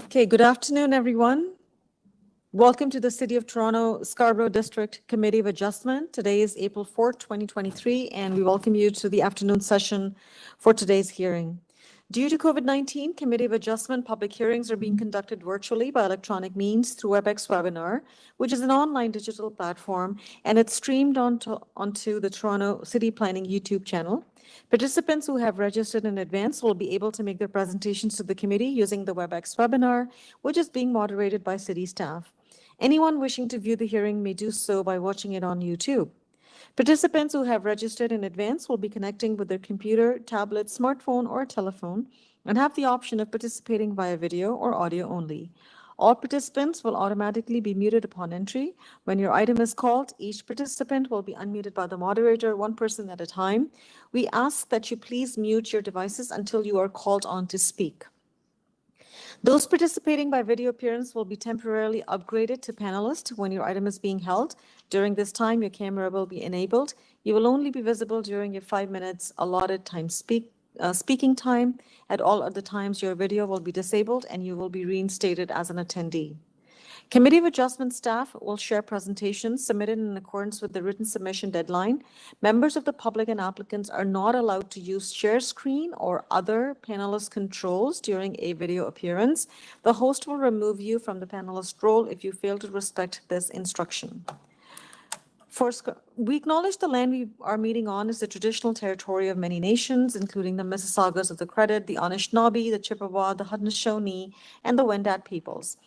Okay, good afternoon, everyone. Welcome to the City of Toronto Scarborough District Committee of Adjustment. Today is April 4th, 2023, and we welcome you to the afternoon session for today's hearing. Due to COVID-19, Committee of Adjustment public hearings are being conducted virtually by electronic means through WebEx Webinar, which is an online digital platform, and it's streamed onto the Toronto City Planning YouTube channel. Participants who have registered in advance will be able to make their presentations to the committee using the WebEx webinar, which is being moderated by city staff. Anyone wishing to view the hearing may do so by watching it on YouTube. Participants who have registered in advance will be connecting with their computer, tablet, smartphone, or telephone and have the option of participating via video or audio only. All participants will automatically be muted upon entry. When your item is called, each participant will be unmuted by the moderator, one person at a time. We ask that you please mute your devices until you are called on to speak. Those participating by video appearance will be temporarily upgraded to panelist when your item is being held. During this time, your camera will be enabled. You will only be visible during your 5 minutes allotted speaking time. At all other times, your video will be disabled and you will be reinstated as an attendee. Committee of Adjustment staff will share presentations submitted in accordance with the written submission deadline. Members of the public and applicants are not allowed to use share screen or other panelist controls during a video appearance. The host will remove you from the panelist role if you fail to respect this instruction. We acknowledge the land we are meeting on is the traditional territory of many nations, including the Mississaugas of the Credit, the Anishinaabe, the Chippewa, the Haudenosaunee, and the Wendat peoples,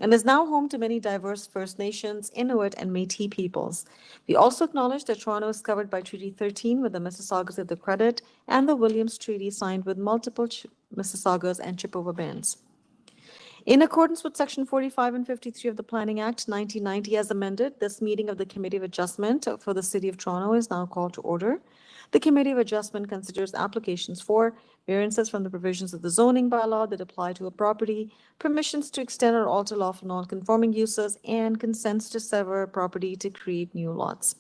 and is now home to many diverse First Nations, Inuit, and Métis peoples. We also acknowledge that Toronto is covered by Treaty 13 with the Mississaugas of the Credit and the Williams Treaty signed with multiple Mississaugas and Chippewa bands. In accordance with Section 45 and 53 of the Planning Act 1990 as amended, this meeting of the Committee of Adjustment for the City of Toronto is now called to order. The Committee of Adjustment considers applications for variances from the provisions of the zoning bylaw that apply to a property, permissions to extend or alter lawful non-conforming uses, and consents to sever property to create new lots.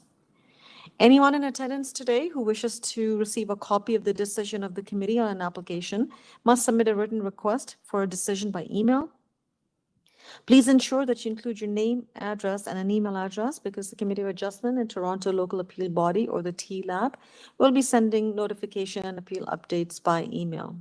Anyone in attendance today who wishes to receive a copy of the decision of the committee on an application must submit a written request for a decision by email. Please ensure that you include your name, address, and an email address because the Committee of Adjustment and Toronto Local Appeal Body, or the TLAB, will be sending notification and appeal updates by email.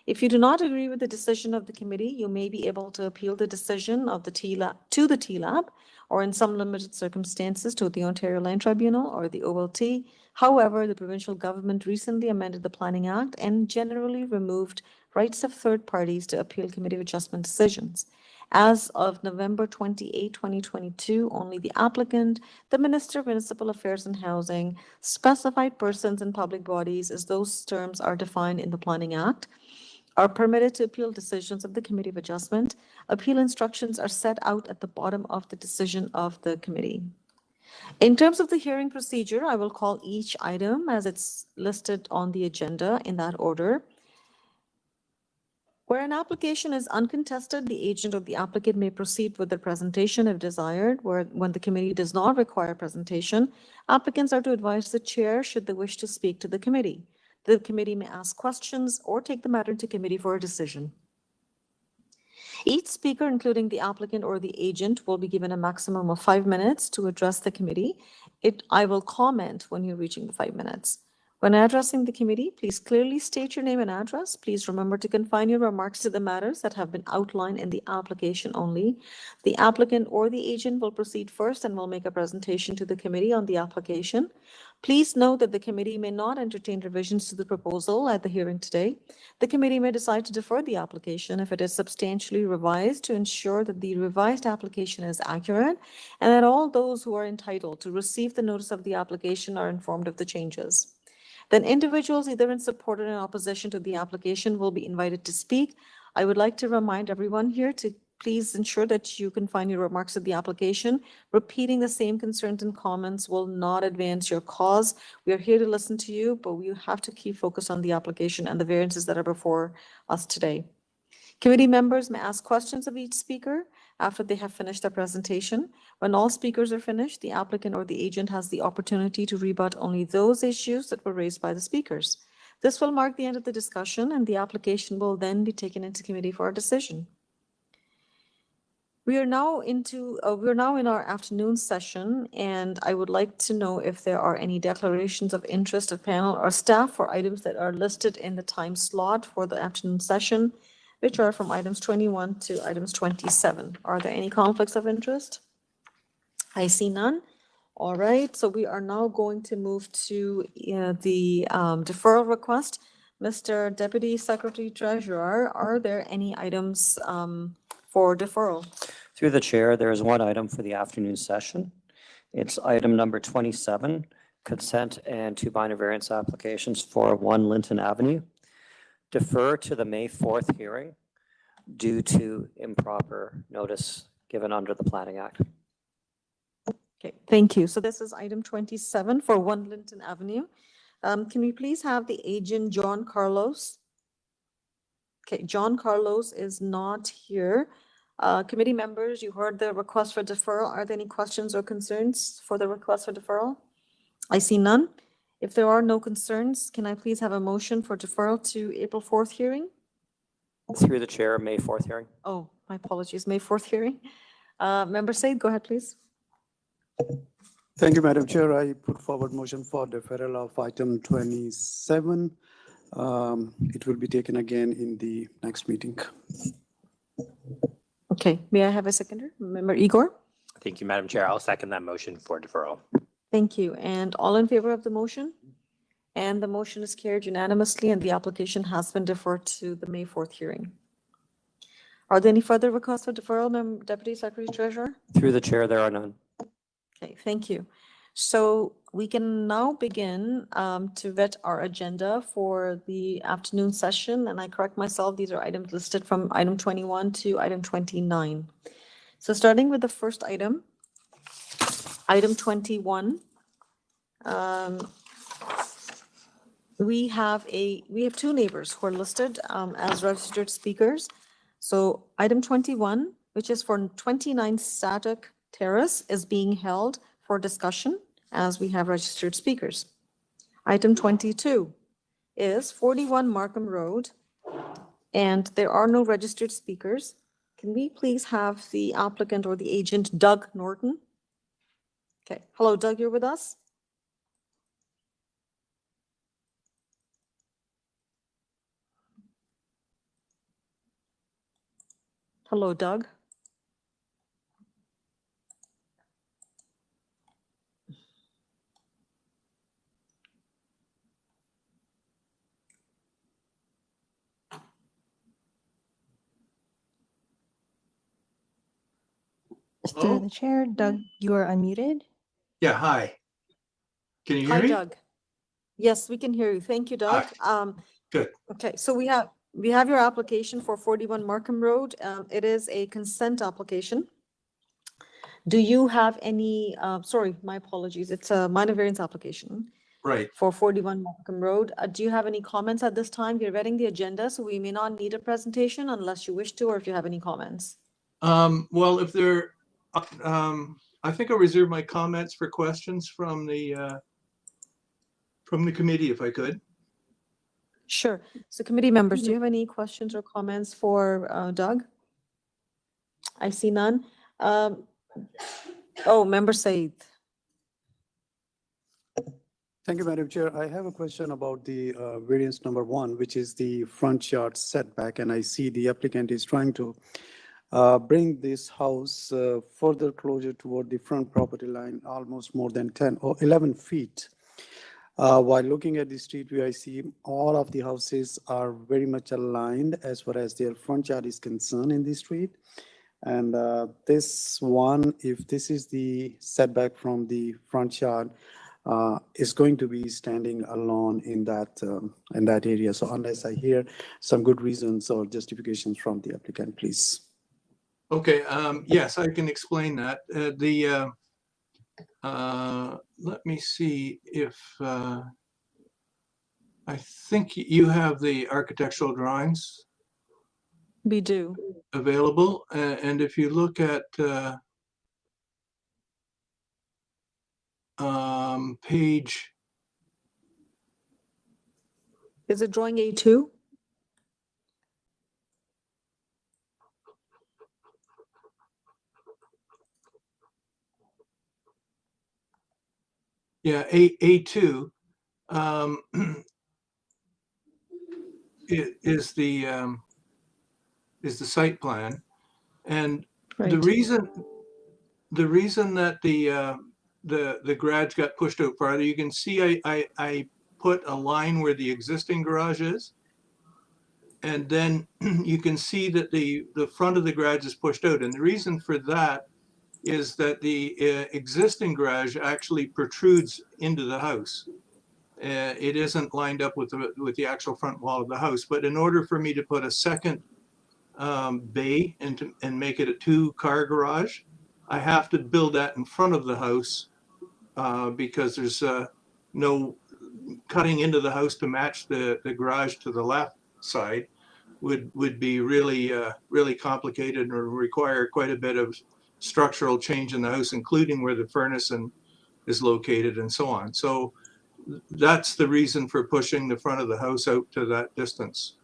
If you do not agree with the decision of the committee, you may be able to appeal the decision of the TLAB to the TLAB, or in some limited circumstances to the Ontario Land Tribunal or the OLT. However, the provincial government recently amended the Planning Act and generally removed rights of third parties to appeal Committee of Adjustment decisions. As of November 28, 2022, only the applicant, the Minister of Municipal Affairs and Housing, specified persons and public bodies, as those terms are defined in the Planning Act, are permitted to appeal decisions of the Committee of Adjustment. Appeal instructions are set out at the bottom of the decision of the committee. In terms of the hearing procedure, I will call each item as it's listed on the agenda in that order. Where an application is uncontested, the agent of the applicant may proceed with the presentation if desired. When the committee does not require presentation, applicants are to advise the chair should they wish to speak to the committee. The committee may ask questions or take the matter to committee for a decision. Each speaker, including the applicant or the agent, will be given a maximum of 5 minutes to address the committee. I will comment when you're reaching the 5 minutes. When addressing the committee, please clearly state your name and address. Please remember to confine your remarks to the matters that have been outlined in the application only. The applicant or the agent will proceed first and will make a presentation to the committee on the application. Please note that the committee may not entertain revisions to the proposal at the hearing today. The committee may decide to defer the application if it is substantially revised to ensure that the revised application is accurate and that all those who are entitled to receive the notice of the application are informed of the changes. Then individuals either in support or in opposition to the application will be invited to speak. I would like to remind everyone here to please ensure that you confine your remarks to the application. Repeating the same concerns and comments will not advance your cause. We are here to listen to you, but we have to keep focus on the application and the variances that are before us today. Committee members may ask questions of each speaker after they have finished their presentation. When all speakers are finished, the applicant or the agent has the opportunity to rebut only those issues that were raised by the speakers. This will mark the end of the discussion, and the application will then be taken into committee for a decision. We are now in our afternoon session, and I would like to know if there are any declarations of interest of panel or staff for items that are listed in the time slot for the afternoon session, which are from items 21 to items 27. Are there any conflicts of interest? I see none. All right, so we are now going to move to the deferral request. Mr. Deputy Secretary Treasurer, are there any items for deferral? Through the chair, there is one item for the afternoon session. It's item number 27, consent and 2 minor variance applications for 1 Linton Avenue. Defer to the May 4th hearing due to improper notice given under the Planning Act. Okay, thank you. So this is item 27 for 1 Linton Avenue. Can we please have the agent John Carlos? Okay, John Carlos is not here. Committee members, you heard the request for deferral. Are there any questions or concerns for the request for deferral? I see none. If there are no concerns, can I please have a motion for deferral to April 4th hearing? Through the chair, May 4th hearing. Oh, my apologies, May 4th hearing. Member Said, go ahead, please. Thank you, Madam Chair. I put forward motion for deferral of item 27. It will be taken again in the next meeting. Okay, may I have a seconder? Member Igor? Thank you, Madam Chair. I'll second that motion for deferral. Thank you. And all in favor of the motion? And the motion is carried unanimously, and the application has been deferred to the May 4th hearing. Are there any further requests for deferral, Deputy Secretary Treasurer? Through the chair, there are none. Okay, thank you. So we can now begin to vet our agenda for the afternoon session. And I correct myself, these are items listed from item 21 to item 29. So starting with the first item, item 21, we have 2 neighbors who are listed as registered speakers. So item 21, which is for 29 SATOK Terrace, is being held for discussion as we have registered speakers. Item 22 is 41 Markham Road, and there are no registered speakers. Can we please have the applicant or the agent, Doug Norton? Okay, hello, Doug, you're with us? Hello, Doug. Through the chair, Doug, you are unmuted. Yeah, hi. Can you hear Hi, me? Doug. Yes, we can hear you. Thank you, Doug. Good. Okay, so we have your application for 41 Markham Road. It is a consent application. Do you have any, sorry, my apologies. It's a minor variance application Right. for 41 Markham Road. Do you have any comments at this time? We're vetting the agenda, so we may not need a presentation unless you wish to, or if you have any comments. Well, if there, I think I'll reserve my comments for questions from the committee, if I could. Sure. So committee members, do you have any questions or comments for Doug? I see none. Oh, Member Said. Thank you, Madam Chair. I have a question about the variance number 1, which is the front yard setback. And I see the applicant is trying to bring this house further closer toward the front property line, almost more than 10 or 11 feet. While looking at the street view, I see all of the houses are very much aligned as far as their front yard is concerned in the street. And this one, if this is the setback from the front yard, is going to be standing alone in that area. So unless I hear some good reasons or justifications from the applicant, please. Okay, yes, I can explain that. Let me see if, I think you have the architectural drawings We do. available. And if you look at Is it drawing A2? Yeah, A2 is the site plan. And Right. the reason that the garage got pushed out farther, you can see I put a line where the existing garage is. And then you can see that the front of the garage is pushed out. And the reason for that is that the existing garage actually protrudes into the house. It isn't lined up with the actual front wall of the house. But in order for me to put a second bay and make it a 2-car garage, I have to build that in front of the house because there's no cutting into the house to match the garage to the left side would be really complicated or require quite a bit of structural change in the house, including where the furnace is located and so on. So that's the reason for pushing the front of the house out to that distance.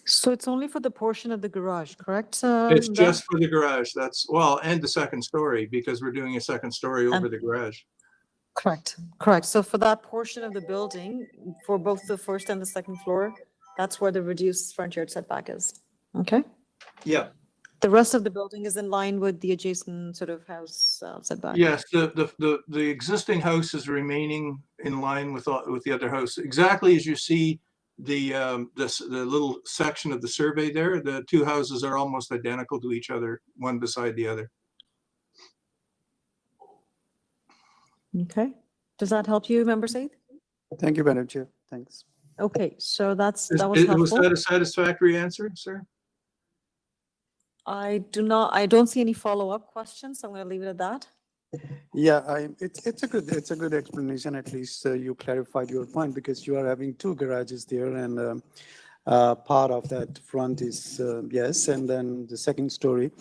So it's only for the portion of the garage, correct? It's Doug? just for the garage. Well, and the second story, because we're doing a second story over And- the garage. Correct. So for that portion of the building, for both the first and the second floor, that's where the reduced front yard setback is. Okay? Yeah. The rest of the building is in line with the adjacent sort of house setback. Yes, the existing house is remaining in line with the other house. Exactly as you see the little section of the survey there, the two houses are almost identical to each other, one beside the other. Okay. Does that help you, Member Said? Thank you, Madam Chair. Thanks. Okay, so that was Was helpful. that a satisfactory answer, sir? I don't see any follow-up questions, so I'm going to leave it at that. Yeah, it's a good explanation. At least you clarified your point because you are having 2 garages there, and part of that front is yes, and then the second story.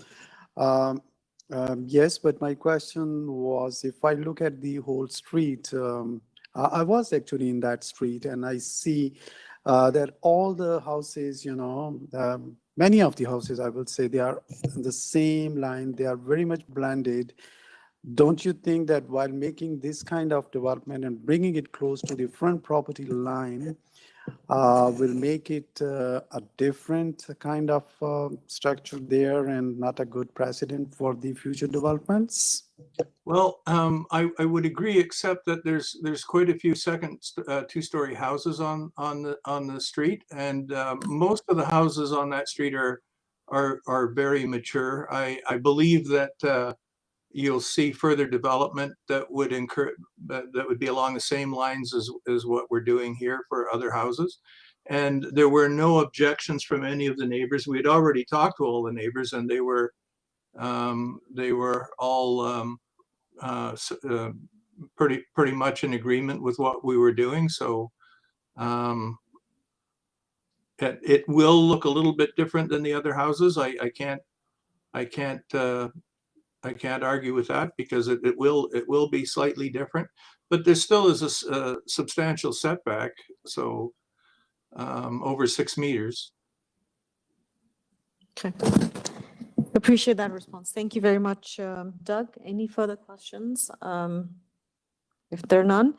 Yes, but my question was, if I look at the whole street, I was actually in that street, and I see that all the houses, many of the houses, I would say, they are in the same line. They are very much blended. Don't you think that while making this kind of development and bringing it close to the front property line will make it a different kind of structure there and not a good precedent for the future developments? Well, I would agree, except that there's quite a few second 2-story houses on the street, and most of the houses on that street are very mature. I believe that you'll see further development that would be along the same lines as what we're doing here for other houses. And there were no objections from any of the neighbors. We had already talked to all the neighbors, and they were all pretty much in agreement with what we were doing. So it will look a little bit different than the other houses. I can't argue with that because it will be slightly different, but there still is a substantial setback. So over 6 meters. Okay. Appreciate that response. Thank you very much, Doug. Any further questions? If there are none,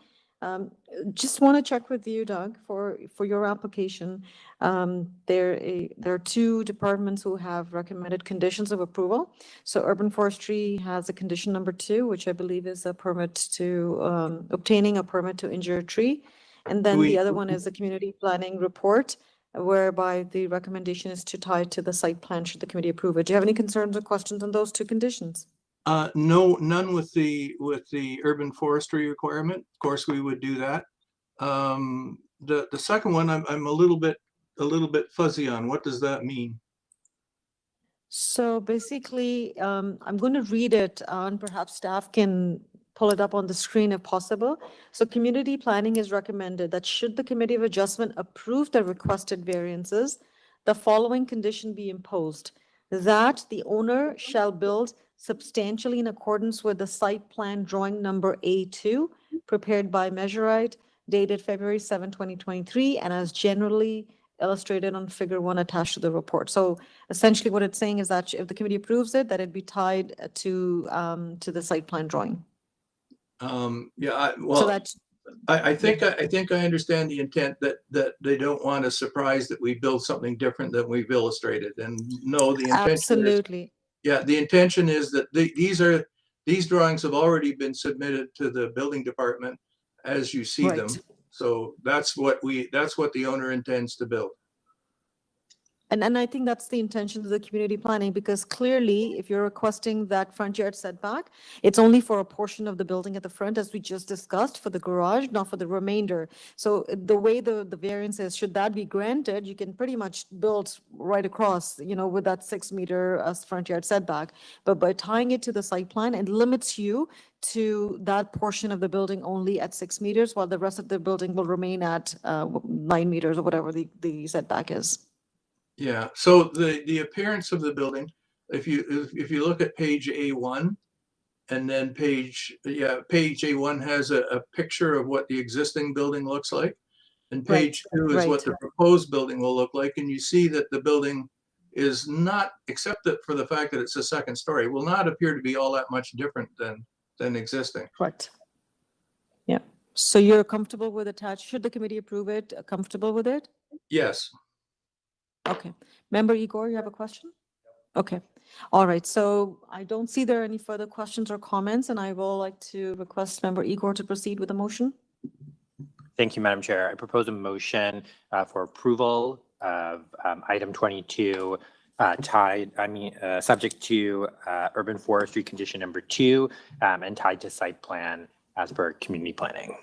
just want to check with you, Doug, for your application. There are 2 departments who have recommended conditions of approval. So Urban Forestry has a condition number 2, which I believe is a permit to obtaining a permit to injure a tree. And then the other one is a community planning report, whereby the recommendation is to tie it to the site plan should the committee approve it. Do you have any concerns or questions on those 2 conditions? No, none with the urban forestry requirement. Of course, we would do that. The second one, I'm a little bit fuzzy on. What does that mean? So basically, I'm going to read it, and perhaps staff can pull it up on the screen if possible. So community planning is recommended that should the Committee of Adjustment approve the requested variances, the following condition be imposed: that the owner shall build substantially in accordance with the site plan drawing number A2 prepared by Measurite dated February 7, 2023, and as generally illustrated on Figure 1 attached to the report. So essentially what it's saying is that if the committee approves it, that it'd be tied to the site plan drawing. Yeah, So well, that, I think I understand the intent that they don't want a surprise that we build something different than we've illustrated. And no, the intention is, absolutely. yeah, the intention is that these drawings have already been submitted to the building department as you see them. Right. So that's what the owner intends to build. And I think that's the intention of the community planning, because clearly, if you're requesting that front yard setback, it's only for a portion of the building at the front, as we just discussed, for the garage, not for the remainder. So the way the variance is, should that be granted, you can pretty much build right across, with that 6-meter front yard setback. But by tying it to the site plan, it limits you to that portion of the building only at 6 meters, while the rest of the building will remain at 9 meters or whatever the setback is. Yeah, so the appearance of the building, if you look at page A1, and then page A1 has a picture of what the existing building looks like. And page 2 is what the proposed building will look like. And you see that the building is not, except that for the fact that it's a second story, will not appear to be all that much different than existing. Correct. Yeah. So you're comfortable with attached, should the committee approve it, comfortable with it? Yes. Okay. Member Igor, you have a question? Okay. All right. So I don't see there are any further questions or comments, and I will like to request Member Igor to proceed with the motion. Thank you, Madam Chair. I propose a motion for approval of item 22 subject to urban forestry condition number 2 and tied to site plan as per community planning.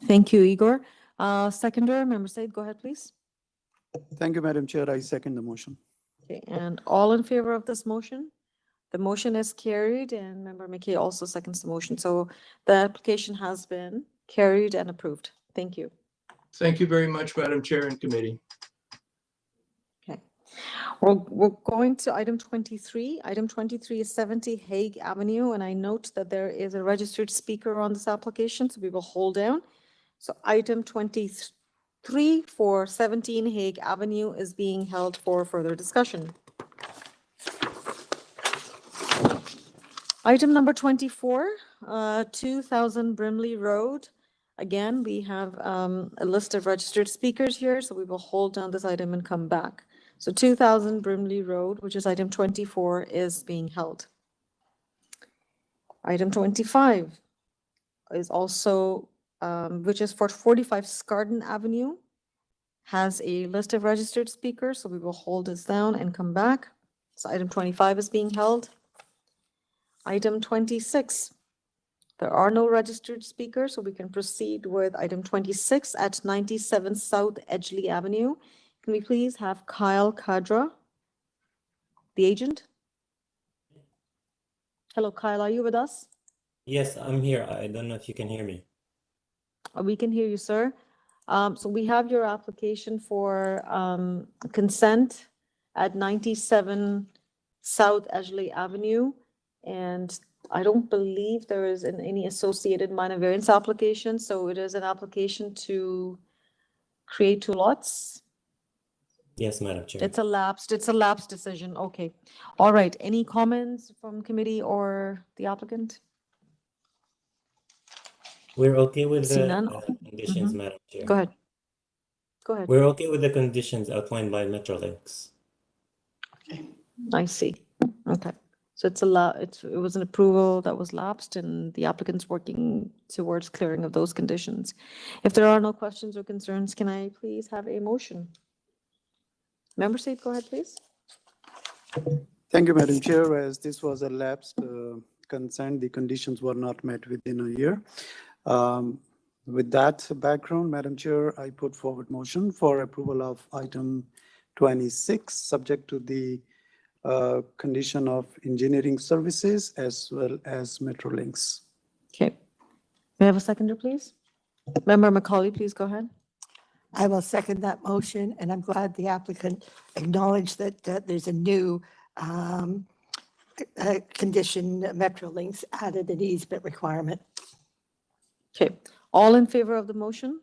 Thank you, Igor. Seconder, Member Said, go ahead, please. Thank you, Madam Chair. I second the motion. Okay, and all in favor of this motion? The motion is carried, and Member McKay also seconds the motion. So the application has been carried and approved. Thank you. Thank you very much, Madam Chair and committee. Okay. We're going to item 23. Item 23 is 70 HAIG Avenue, and I note that there is a registered speaker on this application, so we will hold down. So item 23 for 17 HAIG Avenue is being held for further discussion. Item number 24, 2000 Brimley Road. Again, we have a list of registered speakers here, so we will hold down this item and come back. So 2000 Brimley Road, which is item 24, is being held. Item 25 is also, which is for 45 SCARDEN Avenue, has a list of registered speakers, so we will hold this down and come back. So item 25 is being held. Item 26, there are no registered speakers, so we can proceed with item 26 at 97 South Edgeley Avenue. Can we please have Kyle Kadra, the agent? Hello, Kyle, are you with us? Yes, I'm here. I don't know if you can hear me. We can hear you, sir. So we have your application for consent at 97 South Edgeley Avenue. And I don't believe there is any associated minor variance application. So it is an application to create 2 lots. Yes, Madam Chair. It's a lapsed decision. Okay. All right. Any comments from committee or the applicant? We're okay with See the none? conditions, Madam Chair. Go ahead. Go ahead. We're okay with the conditions outlined by Metrolinx. I see. Okay. So it was an approval that was lapsed, and the applicant's working towards clearing of those conditions. If there are no questions or concerns, can I please have a motion? Member State, go ahead, please. Thank you, Madam Chair. As this was a lapsed consent, the conditions were not met within a year. With that background, Madam Chair, I put forward motion for approval of item 26, subject to the condition of engineering services as well as Metrolinx. Okay. May I have a seconder, please? Member Macaulay, please go ahead. I will second that motion, and I'm glad the applicant acknowledged that there's a new condition, Metrolinx added an easement requirement. Okay. All in favor of the motion?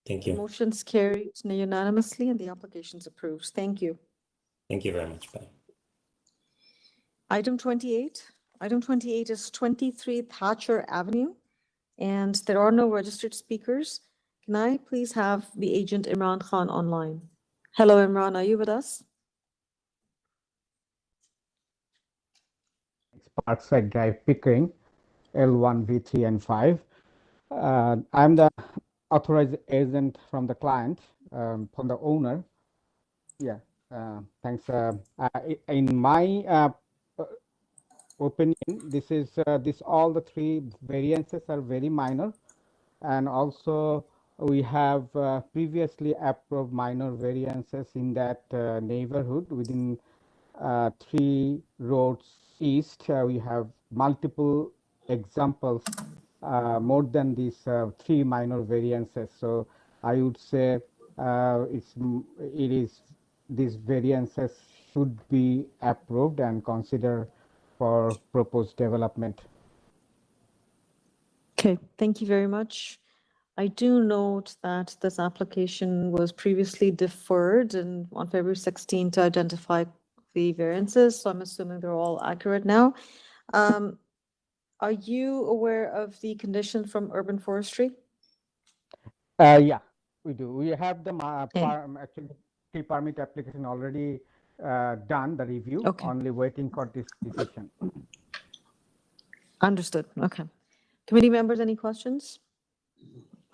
Thank you. Motion's carried unanimously and the application's approved. Thank you. Thank you very much. Bye. Item 28. Item 28 is 23 Thatcher Avenue, and there are no registered speakers. Can I please have the agent Imran Khan online? Hello, Imran, are you with us? Parkside Drive, Pickering, L1, V3, and 5. I'm the authorized agent from the client, from the owner. Yeah, thanks. In my opinion, all the three variances are very minor, and also we have previously approved minor variances in that neighborhood within 3 roads east. We have multiple examples more than these 3 minor variances. So I would say these variances should be approved and considered for proposed development. Okay, thank you very much. I do note that this application was previously deferred on February 16 to identify the variances, so I'm assuming they're all accurate now. Are you aware of the condition from urban forestry? Yeah, we do. We have the Okay. actually tree permit application already done, the review, Okay. only waiting for this decision. Understood. Okay. Committee members, any questions?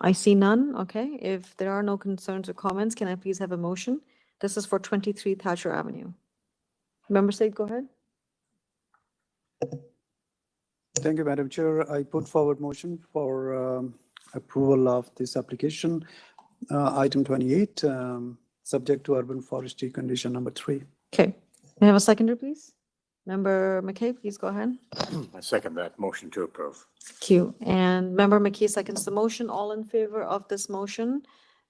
I see none. Okay. If there are no concerns or comments, can I please have a motion? This is for 23 Thatcher Avenue. Member Said, go ahead. Thank you, Madam Chair. I put forward motion for approval of this application. Item 28, subject to urban forestry condition number 3. Okay. May I have a seconder, please? Member McKay, please go ahead. I second that motion to approve. Thank you. And Member McKay seconds the motion. All in favor of this motion?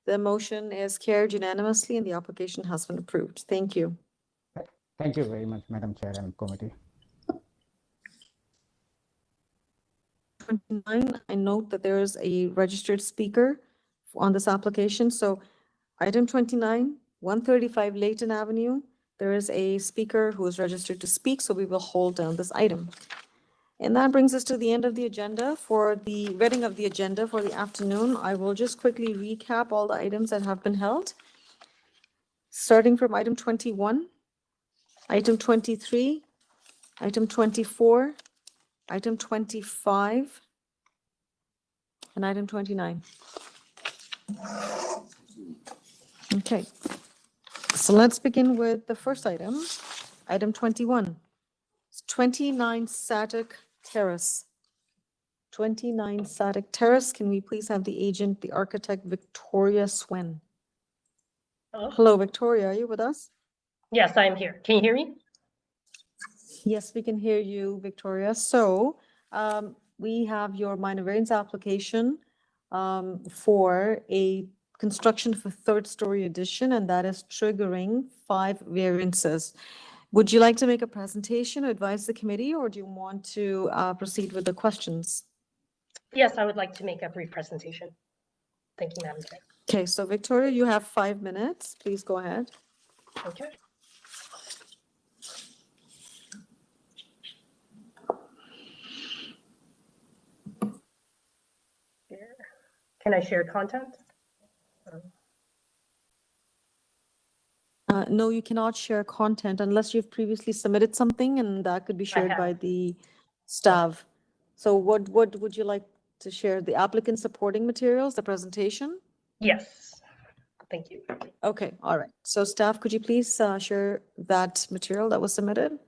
The motion is carried unanimously and the application has been approved. Thank you. Thank you very much, Madam Chair and committee. 29, I note that there is a registered speaker on this application. So item 29, 135 Layton Avenue, there is a speaker who is registered to speak, so we will hold down this item. And that brings us to the end of the agenda. For the reading of the agenda for the afternoon, I will just quickly recap all the items that have been held. Starting from item 21, item 23, item 24, item 25, and item 29. Okay. So let's begin with the first item, item 21. It's 29 SATOK Terrace. 29 SATOK Terrace. Can we please have the agent, the architect, Victoria Swen? Hello, Victoria, are you with us? Yes, I am here. Can you hear me? Yes, we can hear you, Victoria. So we have your minor variance application for a construction for 3rd-story addition, and that is triggering 5 variances. Would you like to make a presentation or advise the committee, or do you want to proceed with the questions? Yes, I would like to make a brief presentation. Thank you, Madam Chair. Okay, so Victoria, you have 5 minutes. Please go ahead. Okay. Can I share content? No, you cannot share content unless you've previously submitted something, and that could be shared by the staff. So what would you like to share? The applicant supporting materials, the presentation? Yes. Thank you. Okay, all right. So staff, could you please share that material that was submitted?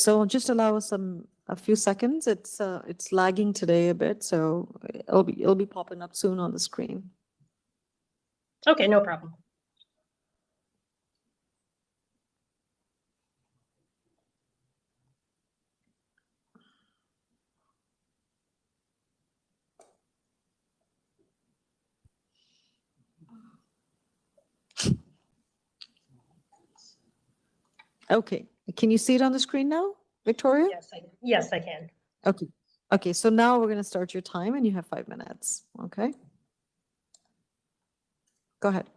So just allow us some a few seconds. It's lagging today a bit, so it'll be popping up soon on the screen. Okay, no problem. Okay, can you see it on the screen now, Victoria? Yes, I can. Okay. Okay, so now we're going to start your time and you have 5 minutes. Okay. Go ahead.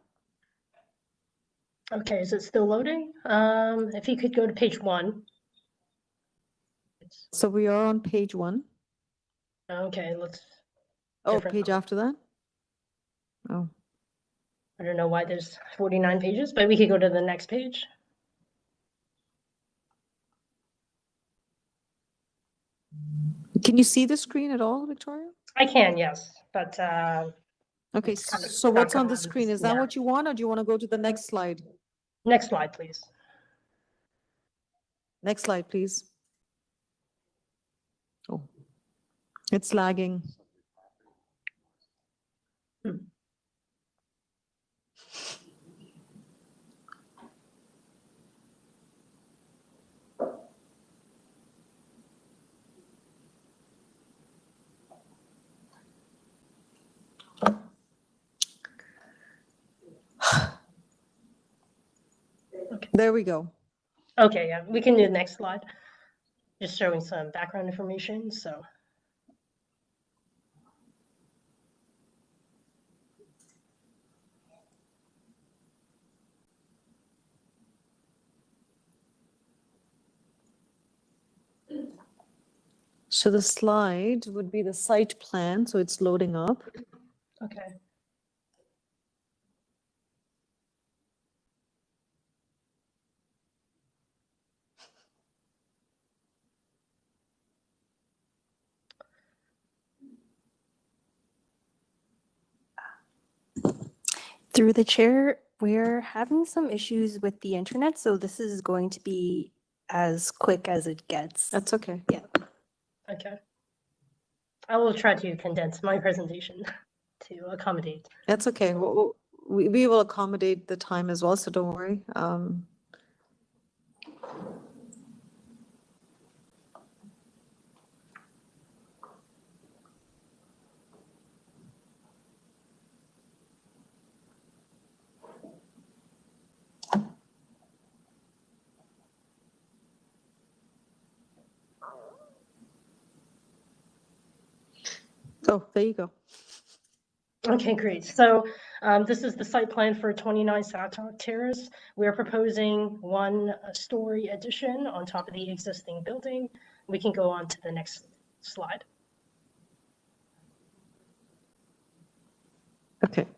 Okay, is it still loading? If you could go to page 1. So we are on page 1. Okay, let's. Oh, different page color. after that? Oh, I don't know why there's 49 pages, but we could go to the next page. can you see the screen at all, Victoria? I can, yes, but Okay, it's kind of so not what's on going the on screen? this- Is that yeah. what you want, or do you want to go to the next slide? Next slide, please. Next slide, please. Oh, it's lagging. There we go. Okay, yeah, we can do the next slide. Just showing some background information, so. So the slide would be the site plan, so it's loading up. Okay. Through the chair, we're having some issues with the internet, so this is going to be as quick as it gets. That's okay. Yeah. Okay. I will try to condense my presentation to accommodate. That's okay. We will accommodate the time as well, so don't worry. Oh, there you go. Okay, great. So this is the site plan for 29 SATOK Terrace. We're proposing one story addition on top of the existing building. We can go on to the next slide. Okay.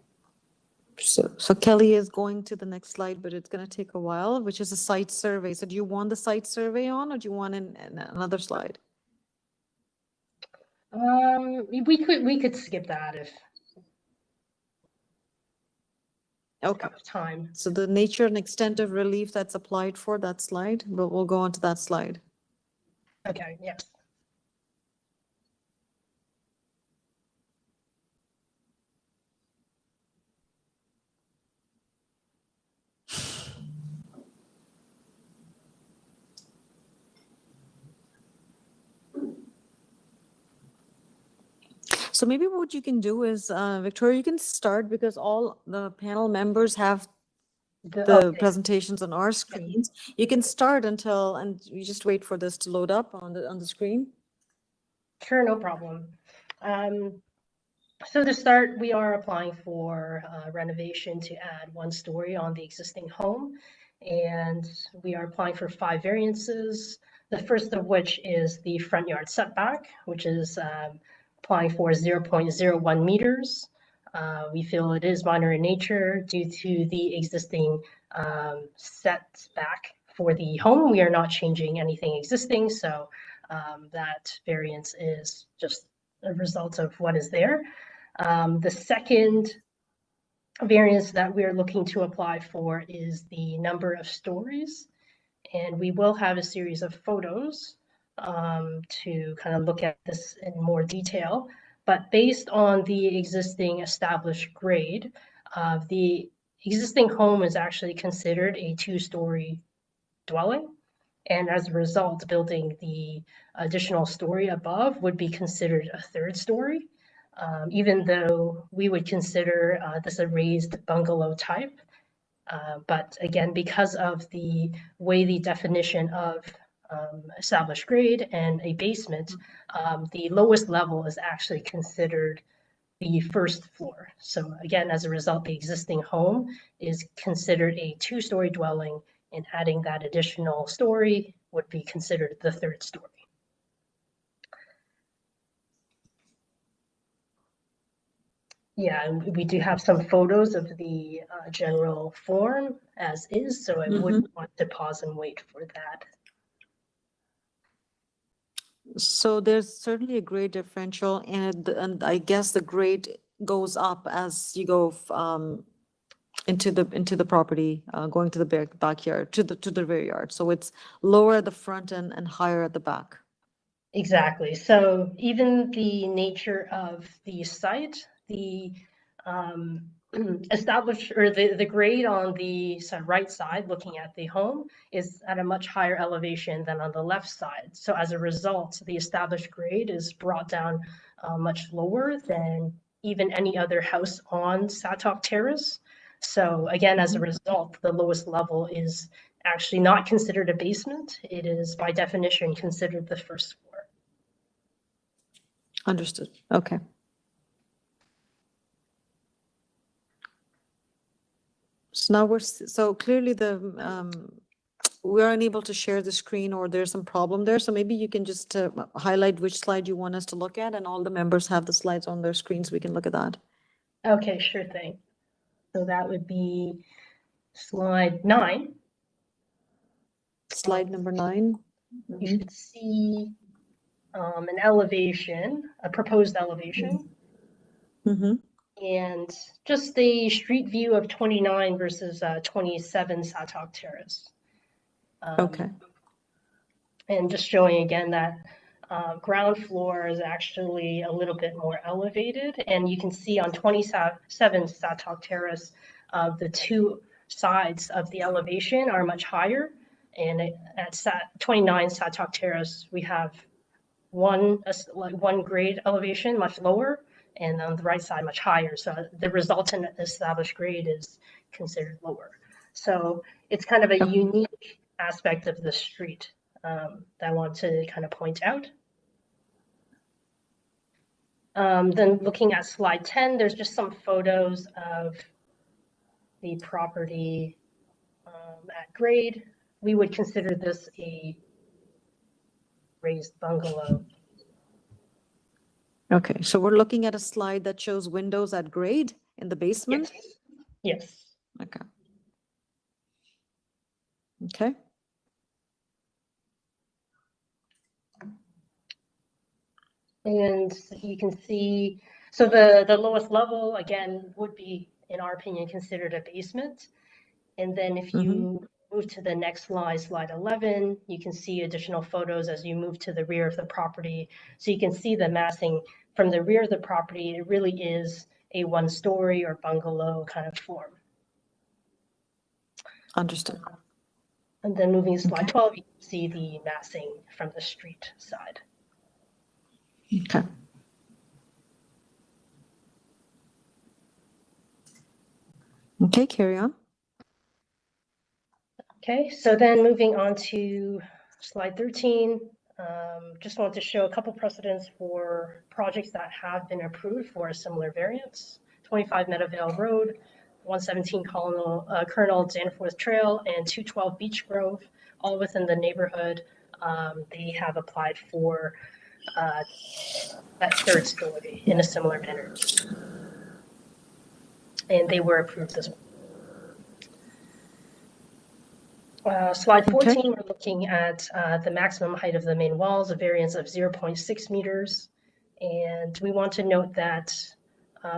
So Kelly is going to the next slide, but it's going to take a while, which is a site survey. So do you want the site survey on, or do you want another slide? We could skip that if Okay. time. So the nature and extent of relief that's applied for that slide, but we'll go on to that slide. Okay, yes. So maybe what you can do is, Victoria, you can start because all the panel members have the presentations on our screens. You can start and you just wait for this to load up on the screen. Sure, no problem. So to start, we are applying for renovation to add one story on the existing home. And we are applying for 5 variances. The first of which is the front yard setback, which is applying for 0.01 meters. We feel it is minor in nature due to the existing setback for the home. We are not changing anything existing, so that variance is just a result of what is there. The second variance that we're looking to apply for is the number of stories. And we will have a series of photos to kind of look at this in more detail. But based on the existing established grade, the existing home is actually considered a two-story dwelling. And as a result, building the additional story above would be considered a third story, even though we would consider this a raised bungalow type. But again, because of the way the definition of established grade and a basement, the lowest level is actually considered the first floor. So again, as a result, the existing home is considered a two-story dwelling, and adding that additional story would be considered the third story. Yeah, and we do have some photos of the general form as is, so I would want to pause and wait for that. So there's certainly a grade differential, and I guess the grade goes up as you go into the property, going to the backyard, to the rear yard. So it's lower at the front and higher at the back. Exactly. So even the nature of the site, the established or the grade on the right side looking at the home is at a much higher elevation than on the left side. So as a result, the established grade is brought down much lower than even any other house on SATOK Terrace. So again, as a result, the lowest level is actually not considered a basement. It is by definition considered the first floor. Understood. Okay. So now so clearly we're unable to share the screen, or there's some problem there. So maybe you can just highlight which slide you want us to look at, and all the members have the slides on their screens. We can look at that. Okay, sure thing. So that would be slide 9. Slide number 9. You should see an elevation, a proposed elevation, and just a street view of 29 versus 27 SATOK Terrace. Okay. And just showing again that ground floor is actually a little bit more elevated, and you can see on 27 SATOK Terrace, the two sides of the elevation are much higher, and at 29 SATOK Terrace, we have one grade elevation much lower, and on the right side much higher. So the resultant established grade is considered lower. So it's kind of a unique aspect of the street that I want to kind of point out. Then looking at slide 10, there's just some photos of the property at grade. We would consider this a raised bungalow. Okay, so we're looking at a slide that shows windows at grade in the basement? Yes. Okay. Okay. And you can see, so the lowest level, again, would be, in our opinion, considered a basement. And then if you move to the next slide, slide 11, you can see additional photos as you move to the rear of the property. So you can see the massing from the rear of the property. It really is a one-story or bungalow kind of form. Understood. And then moving to slide 12, you can see the massing from the street side. Okay. Okay, carry on. Okay, so then moving on to slide 13, just wanted to show a couple precedents for projects that have been approved for a similar variance. 25 Meadowvale Road, 117 Colonel Danforth Trail, and 212 Beech Grove, all within the neighborhood. They have applied for that third story in a similar manner. And they were approved as well. Slide 14, we're looking at the maximum height of the main walls, a variance of 0.6 meters. And we want to note that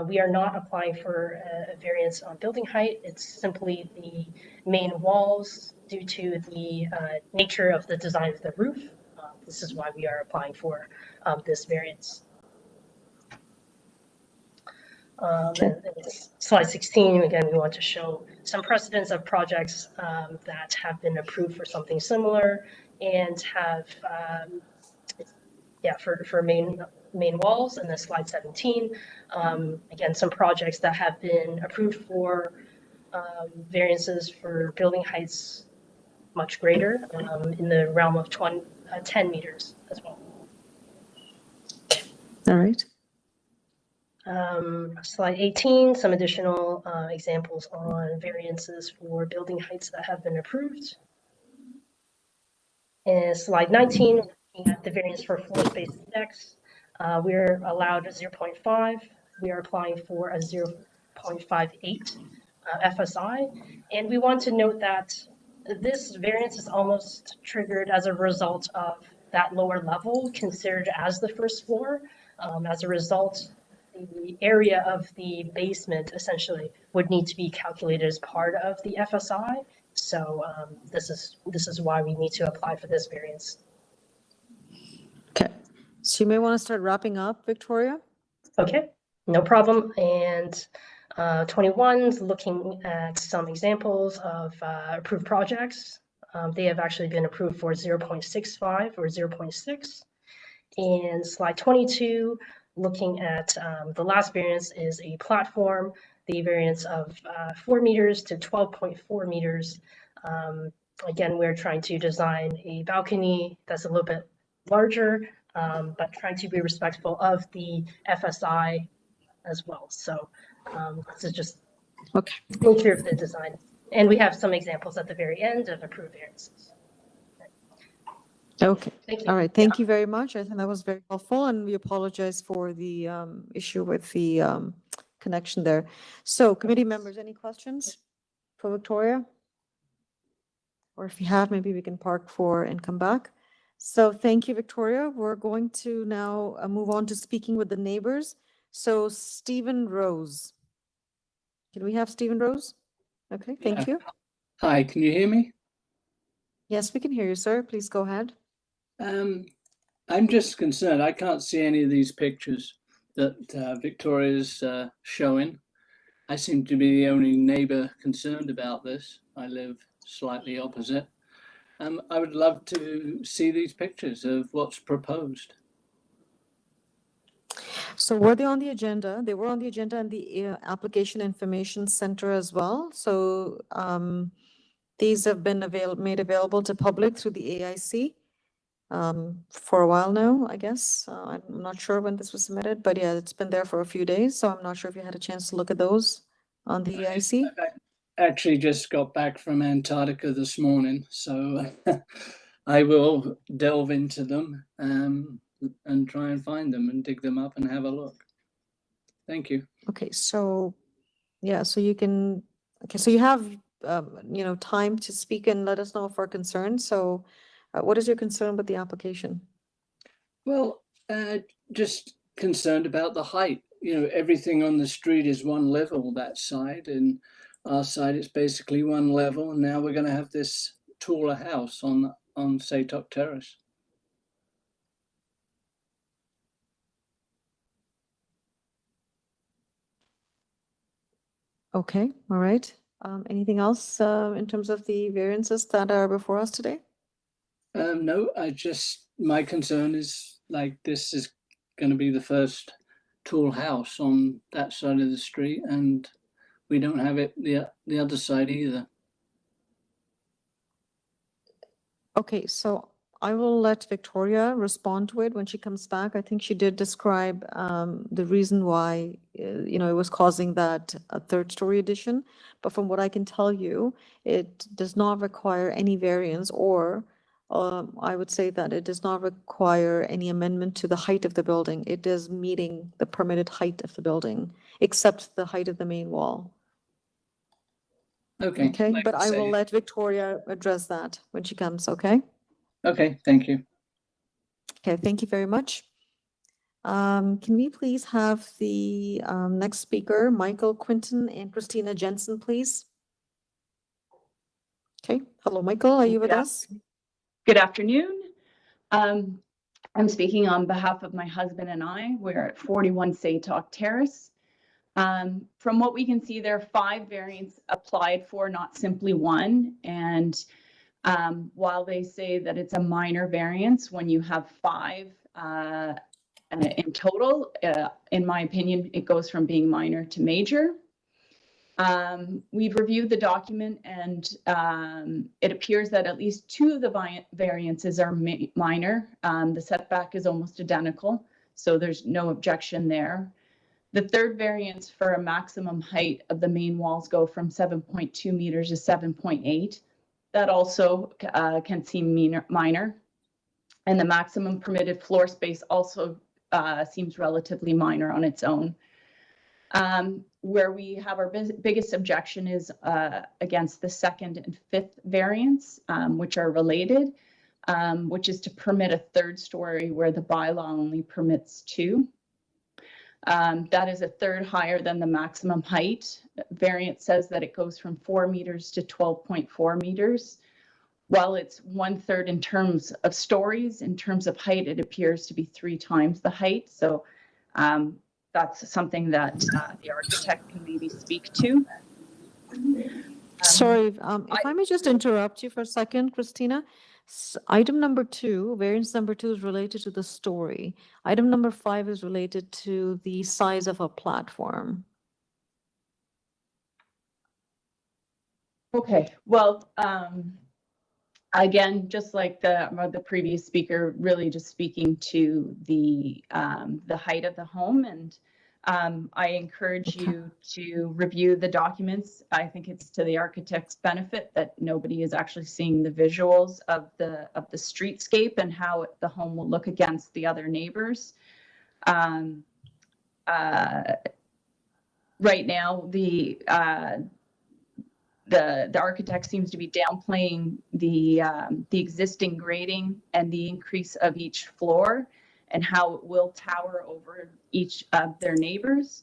we are not applying for a variance on building height. It's simply the main walls due to the nature of the design of the roof. this is why we are applying for this variance. And slide 16, again, we want to show some precedents of projects that have been approved for something similar and have, for main walls. And then slide 17, again, some projects that have been approved for variances for building heights much greater, in the realm of 10 meters as well. All right. Slide 18, some additional examples on variances for building heights that have been approved. And slide 19, looking at the variance for floor space index, we're allowed a 0.5. We are applying for a 0.58 FSI. And we want to note that this variance is almost triggered as a result of that lower level considered as the first floor. As a result, the area of the basement essentially would need to be calculated as part of the FSI. So this is why we need to apply for this variance. Okay. So you may want to start wrapping up, Victoria. Okay, no problem. And 21 is looking at some examples of approved projects. They have actually been approved for 0.65 or 0.6. And slide 22, looking at the last variance is a platform, the variance of 4 meters to 12.4 meters. Again, we're trying to design a balcony that's a little bit larger, but trying to be respectful of the FSI as well. So this is just nature of the design. And we have some examples at the very end of approved variances. Okay. Thank you. All right. Thank you very much. I think that was very helpful, and we apologize for the issue with the connection there. So committee members, any questions for Victoria? Or if you have, maybe we can park for and come back. So thank you, Victoria. We're going to now move on to speaking with the neighbors. So Stephen Rose. Can we have Stephen Rose? Okay, thank you. Hi, can you hear me? Yes, we can hear you, sir. Please go ahead. I'm just concerned. I can't see any of these pictures that Victoria's showing. I seem to be the only neighbor concerned about this. I live slightly opposite. I would love to see these pictures of what's proposed. So were they on the agenda? They were on the agenda in the Application Information Center as well. So these have been made available to public through the AIC for a while now, I guess. I'm not sure when this was submitted, but yeah, it's been there for a few days. So I'm not sure if you had a chance to look at those on the AIC. I actually just got back from Antarctica this morning, so I will delve into them and try and find them and dig them up and have a look. Thank you. Okay, so yeah, so you can, okay, so you have, time to speak and let us know if we're concerned. So what is your concern with the application? Well, just concerned about the height. Everything on the street is one level, that side, and our side it's basically one level. And now we're going to have this taller house on SATOK Terrace. Okay, all right. Anything else in terms of the variances that are before us today? No, my concern is this is going to be the first tall house on that side of the street, and we don't have it the other side either. Okay, so I will let Victoria respond to it when she comes back. I think she did describe the reason why, it was causing that third story addition. But from what I can tell you, it does not require any variance, or I would say that it does not require any amendment to the height of the building. It is meeting the permitted height of the building, except the height of the main wall. Okay. Okay, but I will let Victoria address that when she comes, okay? Okay, thank you. Okay, thank you very much. Can we please have the next speaker, Michael Quinton and Christina Jensen, please? Okay, hello, Michael, are you with us? Good afternoon. I'm speaking on behalf of my husband and I. We're at 41 SATOK Terrace. From what we can see, there are 5 variants applied for, not simply one. And while they say that it's a minor variance, when you have 5 in total, in my opinion, it goes from being minor to major. We've reviewed the document, and it appears that at least 2 of the variances are minor. The setback is almost identical, so there's no objection there. The 3rd variance for a maximum height of the main walls go from 7.2 meters to 7.8. That also can seem minor. And the maximum permitted floor space also seems relatively minor on its own. Where we have our biggest objection is against the 2nd and 5th variants, which are related, which is to permit a 3rd story where the bylaw only permits 2. That is a 1/3 higher than the maximum height. Variant says that it goes from 4 meters to 12.4 meters. While it's 1/3 in terms of stories, in terms of height, it appears to be 3 times the height. So that's something that the architect can maybe speak to. Sorry, if I may just interrupt you for a second, Christina. Item number 2, variance number 2 is related to the story. Item number 5 is related to the size of a platform. Okay, well, again, just like the previous speaker, really just speaking to the height of the home, and I encourage you to review the documents. I think it's to the architect's benefit that nobody is actually seeing the visuals of the streetscape and how the home will look against the other neighbors. Right now, the architect seems to be downplaying the existing grading and the increase of each floor and how it will tower over each of their neighbors.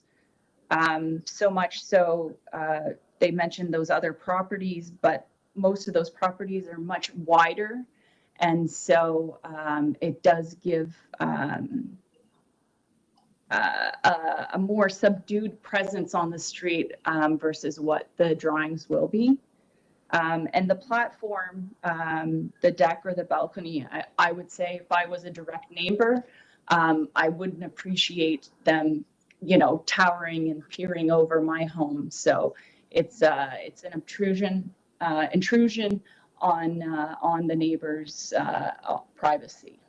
So much so, they mentioned those other properties, but most of those properties are much wider. And so it does give a more subdued presence on the street versus what the drawings will be. And the platform, the deck or the balcony, I would say if I was a direct neighbor, I wouldn't appreciate them, towering and peering over my home. So it's an intrusion on the neighbor's privacy.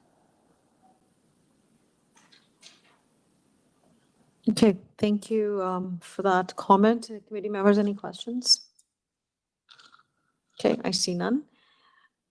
Okay, thank you for that comment. Committee members, any questions? Okay, I see none.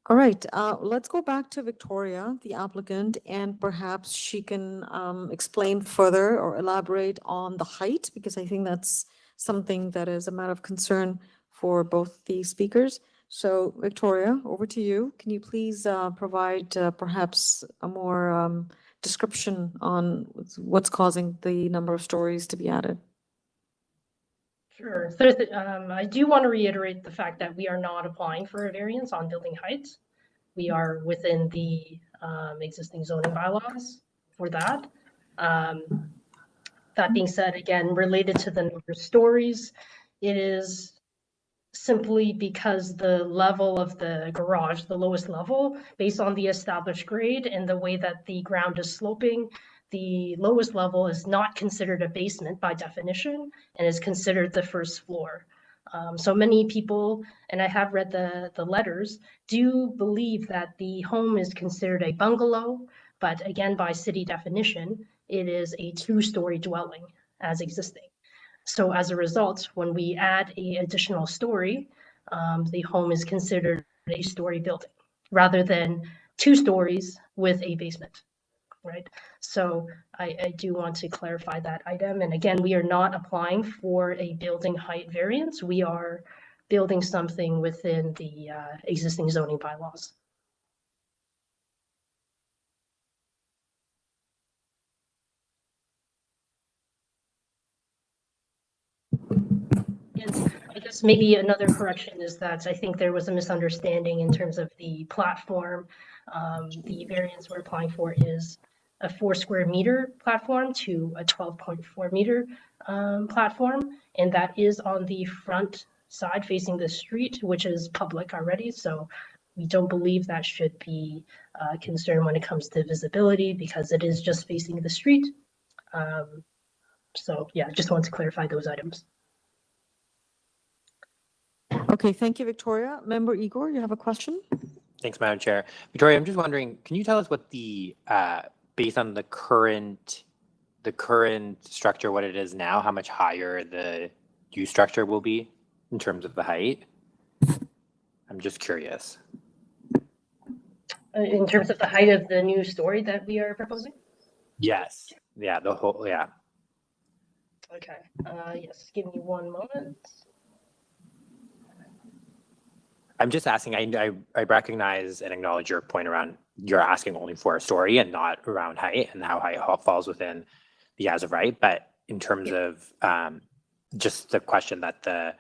All right, let's go back to Victoria, the applicant, and perhaps she can explain further or elaborate on the height, because I think that's something that is a matter of concern for both the speakers. So Victoria, over to you. Can you please provide perhaps a more description on what's causing the number of stories to be added? Sure. So I do want to reiterate the fact that we are not applying for a variance on building heights. We are within the existing zoning bylaws for that. That being said, again, related to the number of stories, it is simply because the level of the garage, the lowest level, based on the established grade and the way that the ground is sloping, the lowest level is not considered a basement by definition and is considered the first floor. So many people, and I have read the letters, do believe that the home is considered a bungalow, but again, by city definition, it is a 2-story dwelling as existing. So as a result, when we add an additional story, the home is considered a story building rather than 2 stories with a basement, right? So I do want to clarify that item. And again, we are not applying for a building height variance. We are building something within the existing zoning bylaws. And I guess maybe another correction is that I think there was a misunderstanding in terms of the platform. The variance we're applying for is a 4 square meter platform to a 12.4 meter platform, and that is on the front side facing the street, which is public already. So we don't believe that should be a concern when it comes to visibility because it is just facing the street. So yeah, just want to clarify those items. Okay, thank you, Victoria. Member Igor, you have a question? Thanks, Madam Chair. Victoria, I'm just wondering, can you tell us what the, based on the current structure, what it is now, how much higher the new structure will be in terms of the height? I'm just curious. In terms of the height of the new story that we are proposing? Yes. Yeah, the whole, yeah. Okay, yes, give me one moment. I'm just asking, I recognize and acknowledge your point around you're asking only for a story and not around height and how height falls within the as of right. But in terms of just the question that the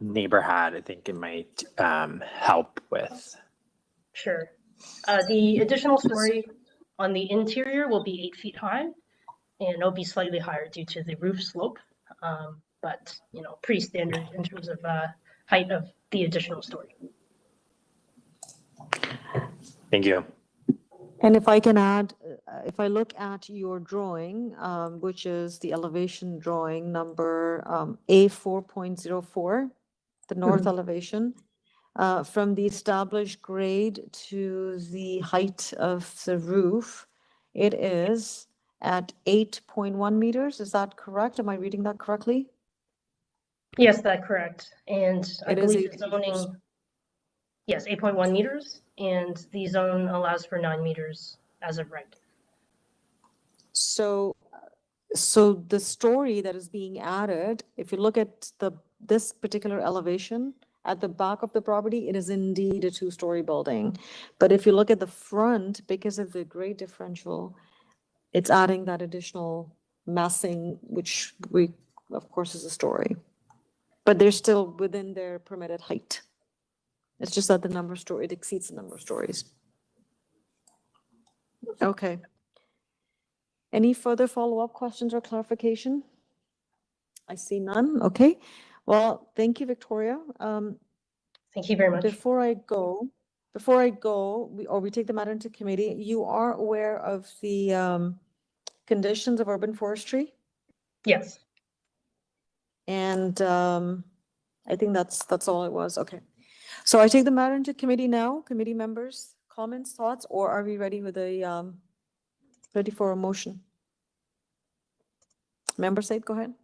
neighbor had, I think it might help with. Sure. The additional story on the interior will be 8 feet high, and it'll be slightly higher due to the roof slope, but you know, pretty standard in terms of height of the additional story. Thank you. And if I can add, if I look at your drawing, which is the elevation drawing number A4.04, the north elevation, from the established grade to the height of the roof, it is at 8.1 meters. Is that correct? Am I reading that correctly? Yes, that's correct. And I It is believe 8 the zoning, yes, 8.1 meters, and the zone allows for 9 meters as of right. So the story that is being added, if you look at this particular elevation at the back of the property, it is indeed a 2-story building. But if you look at the front, because of the grade differential, it's adding that additional massing, which of course is a story. But they're still within their permitted height. It's just that it exceeds the number of stories. Okay. Any further follow-up questions or clarification? I see none. Okay. Well, thank you, Victoria. Thank you very much. Before I go, we take the matter into committee. You are aware of the conditions of urban forestry? Yes. And I think that's all it was. Okay. So I take the matter into committee now. Committee members, comments, thoughts, or are we ready with ready for a motion? Member Said, go ahead.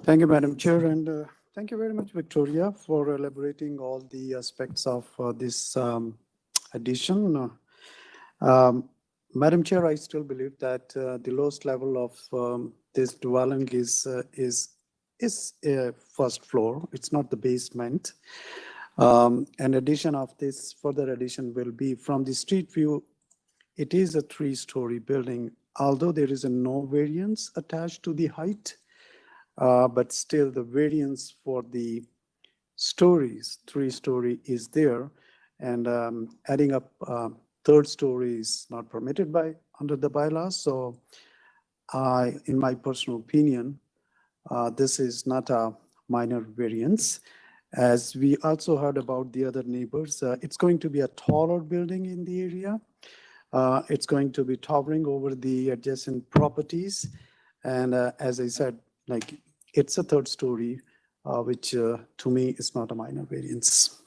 Thank you, Madam Chair, and thank you very much, Victoria, for elaborating all the aspects of this addition. Madam Chair, I still believe that the lowest level of this dwelling is a first floor. It's not the basement. An addition of this further addition will be from the street view. It is a 3-story building, although there is no variance attached to the height, but still the variance for the stories, 3-story is there, and adding up 3rd story is not permitted under the bylaws. So in my personal opinion, this is not a minor variance. As we also heard about the other neighbors, it's going to be a taller building in the area. It's going to be towering over the adjacent properties. And as I said, like it's a 3rd story, which to me is not a minor variance.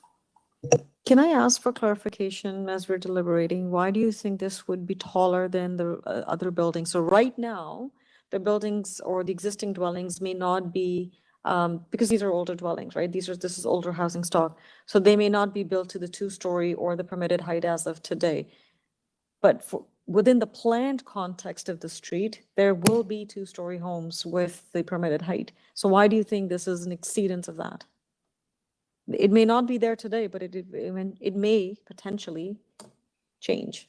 Can I ask for clarification as we're deliberating? Why do you think this would be taller than the other buildings? So right now, the buildings or the existing dwellings may not be, because these are older dwellings, right? This is older housing stock. So they may not be built to the 2-story or the permitted height as of today. But within the planned context of the street, there will be 2-story homes with the permitted height. So why do you think this is an exceedance of that? It may not be there today, but it may potentially change.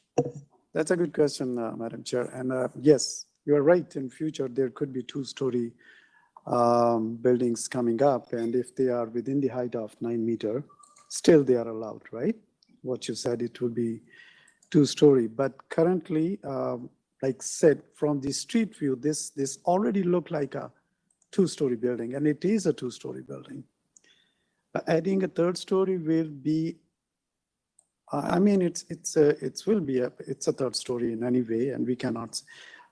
That's a good question, Madam Chair. And yes, you're right. In future, there could be 2-story buildings coming up. And if they are within the height of 9 meters, still they are allowed, right? what you said, it would be two-story. But currently, like said, from the street view, this already looked like a two-story building, and it is a two-story building. Adding a third story will be, I mean, it's a third story in any way, and we cannot.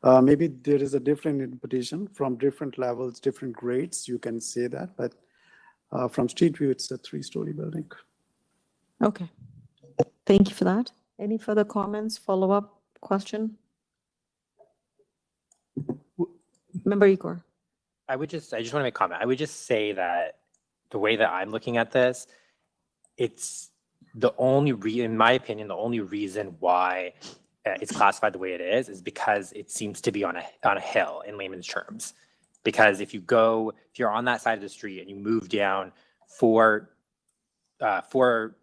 Maybe there is a different interpretation from different levels, different grades. You can say that, but from street view, it's a three-story building. Okay. Thank you for that. Any further comments, follow-up question? Member Igor. I just want to make a comment. I would just say that the way that I'm looking at this, it's the only in my opinion, the only reason why it's classified the way it is because it seems to be on a hill in layman's terms. Because if you're on that side of the street and you move down four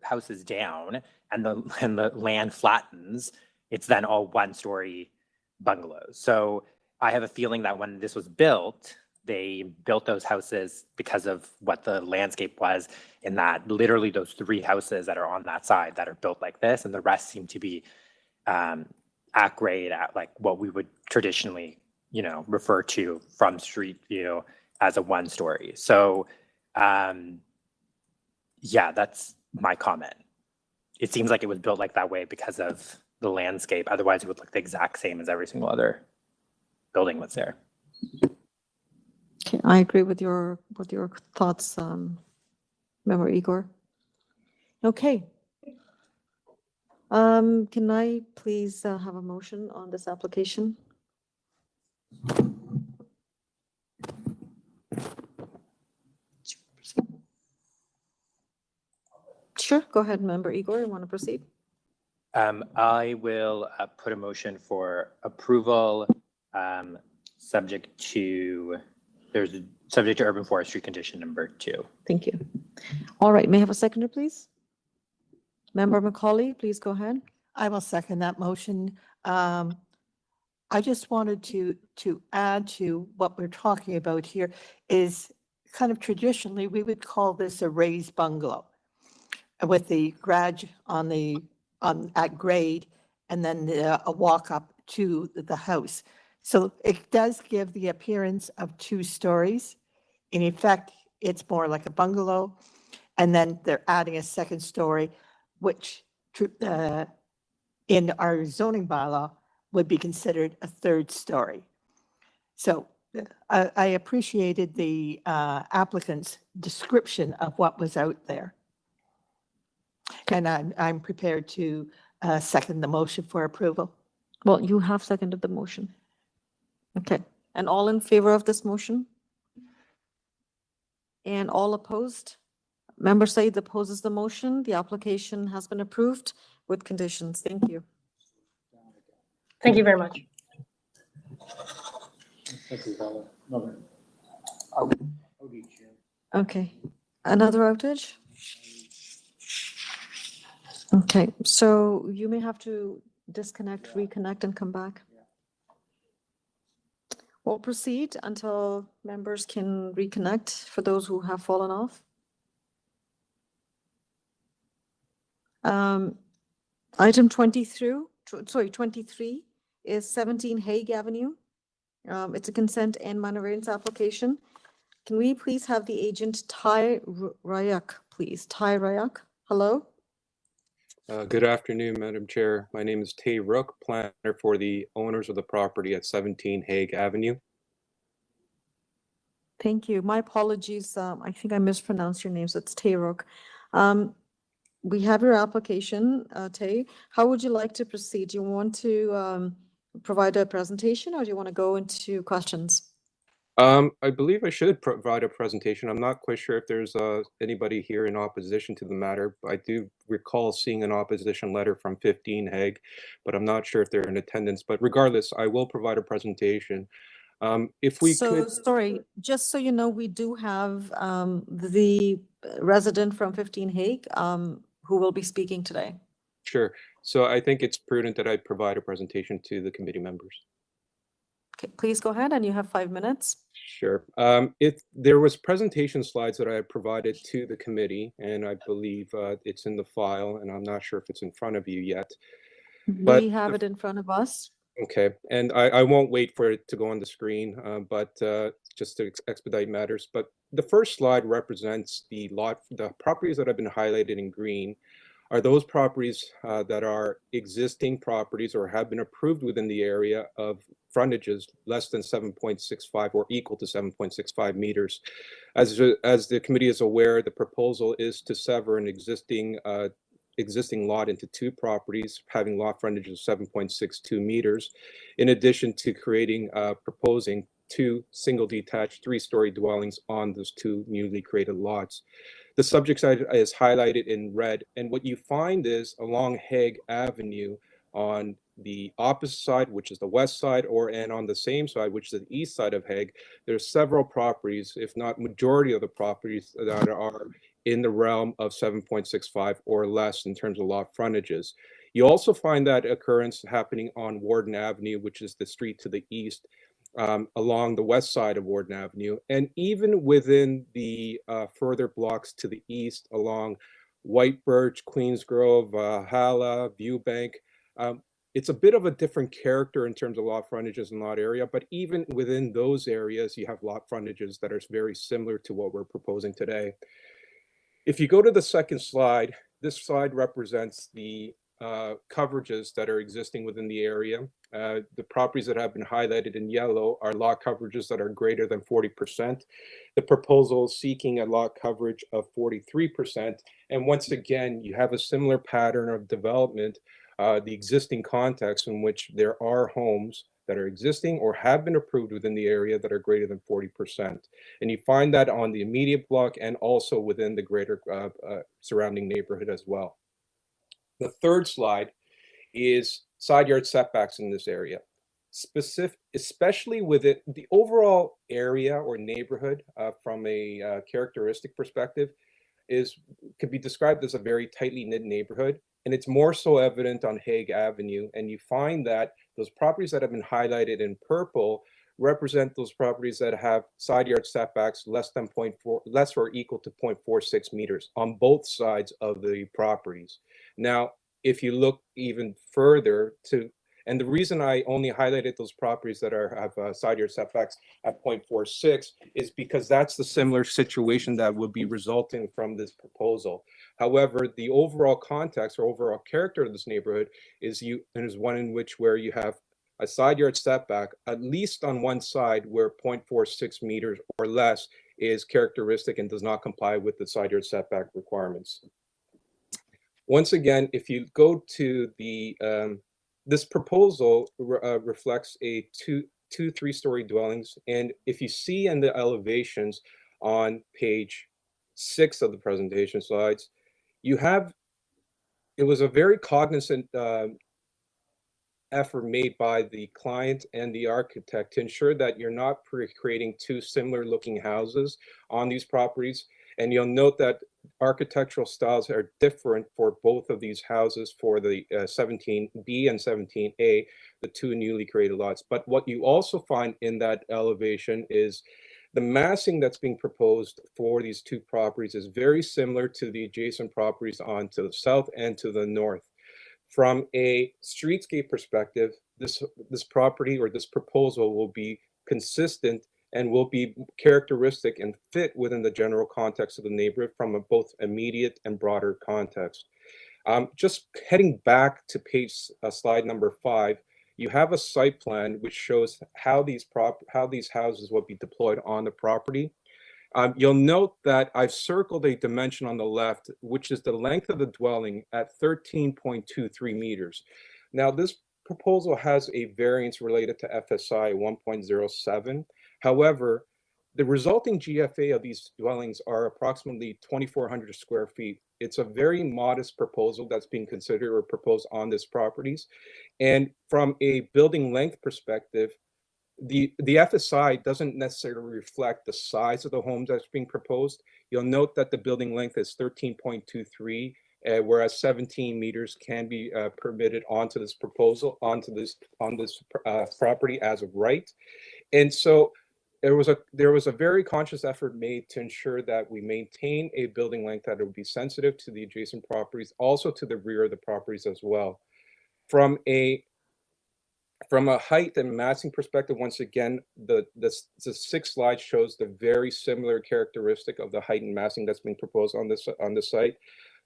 houses down and the land flattens, it's then all one-story bungalows. So I have a feeling that when this was built, they built those houses because of what the landscape was, in that literally those three houses that are on that side that are built like this, and the rest seem to be at grade at like what we would traditionally, refer to from street view as a one-story. So yeah, that's my comment. It seems like it was built like that way because of the landscape. Otherwise, it would look the exact same as every single other building that's there. Okay, I agree with your thoughts, Member Igor. Okay. Can I please have a motion on this application? Sure, go ahead, Member Igor, you want to proceed? I will put a motion for approval, subject to urban forestry condition number 2. Thank you. All right, may I have a seconder, please? Member Macaulay, please go ahead. I will second that motion. I just wanted to add to what we're talking about here is kind of traditionally, we would call this a raised bungalow with the garage at grade and then a walk up to the house. So it does give the appearance of 2 stories. In effect, it's more like a bungalow. And then they're adding a second story, which in our zoning bylaw would be considered a 3rd story. So I appreciated the applicant's description of what was out there. And I'm prepared to second the motion for approval. Well, you have seconded the motion. Okay, and all in favor of this motion? And all opposed? Member Said opposes the motion. The application has been approved with conditions. Thank you. Thank you very much. Okay, another outage? Okay, so you may have to disconnect, reconnect, and come back. We'll proceed until members can reconnect for those who have fallen off. Item 23 is 17 HAIG Avenue. It's a consent and minor variance application. Can we please have the agent Ty Rayak, please? Ty Rayak, hello? Good afternoon, Madam Chair. My name is Tay Rook, planner for the owners of the property at 17 HAIG Avenue. Thank you. My apologies. I think I mispronounced your name, so it's Tay Rook. We have your application, Tay. How would you like to proceed? Do you want to provide a presentation or do you want to go into questions? I believe I should provide a presentation. I'm not quite sure if there's anybody here in opposition to the matter. I do recall seeing an opposition letter from 15 HAIG, but I'm not sure if they're in attendance. But regardless, I will provide a presentation. If we could... Sorry, just so you know, we do have the resident from 15 HAIG who will be speaking today. Sure. So I think it's prudent that I provide a presentation to the committee members. Okay, please go ahead, and you have 5 minutes. Sure. If there was presentation slides that I had provided to the committee, and I believe it's in the file, and I'm not sure if it's in front of you yet. But We have it in front of us. okay, and I won't wait for it to go on the screen, but just to expedite matters. But the first slide represents the properties that have been highlighted in green are those properties that are existing properties or have been approved within the area of frontages less than 7.65 or equal to 7.65 meters. As the committee is aware, the proposal is to sever an existing lot into two properties having lot frontages of 7.62 meters, in addition to proposing two single detached 3-story dwellings on those two newly created lots. The subject side is highlighted in red, and what you find is along HAIG Avenue on the opposite side, which is the west side, and on the same side, which is the east side of HAIG, there's several properties, if not majority of the properties that are in the realm of 7.65 or less in terms of lot frontages. You also find that occurrence happening on Warden Avenue, which is the street to the east, along the west side of Warden Avenue, and even within the further blocks to the east along White Birch, Queens Grove, Hala, Viewbank. It's a bit of a different character in terms of lot frontages and lot area, but even within those areas, you have lot frontages that are very similar to what we're proposing today. If you go to the second slide, this slide represents the coverages that are existing within the area. The properties that have been highlighted in yellow are lot coverages that are greater than 40%. The proposal is seeking a lot coverage of 43%. And once again, you have a similar pattern of development, the existing context in which there are homes that are existing or have been approved within the area that are greater than 40%. And you find that on the immediate block and also within the greater surrounding neighborhood as well. The third slide is side yard setbacks in this area, especially within the overall area or neighborhood from a characteristic perspective could be described as a very tightly knit neighborhood. And it's more so evident on HAIG Avenue. And you find that those properties that have been highlighted in purple represent those properties that have side yard setbacks less or equal to 0.46 meters on both sides of the properties. Now, if you look even further and the reason I only highlighted those properties that have side yard setbacks at 0.46 is because that's the similar situation that would be resulting from this proposal. However, the overall context or overall character of this neighborhood is one in which where you have a side yard setback, at least on one side where 0.46 meters or less is characteristic and does not comply with the side yard setback requirements. Once again, if you go to the, this proposal reflects a two 3-story dwellings. And if you see in the elevations on page 6 of the presentation slides, it was a very cognizant effort made by the client and the architect to ensure that you're not creating two similar looking houses on these properties. And you'll note that architectural styles are different for both of these houses for the 17B and 17A, the two newly created lots. But what you also find in that elevation is the massing that's being proposed for these two properties is very similar to the adjacent properties on to the south and to the north. From a streetscape perspective, this property or this proposal will be consistent and will be characteristic and fit within the general context of the neighborhood from a both immediate and broader context. Just heading back to slide number 5, you have a site plan which shows how these houses will be deployed on the property. You'll note that I've circled a dimension on the left, which is the length of the dwelling at 13.23 meters. Now, this proposal has a variance related to FSI 1.07. However, the resulting GFA of these dwellings are approximately 2,400 square feet. It's a very modest proposal that's being considered or proposed on this properties. And from a building length perspective, the FSI doesn't necessarily reflect the size of the homes that's being proposed. You'll note that the building length is 13.23 whereas 17 meters can be permitted onto this proposal, on this property as of right. And so there was a very conscious effort made to ensure that we maintain a building length that would be sensitive to the adjacent properties, also to the rear of the properties as well. From a height and massing perspective, once again, the 6th slide shows the very similar characteristic of the height and massing that's being proposed on this site.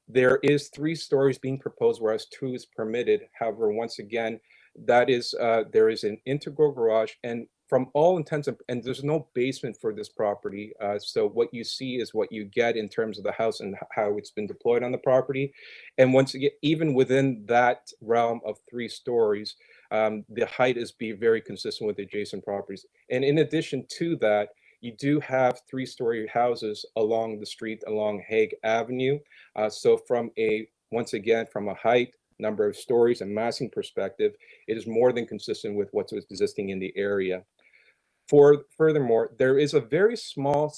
There is 3 stories being proposed, whereas 2 is permitted. However, once again, that is there is an integral garage, and from all intents and there's no basement for this property. So what you see is what you get in terms of the house and how it's been deployed on the property. And once again, even within that realm of 3 stories, the height is very consistent with adjacent properties. And in addition to that, you do have 3-story houses along the street along HAIG Avenue. So once again, from a height, number of stories and massing perspective, it is more than consistent with what's existing in the area. Furthermore, there is a very small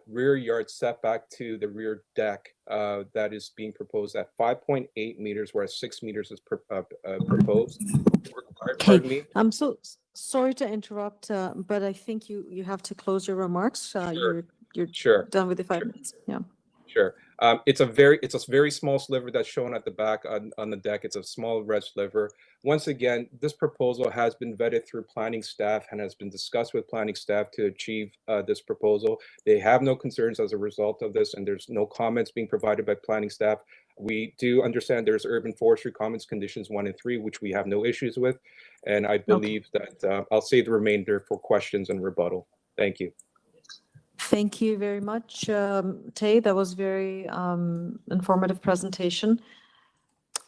rear yard setback to the rear deck that is being proposed at 5.8 meters, whereas 6 meters is proposed. Pardon me. I'm so sorry to interrupt, but I think you have to close your remarks. Sure. You're Sure. done with the 5 minutes. Yeah. Sure. It's a very small sliver that's shown at the back on the deck. It's a small red sliver. Once again, this proposal has been vetted through planning staff and has been discussed with planning staff to achieve this proposal. They have no concerns as a result of this, and there's no comments being provided by planning staff. We do understand there's urban forestry comments conditions 1 and 3, which we have no issues with. And I believe that I'll save the remainder for questions and rebuttal. Thank you. Thank you very much, Tay. That was very informative presentation.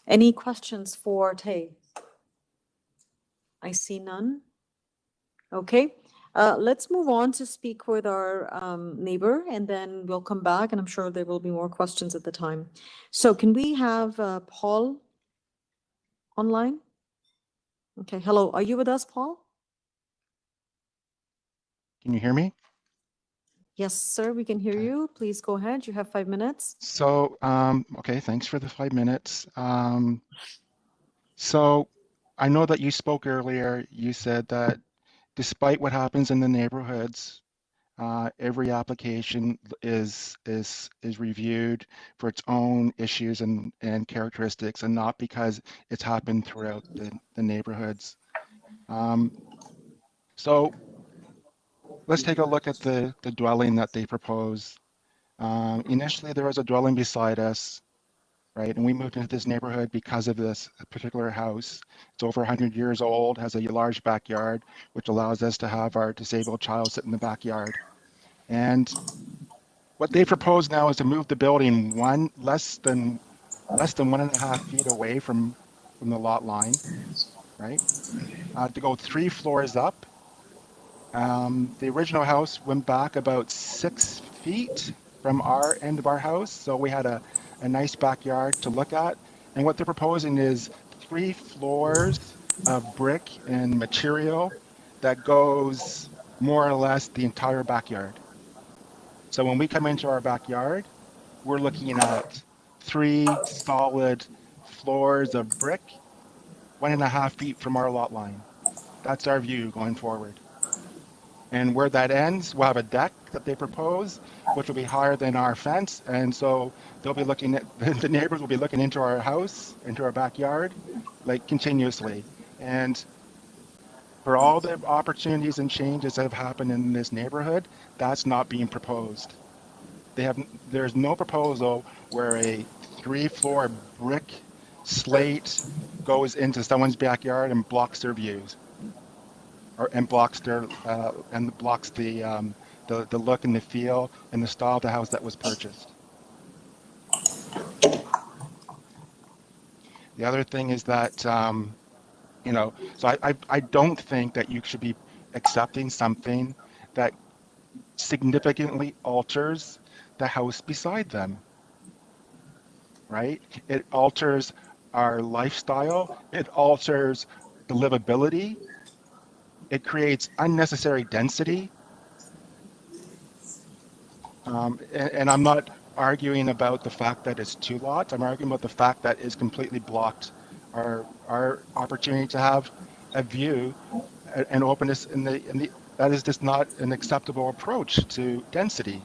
Any questions for Tay? I see none. Okay, let's move on to speak with our neighbor, and then we'll come back, and I'm sure there will be more questions at the time. So can we have Paul online? Okay, hello. Are you with us, Paul? Can you hear me? Yes, sir, we can hear you. Please go ahead. You have 5 minutes. So, okay, thanks for the 5 minutes. So I know that you spoke earlier. You said that despite what happens in the neighborhoods, every application is reviewed for its own issues and characteristics, and not because it's happened throughout the neighborhoods. So let's take a look at the dwelling that they propose. Initially, there was a dwelling beside us, right? And we moved into this neighborhood because of this particular house. It's over 100 years old, has a large backyard, which allows us to have our disabled child sit in the backyard. And what they propose now is to move the building less than 1.5 feet away from the lot line, right? To go 3 floors up. The original house went back about 6 feet from our end of our house, so we had a nice backyard to look at. And what they're proposing is 3 floors of brick and material that goes more or less the entire backyard. So when we come into our backyard, we're looking at 3 solid floors of brick, 1.5 feet from our lot line. That's our view going forward. And where that ends, we'll have a deck that they propose, which will be higher than our fence. And so they'll be looking at, the neighbors will be looking into our house, into our backyard, like continuously. And for all the opportunities and changes that have happened in this neighborhood, that's not being proposed. There's no proposal where a 3-floor brick slate goes into someone's backyard and blocks their views. And blocks the look and the feel and the style of the house that was purchased. The other thing is that, so I don't think that you should be accepting something that significantly alters the house beside them, right? It alters our lifestyle. It alters the livability. It creates unnecessary density. And I'm not arguing about the fact that it's two lots. I'm arguing about the fact that it's completely blocked our opportunity to have a view and openness in the that is just not an acceptable approach to density.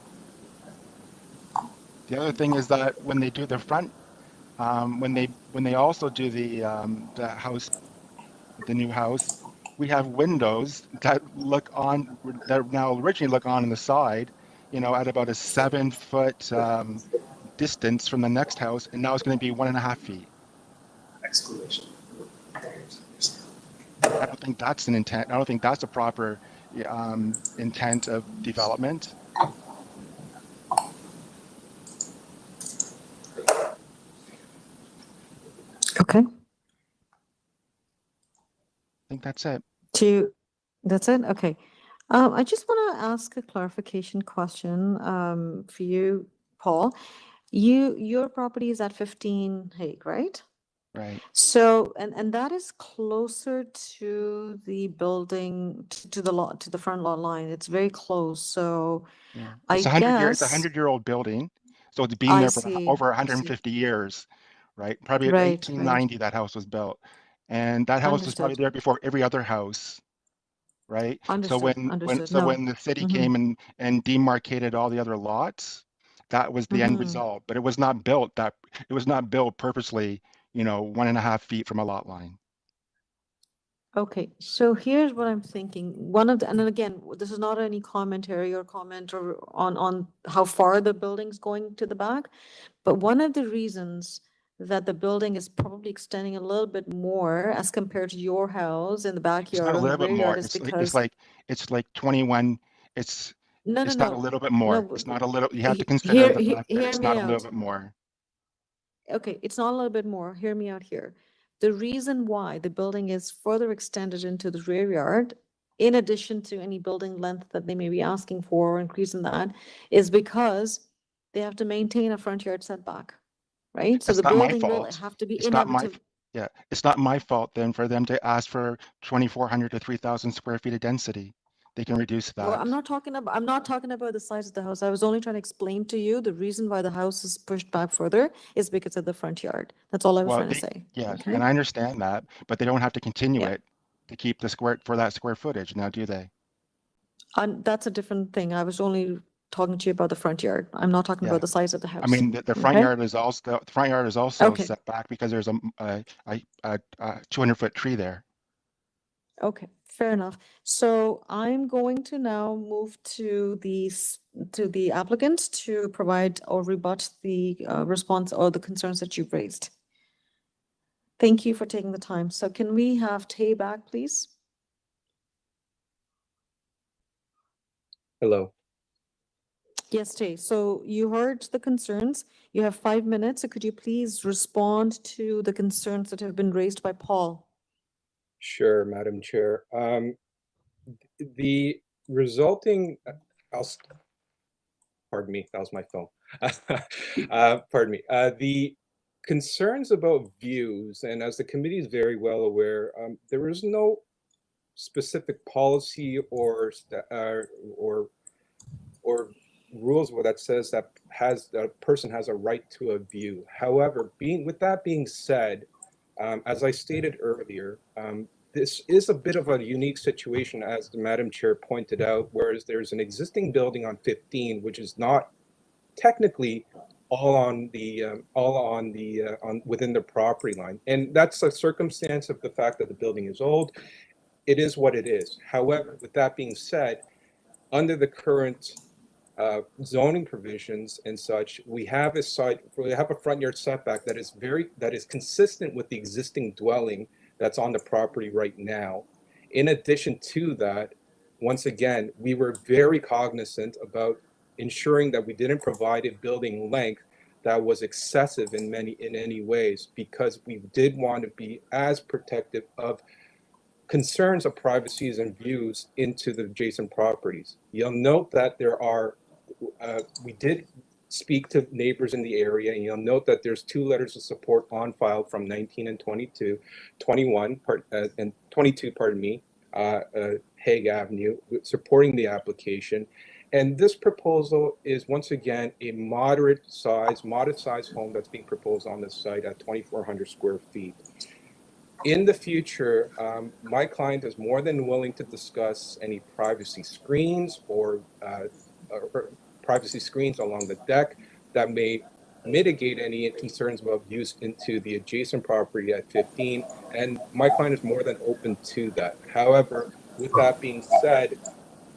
The other thing is that when they do the front, when they also do the house, the new house, we have windows that look on that now originally look on the side, you know, at about a 7-foot distance from the next house, and now it's going to be 1.5 feet. Exclamation. I don't think that's an intent. I don't think that's a proper intent of development. Okay. I think that's it. That's it? Okay. I just want to ask a clarification question for you, Paul. Your property is at 15 Hague, right? Right. So, and that is closer to the building, to the lot, to the front lot line. It's very close. So Yeah. I It's 100-year. It's a guess 100-year-old building, so it's been I there for see. over I see. 150 years, right? Probably at Right, right. 1890 that house was built, and that house was probably Understood. there before every other house, right? So Understood. when Understood. No. when the city Mm-hmm. came and demarcated all the other lots, that was the end Mm-hmm. result. But it was not built purposely, you know, 1.5 feet from a lot line. Okay, so here's what I'm thinking. One of the, and then again, this is not any commentary or comment or on how far the building's going to the back, but one of the reasons that the building is probably extending a little bit more as compared to your house in the It's not backyard a and the little bit rear more. yard is It's because like 21. It's no, no, not a no, little bit more. no. It's not a little. You have to consider the fact that Hear it's me not a little out. bit more. Okay, it's not a little bit more. Hear me out here. The reason why the building is further extended into the rear yard, in addition to any building length that they may be asking for or increase in that, is because they have to maintain a front yard setback, right? So It's the not my building will fault. have to be It's not my, inevitable. yeah, it's not my fault then for them to ask for 2,400 to 3,000 square feet of density. They can reduce Well, that. I'm not talking about the size of the house. I was only trying to explain to you the reason why the house is pushed back further is because of the front yard. That's all I was Well, trying to say. yes, Okay? and I understand that, but they don't have to continue Yeah. it to keep the square footage now, do they? And that's a different thing. I was only talking to you about the front yard. I'm not talking Yeah. about the size of the I house. mean, the front Okay? yard is also Okay. set back because there's a 200-foot tree there. Okay, fair enough. So I'm going to now move to the applicant to provide or rebut the response or the concerns that you've raised. Thank you for taking the time. So can we have Tay back, please? Hello. Yes, Tay. So you heard the concerns. You have 5 minutes. So could you please respond to the concerns that have been raised by Paul? Sure, Madam Chair. The resulting, pardon me, that was my phone. Pardon me. The concerns about views, and as the committee is very well aware, there is no specific policy or rules where that says that a person has a right to a view. However, with that being said, as I stated earlier, this is a bit of a unique situation, as the Madam Chair pointed out, whereas there's an existing building on 15, which is not technically all within the property line, and that's a circumstance of the fact that the building is old. It is what it is. However, with that being said, under the current zoning provisions and such, we have a front yard setback that is consistent with the existing dwelling that's on the property right now. In addition to that, once again, we were very cognizant about ensuring that we didn't provide a building length that was excessive in any ways, because we did want to be as protective of concerns of privacies and views into the adjacent properties. You'll note that we did speak to neighbors in the area, and you'll note that there's 2 letters of support on file from 19 and 22, 21, and 22, pardon me, Haig Avenue, supporting the application. And this proposal is once again a modest size home that's being proposed on this site at 2,400 square feet. In the future, my client is more than willing to discuss any privacy screens or privacy screens along the deck that may mitigate any concerns about use into the adjacent property at 15. And my client is more than open to that. However, with that being said,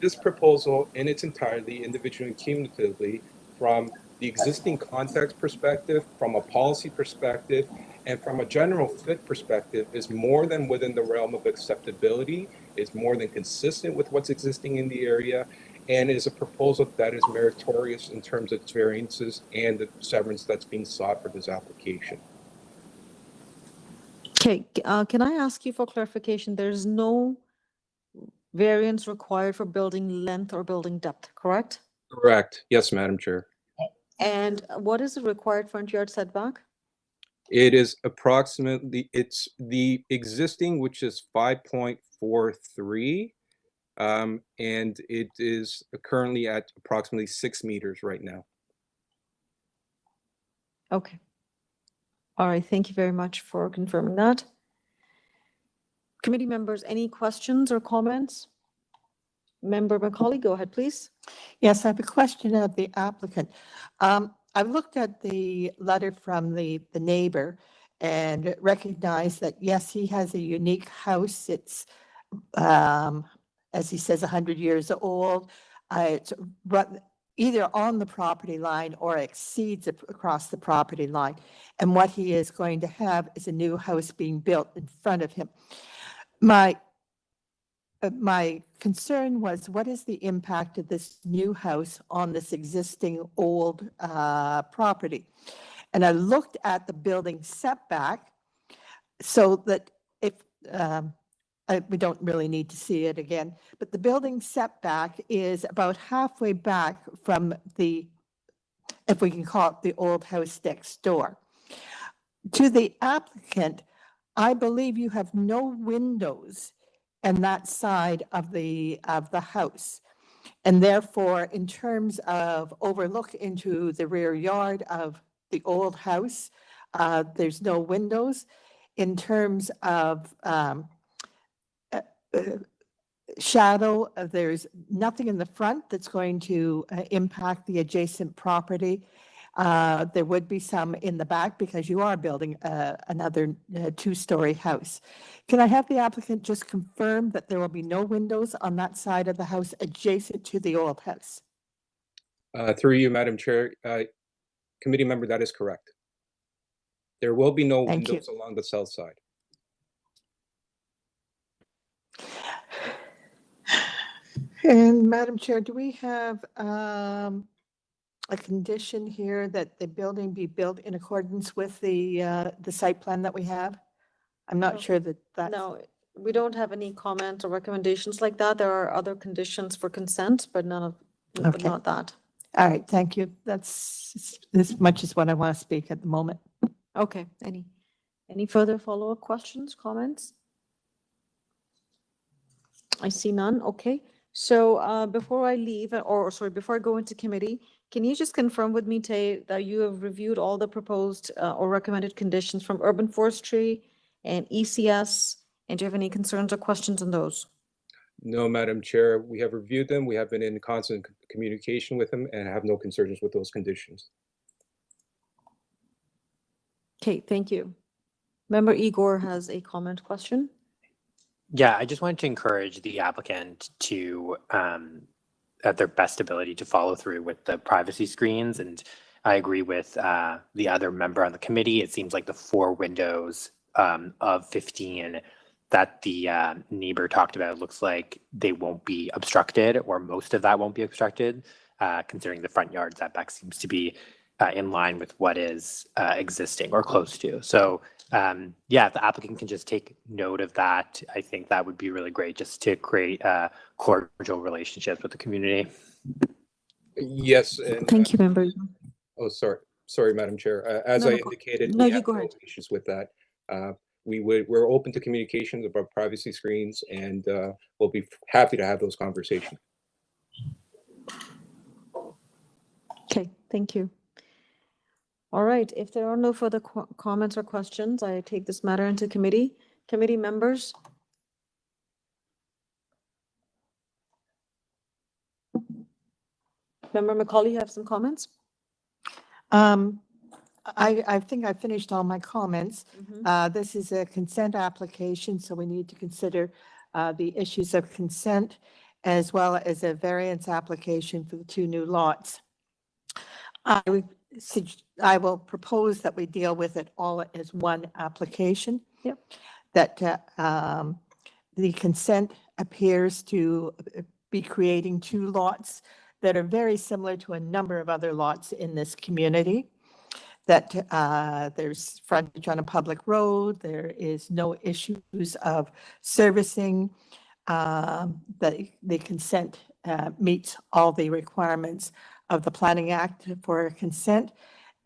this proposal in its entirety, individually and cumulatively, from the existing context perspective, from a policy perspective, and from a general fit perspective, is more than within the realm of acceptability, is more than consistent with what's existing in the area, and is a proposal that is meritorious in terms of its variances and the severance that's being sought for this application. Okay, can I ask you for clarification? There's no variance required for building length or building depth, correct? Correct. Yes, Madam Chair. And what is the required front yard setback? It is approximately, it's the existing, which is 5.43, and it is currently at approximately 6 meters right now. Okay. All right, thank you very much for confirming that. Committee members, any questions or comments? Member Macaulay, go ahead, please. Yes, I have a question of the applicant. I've looked at the letter from the neighbor and recognized that, yes, he has a unique house. It's, as he says, 100 years old. It's either on the property line or exceeds across the property line. And what he is going to have is a new house being built in front of him. My concern was, what is the impact of this new house on this existing old property? And I looked at the building setback so that if, we don't really need to see it again, but the building setback is about halfway back from the, if we can call it the old house next door. To the applicant, I believe you have no windows and that side of the house. And therefore, in terms of overlook into the rear yard of the old house, there's no windows. In terms of shadow, there's nothing in the front that's going to impact the adjacent property. There would be some in the back because you are building another two-story house. Can I have the applicant just confirm that there will be no windows on that side of the house adjacent to the old house? Through you, Madam Chair, committee member, that is correct. There will be no windows along the south side. And Madam Chair, do we have a condition here that the building be built in accordance with the site plan that we have? I'm not sure that that's... No, we don't have any comments or recommendations like that. There are other conditions for consent, but none of, but not that. All right, thank you. That's as much as what I want to speak at the moment. Okay, any further follow-up questions, comments? I see none. Okay. So before I leave, or sorry, before I go into committee, can you just confirm with me, Tay, that you have reviewed all the proposed or recommended conditions from urban forestry and ECS? And do you have any concerns or questions on those? No, Madam Chair, we have reviewed them. We have been in constant communication with them and have no concerns with those conditions. Okay, thank you. Member Igor has a comment question. Yeah, I just wanted to encourage the applicant to, at their best ability, to follow through with the privacy screens. And I agree with the other member on the committee. It seems like the 4 windows of 15 that the neighbor talked about looks like they won't be obstructed, or most of that won't be obstructed, considering the front yard setback seems to be in line with what is existing or close to. So yeah, if the applicant can just take note of that, I think that would be really great, just to create cordial relationships with the community. Yes. And, thank you, member. Oh, sorry, Madam Chair. As I indicated, we have no issues with that. We're open to communications about privacy screens, and we'll be happy to have those conversations. Okay, thank you. All right, if there are no further comments or questions, I take this matter into committee. Committee members? Member Macaulay, you have some comments? I think I finished all my comments. This is a consent application, so we need to consider the issues of consent as well as a variance application for the 2 new lots. I will propose that we deal with it all as one application. Yep. That the consent appears to be creating 2 lots that are very similar to a number of other lots in this community. That there's frontage on a public road, there is no issues of servicing, that the consent meets all the requirements of the Planning Act for consent,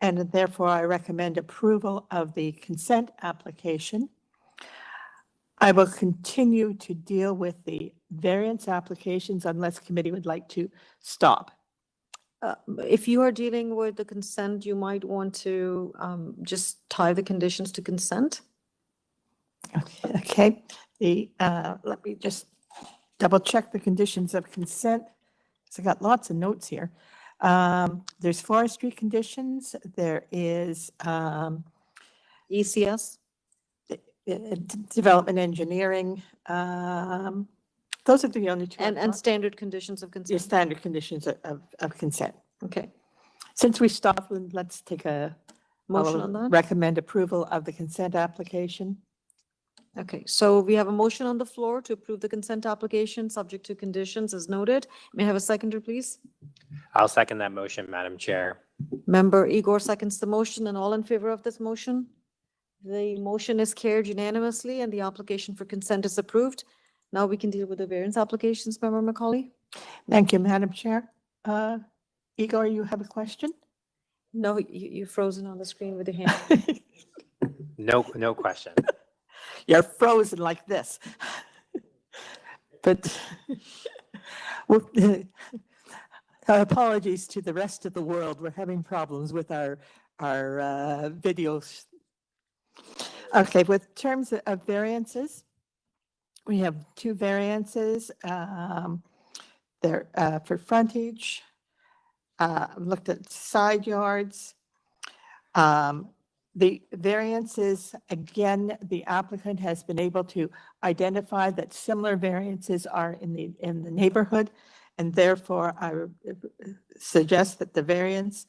and therefore I recommend approval of the consent application. I will continue to deal with the variance applications unless committee would like to stop. If you are dealing with the consent, you might want to just tie the conditions to consent. Okay, let me just double check the conditions of consent. So I got lots of notes here. There's forestry conditions. There is ECS, development engineering. Those are the only 2. and standard conditions of consent. Your standard conditions of consent. Okay. Since we stopped, let's take a Motion on that? recommend approval of the consent application. Okay, so we have a motion on the floor to approve the consent application, subject to conditions as noted. May I have a seconder, please? I'll second that motion, Madam Chair. Member Igor seconds the motion, and all in favor of this motion? The motion is carried unanimously and the application for consent is approved. Now we can deal with the variance applications, Member Macaulay. Thank you, Madam Chair. Igor, you have a question? No, you're frozen on the screen with your hand. No question. You're frozen like this. But well, apologies to the rest of the world. We're having problems with our videos. Okay, with terms of variances, we have 2 variances. They're for frontage. Looked at side yards. The variances, again, the applicant has been able to identify that similar variances are in the neighborhood, and therefore I suggest that the variance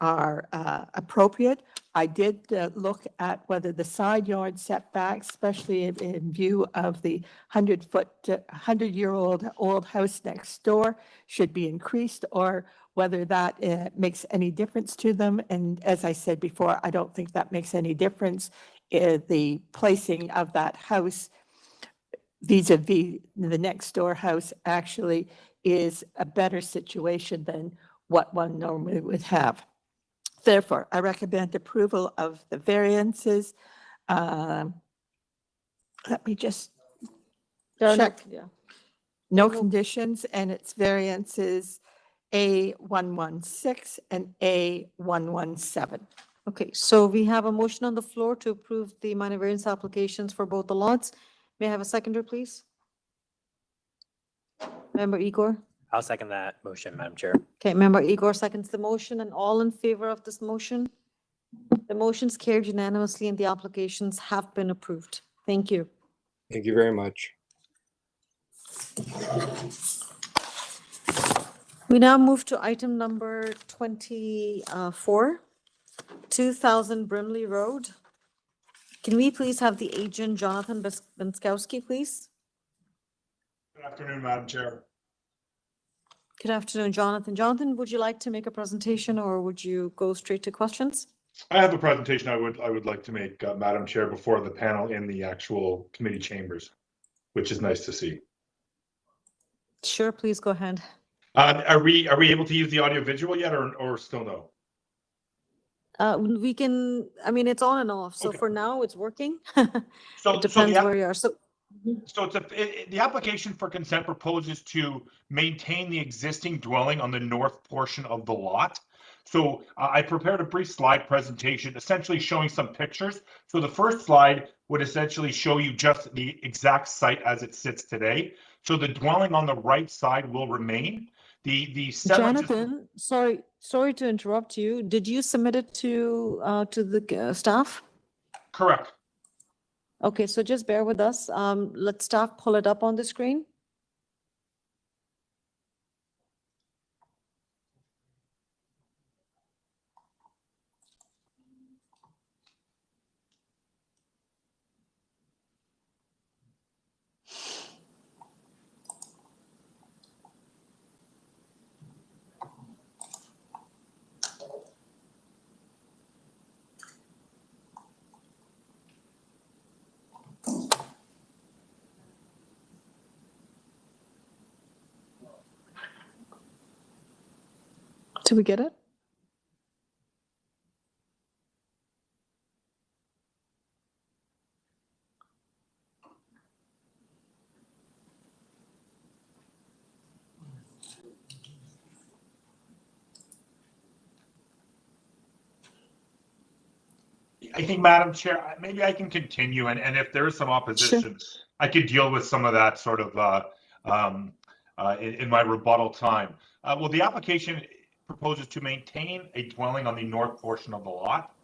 are appropriate. I did look at whether the side yard setbacks, especially in view of the 100-year-old old house next door, should be increased, or whether that makes any difference to them. And as I said before, I don't think that makes any difference. The placing of that house vis-a-vis the next door house actually is a better situation than what one normally would have. Therefore, I recommend approval of the variances. Let me just check. No conditions, and it's variances A116 and A117. Okay, so we have a motion on the floor to approve the minor variance applications for both the lots. May I have a seconder, please? Member Igor? I'll second that motion, Madam Chair. Okay, Member Igor seconds the motion, and all in favor of this motion? The motion's carried unanimously and the applications have been approved. Thank you. Thank you very much. We now move to item number 24, 2000 Brimley Road. Can we please have the agent, Jonathan Benskowski, please? Good afternoon, Madam Chair. Good afternoon, Jonathan. Jonathan, would you like to make a presentation or would you go straight to questions? I have a presentation I would like to make, Madam Chair, before the panel in the actual committee chambers, which is nice to see. Sure, please go ahead. Are we able to use the audio visual yet, or still no? We can, I mean, it's on and off. So Okay. for now, it's working. So, It depends the, where you are. So the application for consent proposes to maintain the existing dwelling on the north portion of the lot. So I prepared a brief slide presentation, essentially showing some pictures. So the first slide would essentially show you just the exact site as it sits today. So the dwelling on the right side will remain. The settlement Jonathan, sorry to interrupt you. Did you submit it to the staff? Correct. Okay, so just bear with us. Let staff pull it up on the screen. Did we get it? I think, Madam Chair, maybe I can continue, and if there is some opposition, I could deal with some of that sort of in my rebuttal time. Well, the application proposes to maintain a dwelling on the north portion of the lot.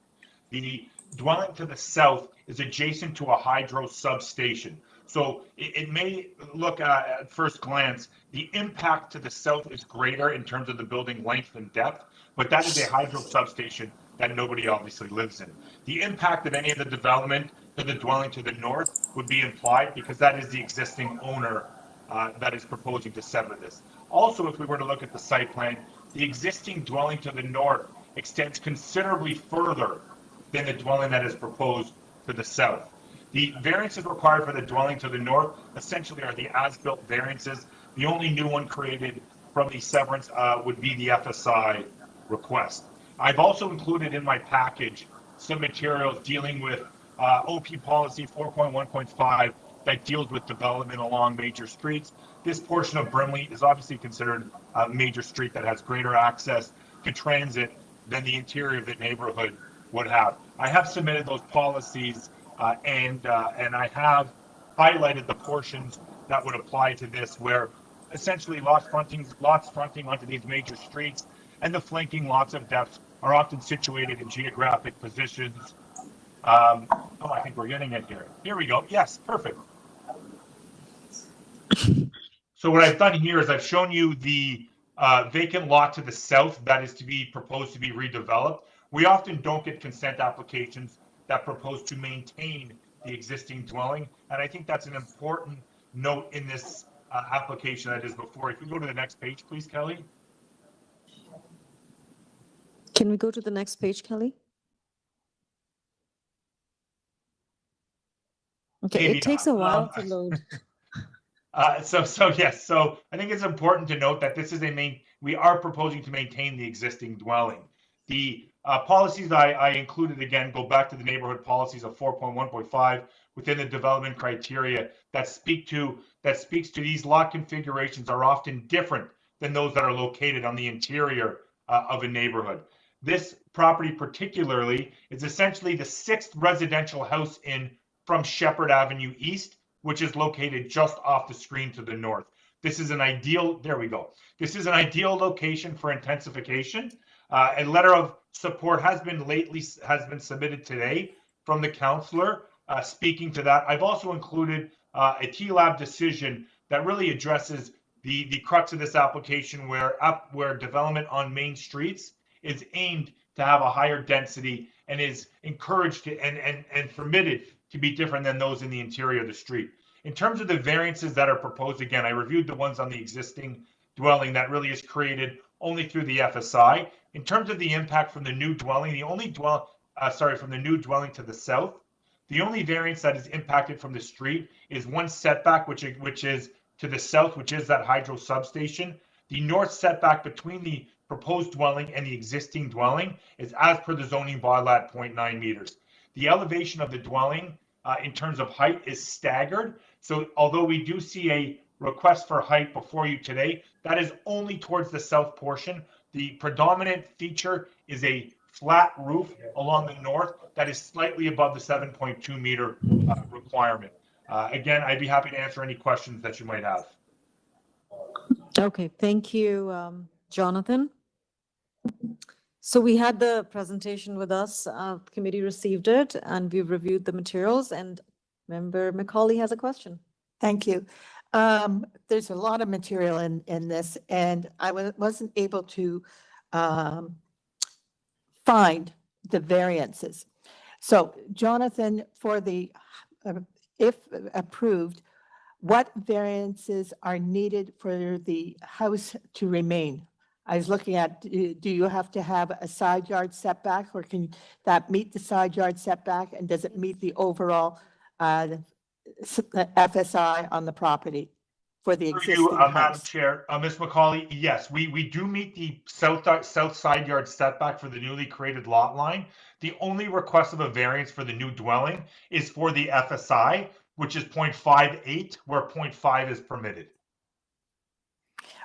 The dwelling to the south is adjacent to a hydro substation. So it may look at first glance, the impact to the south is greater in terms of the building length and depth, but that is a hydro substation that nobody obviously lives in. The impact of any of the development to the dwelling to the north would be implied because that is the existing owner that is proposing to sever this. Also, if we were to look at the site plan, the existing dwelling to the north extends considerably further than the dwelling that is proposed to the south. The variances required for the dwelling to the north essentially are the as-built variances. The only new one created from the severance would be the FSI request. I've also included in my package some materials dealing with OP policy 4.1.5 that deals with development along major streets. This portion of Brimley is obviously considered a major street that has greater access to transit than the interior of the neighborhood would have. I have submitted those policies and I have highlighted the portions that would apply to this, where essentially lots fronting onto these major streets and the flanking lots of depths are often situated in geographic positions. I think we're getting it here. Here we go. Yes, perfect. So what I've done here is I've shown you the vacant lot to the south that is to be proposed to be redeveloped. We often don't get consent applications that propose to maintain the existing dwelling, and I think that's an important note in this application that is before. If we go to the next page, please, Kelly. Can we go to the next page, Kelly? Okay, Maybe it takes not. a while to load. Yes, so I think it's important to note that this is we are proposing to maintain the existing dwelling. The policies I included, again, go back to the neighborhood policies of 4.1.5 within the development criteria that speaks to these lot configurations are often different than those that are located on the interior of a neighborhood. This property particularly is essentially the 6th residential house from Shepherd Avenue East, which is located just off the screen to the north. This is an ideal, there we go. This is an ideal location for intensification. A letter of support has been submitted today from the councillor speaking to that. I've also included a TLAB decision that really addresses the crux of this application, where development on main streets is aimed to have a higher density and is encouraged to, and permitted to be different than those in the interior of the street. In terms of the variances that are proposed, again, I reviewed the ones on the existing dwelling that really is created only through the FSI. In terms of the impact from the new dwelling, from the new dwelling to the south, the only variance that is impacted from the street is one setback, which is to the south, which is that hydro substation. The north setback between the proposed dwelling and the existing dwelling is as per the zoning bylaw at 0.9 meters. The elevation of the dwelling in terms of height is staggered. So although we do see a request for height before you today, that is only towards the south portion. The predominant feature is a flat roof along the north that is slightly above the 7.2 meter requirement. Again, I'd be happy to answer any questions that you might have. Okay, thank you, Jonathan. So we had the presentation with us, the committee received it, and we've reviewed the materials, and Member Macaulay has a question. Thank you. There's a lot of material in this, and I wasn't able to find the variances. So Jonathan, for the, if approved, what variances are needed for the house to remain? I was looking at, do you have to have a side yard setback, or can that meet the side yard setback? And does it meet the overall FSI on the property for the existing Madam house? Chair, Ms. Macaulay, yes, we do meet the south side yard setback for the newly created lot line. The only request of a variance for the new dwelling is for the FSI, which is 0.58, where 0.5 is permitted.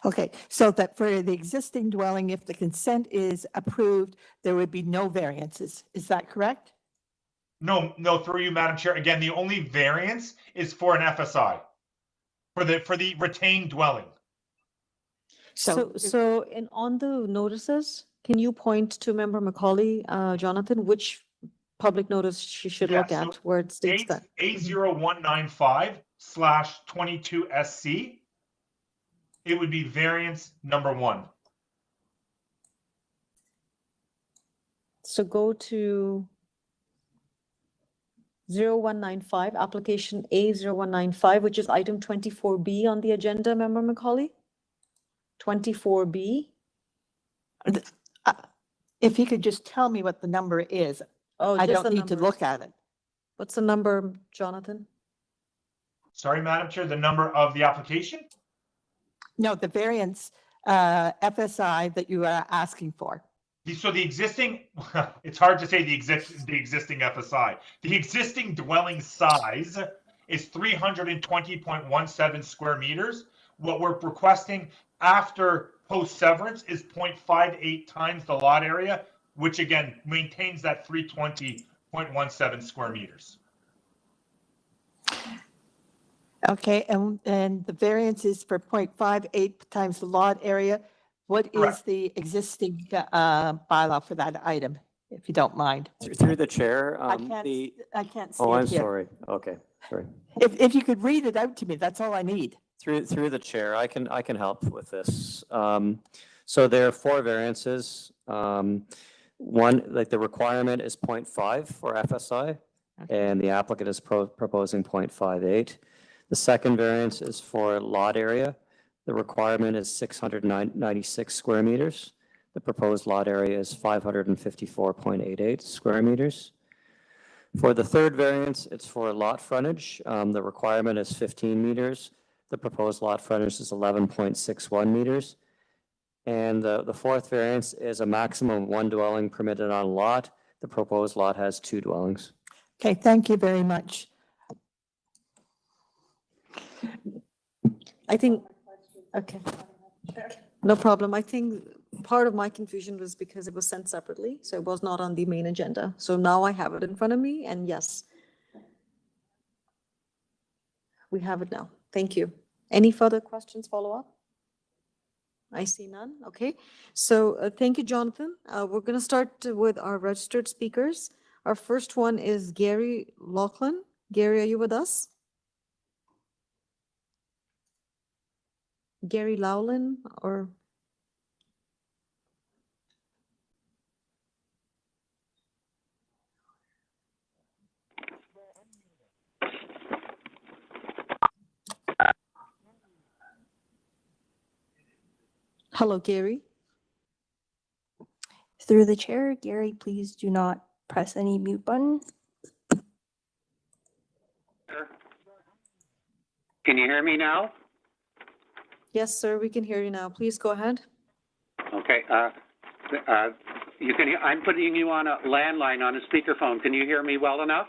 Okay, so that for the existing dwelling, if the consent is approved, there would be no variances. Is that correct? No, through you, Madam Chair. Again, the only variance is for an FSI, for the retained dwelling. So on the notices, can you point to Member Macaulay, Jonathan, which public notice she should look at where it states that? A0195/22SC. It would be variance number 1. So go to 0195, application A0195, which is item 24B on the agenda, Member Macaulay? 24B. If you could just tell me what the number is, I don't need to look at it. What's the number, Jonathan? Sorry, Madam Chair, the number of the application? No, the variance FSI that you are asking for. So the existing, it's hard to say the existing FSI. The existing dwelling size is 320.17 square meters. What we're requesting after post severance is 0.58 times the lot area, which again maintains that 320.17 square meters. Okay, and the variance is for 0.58 times the lot area. What is the existing bylaw for that item, if you don't mind? Through the chair, I can't see oh, it I'm here. sorry. Okay, sorry. If you could read it out to me, that's all I need. Through the chair, I can help with this. So there are 4 variances. One, like the requirement is 0.5 for FSI, and the applicant is proposing 0.58. The second variance is for lot area. The requirement is 696 square meters. The proposed lot area is 554.88 square meters. For the third variance, it's for lot frontage. The requirement is 15 meters. The proposed lot frontage is 11.61 meters. And the fourth variance is a maximum of 1 dwelling permitted on a lot. The proposed lot has 2 dwellings. Okay, thank you very much. I think, okay, no problem. I think part of my confusion was because it was sent separately, so it was not on the main agenda. So now I have it in front of me, and yes, we have it now. Thank you. Any further questions, follow up? I see none. Okay, so thank you, Jonathan. We're going to start with our registered speakers. Our first one is Gary Laughlin. Gary, are you with us? Gary Laughlin, or? Hello, Gary. Through the chair, Gary, please do not press any mute button. Can you hear me now? Yes, sir, we can hear you now. Please go ahead. Okay. You can hear, I'm putting you on a landline on a speakerphone. Can you hear me well enough?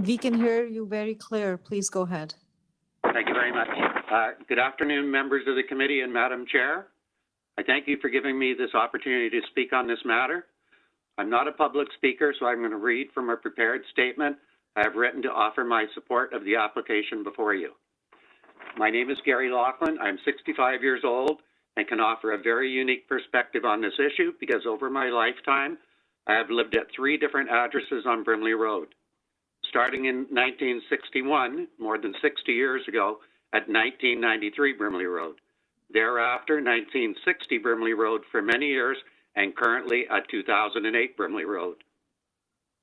We can hear you very clear. Please go ahead. Thank you very much. Good afternoon, members of the committee and Madam Chair. I thank you for giving me this opportunity to speak on this matter. I'm not a public speaker, so I'm going to read from a prepared statement I have written to offer my support of the application before you. My name is Gary Laughlin. I'm 65 years old and can offer a very unique perspective on this issue because over my lifetime, I have lived at 3 different addresses on Brimley Road. Starting in 1961, more than 60 years ago, at 1993 Brimley Road. Thereafter, 1960 Brimley Road for many years, and currently at 2008 Brimley Road.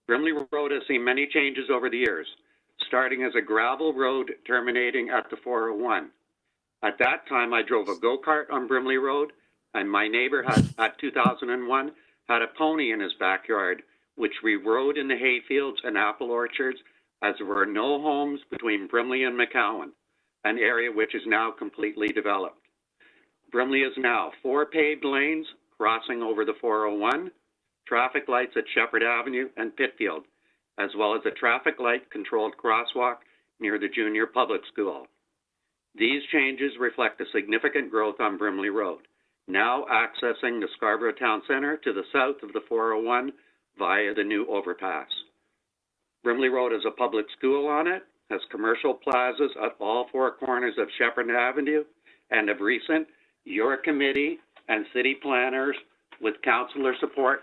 Brimley Road has seen many changes over the years, starting as a gravel road terminating at the 401. At that time, I drove a go-kart on Brimley Road, and my neighbor at 2001 had a pony in his backyard, which we rode in the hayfields and apple orchards as there were no homes between Brimley and McCowan, an area which is now completely developed. Brimley is now 4 paved lanes crossing over the 401, traffic lights at Shepherd Avenue and Pitfield, as well as a traffic light controlled crosswalk near the junior public school. These changes reflect a significant growth on Brimley Road, now accessing the Scarborough Town Center to the south of the 401 via the new overpass. Brimley Road has a public school on it, has commercial plazas at all 4 corners of Shepherd Avenue, and of recent, your committee and city planners with councillor support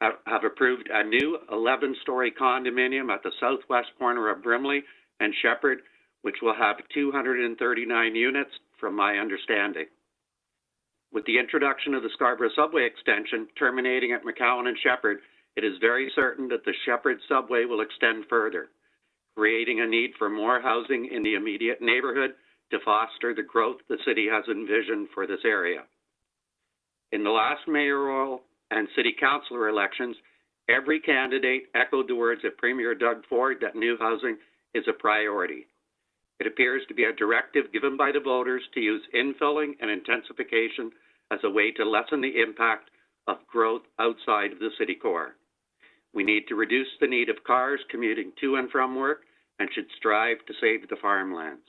have approved a new 11-story condominium at the southwest corner of Brimley and Shepherd, which will have 239 units from my understanding. With the introduction of the Scarborough subway extension terminating at McCowan and Shepherd, it is very certain that the Shepherd subway will extend further, creating a need for more housing in the immediate neighborhood to foster the growth the city has envisioned for this area. In the last mayoral and city councilor elections, every candidate echoed the words of Premier Doug Ford that new housing is a priority. It appears to be a directive given by the voters to use infilling and intensification as a way to lessen the impact of growth outside of the city core. We need to reduce the need of cars commuting to and from work and should strive to save the farmlands.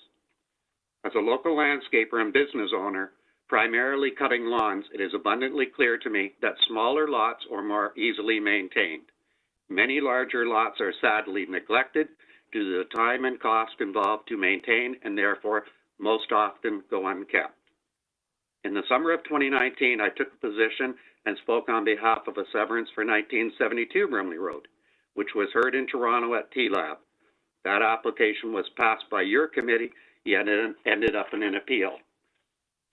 As a local landscaper and business owner, primarily cutting lawns, it is abundantly clear to me that smaller lots are more easily maintained. Many larger lots are sadly neglected due to the time and cost involved to maintain and therefore most often go unkept. In the summer of 2019, I took a position and spoke on behalf of a severance for 1972 Brimley Road, which was heard in Toronto at TLAB. That application was passed by your committee, yet it ended up in an appeal.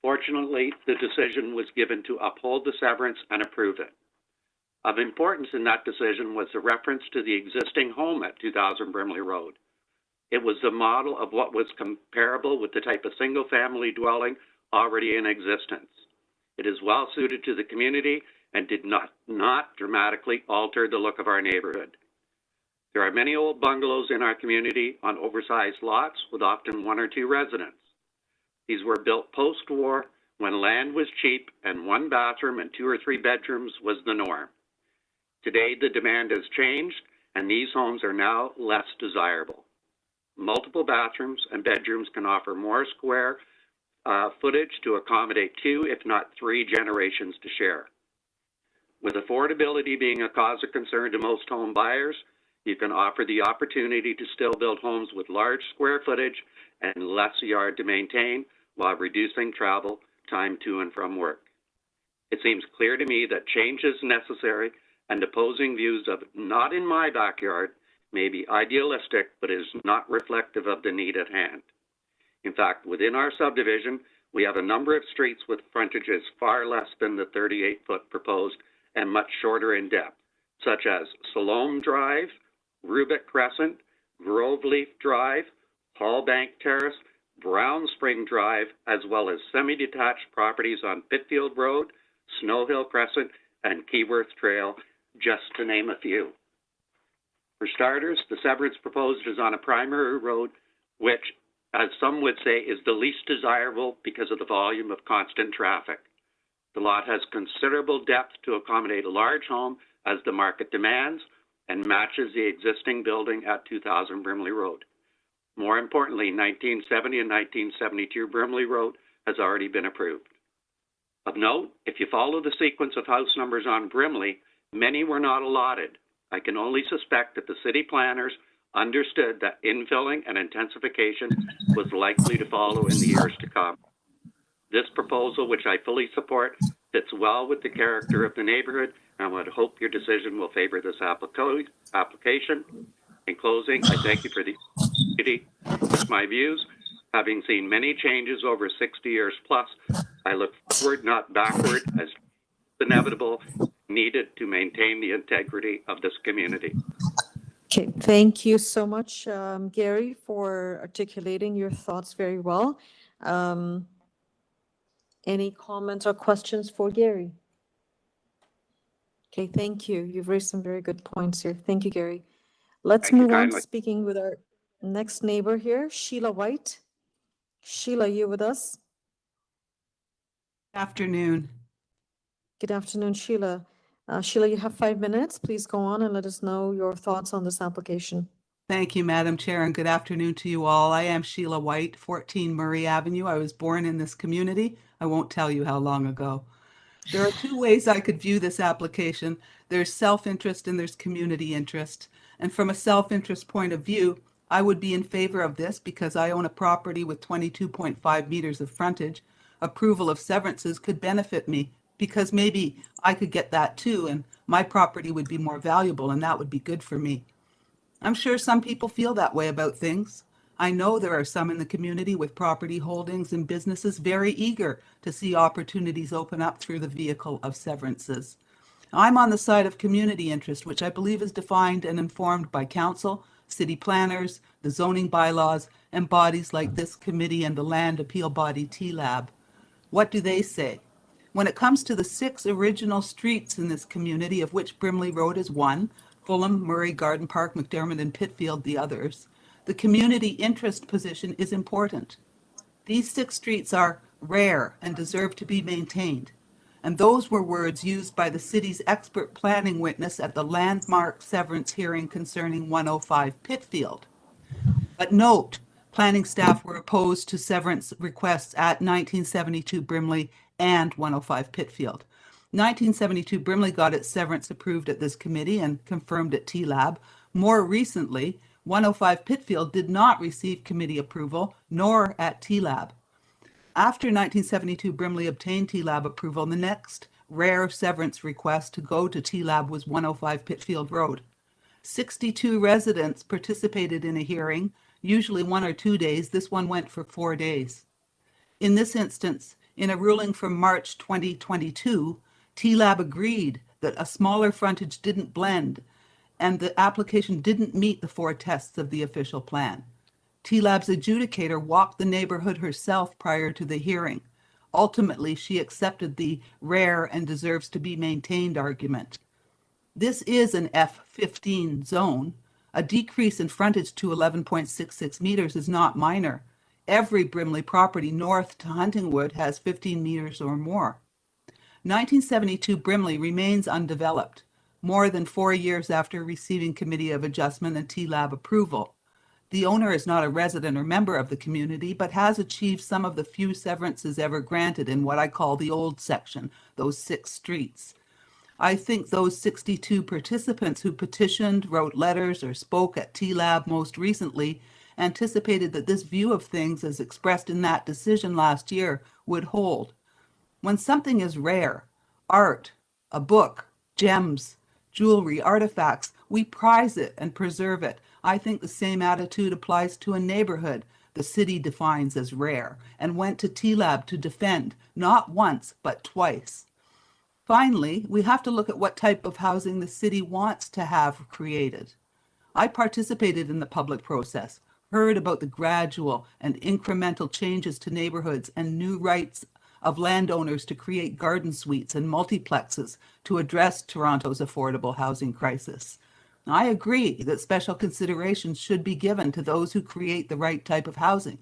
Fortunately, the decision was given to uphold the severance and approve it. Of importance in that decision was the reference to the existing home at 2000 Brimley Road. It was the model of what was comparable with the type of single-family dwelling already in existence. It is well suited to the community and did not dramatically alter the look of our neighborhood. There are many old bungalows in our community on oversized lots with often 1 or 2 residents. These were built post-war when land was cheap and 1 bathroom and 2 or 3 bedrooms was the norm. Today, the demand has changed and these homes are now less desirable. Multiple bathrooms and bedrooms can offer more square footage to accommodate 2, if not 3 generations to share. With affordability being a cause of concern to most home buyers, you can offer the opportunity to still build homes with large square footage and less yard to maintain while reducing travel time to and from work. It seems clear to me that change is necessary and opposing views of not in my backyard may be idealistic, but is not reflective of the need at hand. In fact, within our subdivision, we have a number of streets with frontages far less than the 38-foot proposed and much shorter in depth, such as Salome Drive, Rubik Crescent, Groveleaf Drive, Hallbank Terrace, Brown Spring Drive, as well as semi-detached properties on Pitfield Road, Snow Hill Crescent, and Keyworth Trail, just to name a few. For starters, the severance proposed is on a primary road, which, as some would say, is the least desirable because of the volume of constant traffic. The lot has considerable depth to accommodate a large home as the market demands and matches the existing building at 2000 Brimley Road. More importantly, 1970 and 1972 Brimley Road has already been approved. Of note, if you follow the sequence of house numbers on Brimley, many were not allotted. I can only suspect that the city planners understood that infilling and intensification was likely to follow in the years to come. This proposal, which I fully support, fits well with the character of the neighborhood, and I would hope your decision will favor this application. In closing, I thank you for the opportunity to express my views. Having seen many changes over 60 years plus, I look forward, not backward, as inevitable, needed to maintain the integrity of this community. Okay, thank you so much, Gary, for articulating your thoughts very well. Any comments or questions for Gary? Okay, thank you. You've raised some very good points here. Thank you, Gary. Let's Thank you move on to kindly. speaking with our next neighbor here, Sheila White. Sheila, you with us? Afternoon. Good afternoon, Sheila. Sheila, you have 5 minutes. Please go on and let us know your thoughts on this application. Thank you, Madam Chair, and good afternoon to you all. I am Sheila White, 14 Murray Avenue. I was born in this community. I won't tell you how long ago. There are two ways I could view this application. There's self-interest and there's community interest. And from a self-interest point of view, I would be in favor of this because I own a property with 22.5 meters of frontage. Approval of severances could benefit me because maybe I could get that too, and my property would be more valuable, and that would be good for me. I'm sure some people feel that way about things. I know there are some in the community with property holdings and businesses very eager to see opportunities open up through the vehicle of severances. I'm on the side of community interest, which I believe is defined and informed by council, city planners, the zoning bylaws, and bodies like this committee and the land appeal body TLAB. What do they say? When it comes to the 6 original streets in this community, of which Brimley Road is one, Fulham, Murray, Garden Park, McDermott, and Pitfield the others, the community interest position is important. These 6 streets are rare and deserve to be maintained. And those were words used by the city's expert planning witness at the landmark severance hearing concerning 105 Pitfield. But note, planning staff were opposed to severance requests at 1972 Brimley and 105 Pitfield. 1972 Brimley got its severance approved at this committee and confirmed at TLAB. More recently, 105 Pitfield did not receive committee approval, nor at TLAB. After 1972 Brimley obtained TLAB approval, the next rare severance request to go to TLAB was 105 Pitfield Road. 62 residents participated in a hearing, usually 1 or 2 days. This one went for 4 days. In this instance, in a ruling from March 2022, TLAB agreed that a smaller frontage didn't blend and the application didn't meet the 4 tests of the official plan. TLAB's adjudicator walked the neighborhood herself prior to the hearing. Ultimately, she accepted the rare and deserves to be maintained argument. This is an F15 zone. A decrease in frontage to 11.66 meters is not minor. Every Brimley property north to Huntingwood has 15 meters or more. 1972 Brimley remains undeveloped, more than 4 years after receiving Committee of Adjustment and TLAB approval. The owner is not a resident or member of the community, but has achieved some of the few severances ever granted in what I call the old section, those 6 streets. I think those 62 participants who petitioned, wrote letters, or spoke at TLAB most recently anticipated that this view of things as expressed in that decision last year would hold. When something is rare, art, a book, gems, jewelry, artifacts, we prize it and preserve it. I think the same attitude applies to a neighborhood the city defines as rare and went to TLAB to defend, not once, but twice. Finally, we have to look at what type of housing the city wants to have created. I participated in the public process, heard about the gradual and incremental changes to neighborhoods and new rights of landowners to create garden suites and multiplexes to address Toronto's affordable housing crisis. I agree that special consideration should be given to those who create the right type of housing.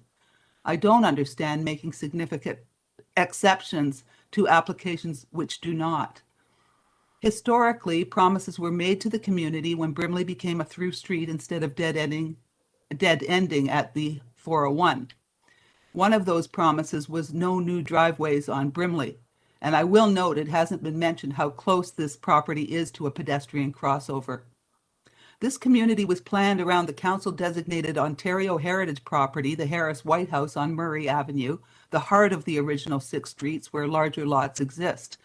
I don't understand making significant exceptions to applications which do not. Historically, promises were made to the community when Brimley became a through street instead of dead ending at the 401. One of those promises was no new driveways on Brimley. And I will note, it hasn't been mentioned how close this property is to a pedestrian crossover. This community was planned around the council-designated Ontario Heritage property, the Harris White House on Murray Avenue, the heart of the original 6 streets where larger lots exist.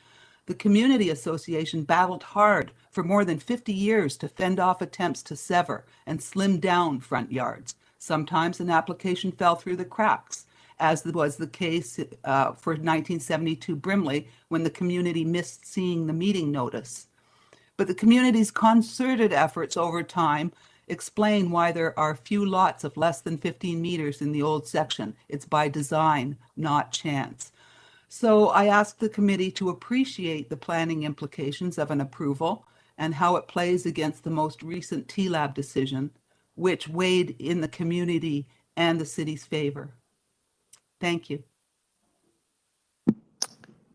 The Community Association battled hard for more than 50 years to fend off attempts to sever and slim down front yards. Sometimes an application fell through the cracks, as was the case for 1972 Brimley, when the community missed seeing the meeting notice. But the community's concerted efforts over time explain why there are few lots of less than 15 meters in the old section. It's by design, not chance. So I asked the committee to appreciate the planning implications of an approval and how it plays against the most recent TLAB decision, which weighed in the community and the city's favor. Thank you.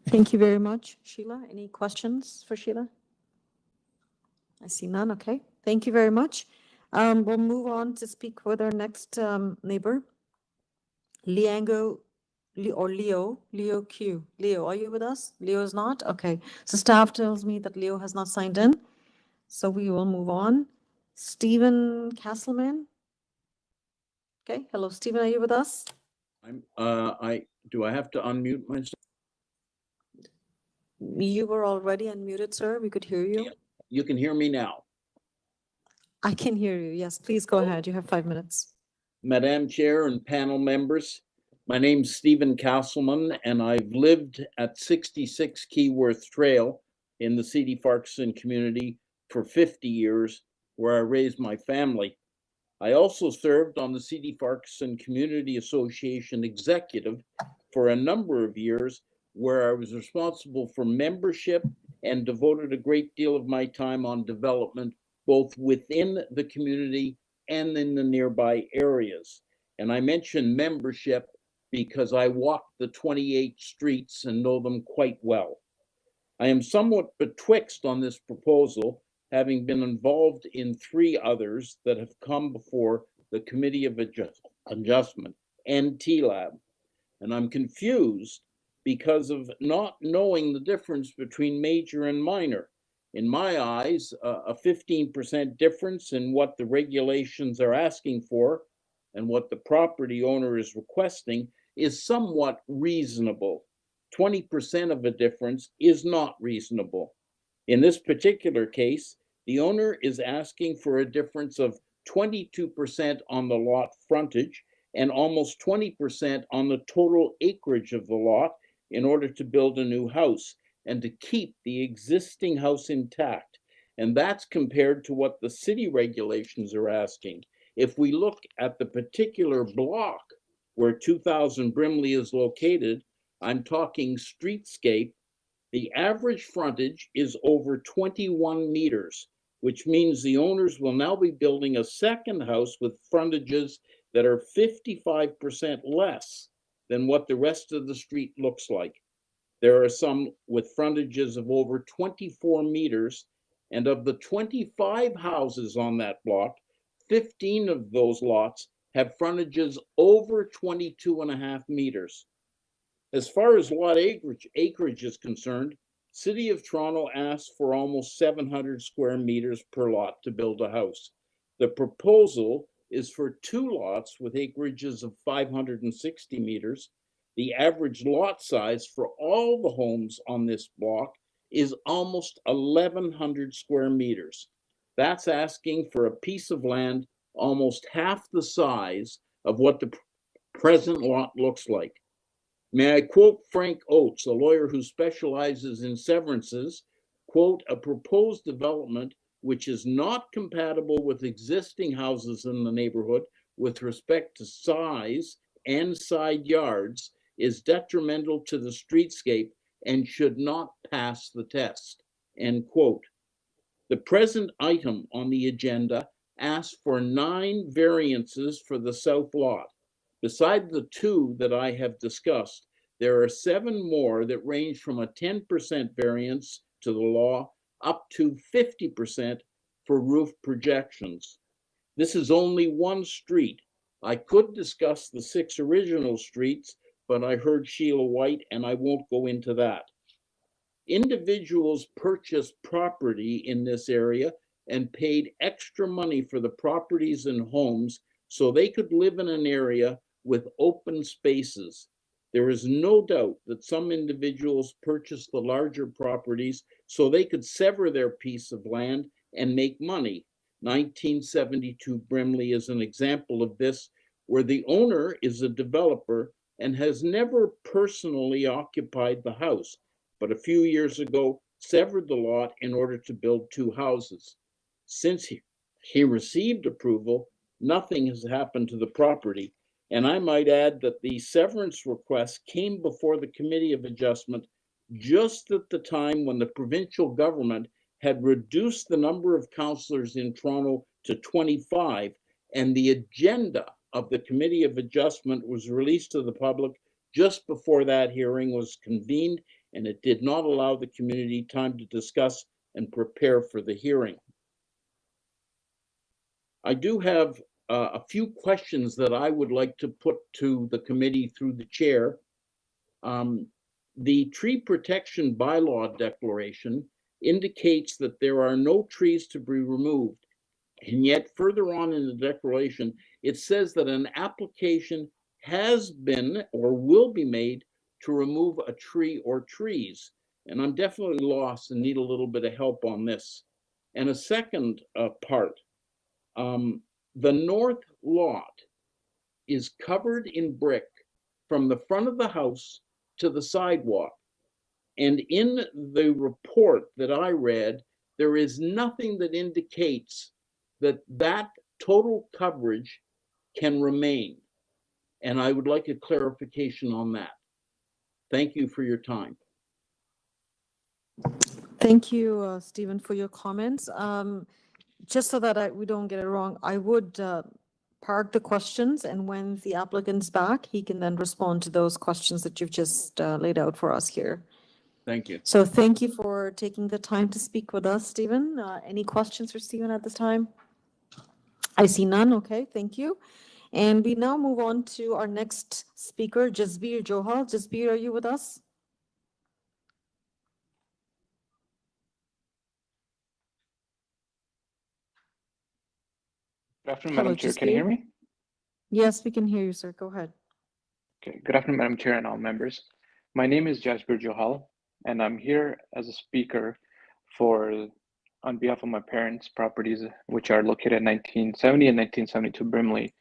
Thank you very much, Sheila. Any questions for Sheila? I see none. Okay. Thank you very much. We'll move on to speak with our next neighbor, Leo Q. Leo, are you with us? Leo is not? Okay. So staff tells me that Leo has not signed in. So we will move on. Stephen Castleman. Okay. Hello, Stephen. Are you with us? Do I have to unmute myself? You were already unmuted, sir. We could hear you. You can hear me now. I can hear you. Yes, please go ahead. You have 5 minutes. Madam Chair and panel members, my name's Stephen Castleman, and I've lived at 66 Keyworth Trail in the C.D. Farquharson community for 50 years, where I raised my family. I also served on the C.D. Farquharson Community Association executive for a number of years, where I was responsible for membership and devoted a great deal of my time on development, both within the community and in the nearby areas. And I mention membership because I walked the 28 streets and know them quite well. I am somewhat betwixt on this proposal, having been involved in 3 others that have come before the Committee of Adjustment and TLAB. And I'm confused because of not knowing the difference between major and minor. In my eyes, a 15% difference in what the regulations are asking for and what the property owner is requesting is somewhat reasonable. 20% of a difference is not reasonable. In this particular case, the owner is asking for a difference of 22% on the lot frontage and almost 20% on the total acreage of the lot in order to build a new house and to keep the existing house intact. And that's compared to what the city regulations are asking. If we look at the particular block where 2000 Brimley is located, I'm talking streetscape, the average frontage is over 21 meters, which means the owners will now be building a second house with frontages that are 55% less than what the rest of the street looks like. There are some with frontages of over 24 meters, and of the 25 houses on that block, 15 of those lots have frontages over 22.5 meters. As far as lot acreage is concerned, City of Toronto asks for almost 700 square meters per lot to build a house. The proposal is for 2 lots with acreages of 560 meters. The average lot size for all the homes on this block is almost 1,100 square meters. That's asking for a piece of land almost half the size of what the present lot looks like. May I quote Frank Oates, a lawyer who specializes in severances, quote, "A proposed development which is not compatible with existing houses in the neighborhood with respect to size and side yards is detrimental to the streetscape and should not pass the test," end quote. The present item on the agenda asks for 9 variances for the south lot. Beside the 2 that I have discussed, there are 7 more that range from a 10% variance to the law up to 50% for roof projections. This is only one street. I could discuss the 6 original streets, but I heard Sheila White and I won't go into that. individuals purchased property in this area and paid extra money for the properties and homes so they could live in an area with open spaces. There is no doubt that some individuals purchased the larger properties so they could sever their piece of land and make money. 1972 Brimley is an example of this, where the owner is a developer and has never personally occupied the house, but a few years ago severed the lot in order to build 2 houses. Since he received approval, nothing has happened to the property. And I might add that the severance request came before the Committee of Adjustment just at the time when the provincial government had reduced the number of councillors in Toronto to 25, and the agenda of the Committee of Adjustment was released to the public just before that hearing was convened, and it did not allow the community time to discuss and prepare for the hearing. I do have a few questions that I would like to put to the committee through the chair. The tree protection bylaw declaration indicates that there are no trees to be removed. And yet further on in the declaration, it says that an application has been or will be made to remove a tree or trees. And I'm definitely lost and need a little bit of help on this. And a second part, the north lot is covered in brick from the front of the house to the sidewalk. And in the report that I read, there is nothing that indicates that that total coverage can remain. And I would like a clarification on that. Thank you for your time. Thank you, Stephen, for your comments. Just so that we don't get it wrong, I would park the questions, and when the applicant's back, he can then respond to those questions that you've just laid out for us here. Thank you. So thank you for taking the time to speak with us, Stephen. Any questions for Stephen at this time? I see none. Okay, thank you. And we now move on to our next speaker, Jasbir Johal. Jasbir, are you with us? Good afternoon, Hello, Madam Chair. Can you Jasbir. hear me? Yes, we can hear you, sir. Go ahead. Okay. Good afternoon, Madam Chair and all members. My name is Jasbir Johal, and I'm here as a speaker on behalf of my parents' properties, which are located at 1970 and 1972 Brimley,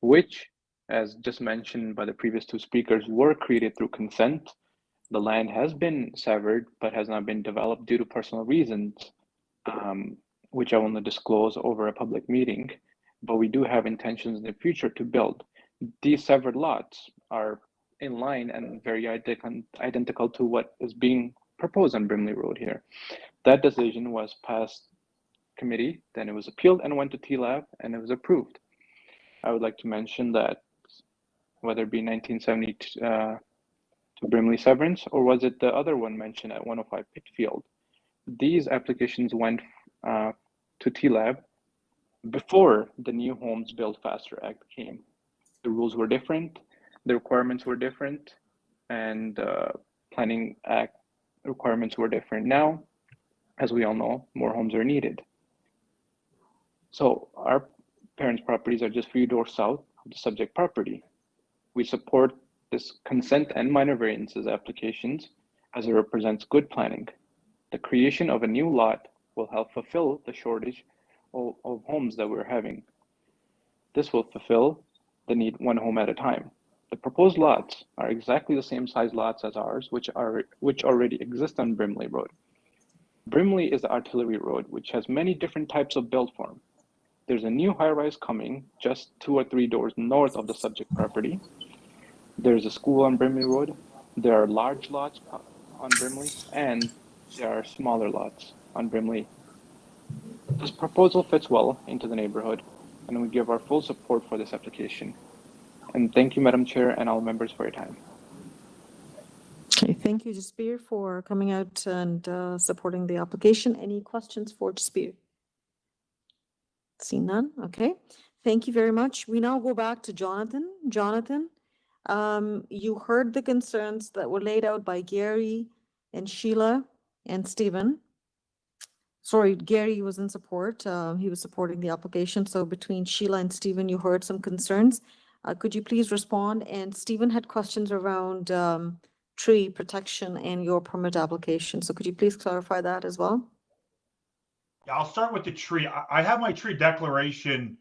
which, as just mentioned by the previous 2 speakers, were created through consent. The land has been severed, but has not been developed due to personal reasons, which I will not disclose over a public meeting. But we do have intentions in the future to build. These severed lots are in line and very identical to what is being proposed on Brimley Road here. That decision was passed committee, then it was appealed and went to TLAB, and it was approved. I would like to mention that whether it be 1970 to Brimley severance, or was it the other one mentioned at 105 Pitfield, these applications went to TLAB before the New Homes Build Faster Act came. The rules were different, the requirements were different, and Planning Act requirements were different. Now, as we all know, more homes are needed. So our parents' properties are just a few doors south of the subject property. We support this consent and minor variances applications as it represents good planning. The creation of a new lot will help fulfill the shortage of homes that we're having. This will fulfill the need 1 home at a time. The proposed lots are exactly the same size lots as ours, which already exist on Brimley Road. Brimley is the artillery road, which has many different types of build form. There's a new high-rise coming just 2 or 3 doors north of the subject property. There's a school on Brimley Road. There are large lots on Brimley, and there are smaller lots on Brimley. This proposal fits well into the neighborhood, and we give our full support for this application. And thank you, Madam Chair, and all members for your time. Okay, thank you, Jasbir, for coming out and supporting the application. Any questions for Jasbir? See none. Okay, thank you very much. We now go back to Jonathan. Jonathan, you heard the concerns that were laid out by Gary and Sheila and Stephen. Sorry, Gary was in support. He was supporting the application. So between Sheila and Stephen, you heard some concerns. Could you please respond? And Stephen had questions around tree protection and your permit application. So could you please clarify that as well? Yeah, I'll start with the tree. I have my tree declaration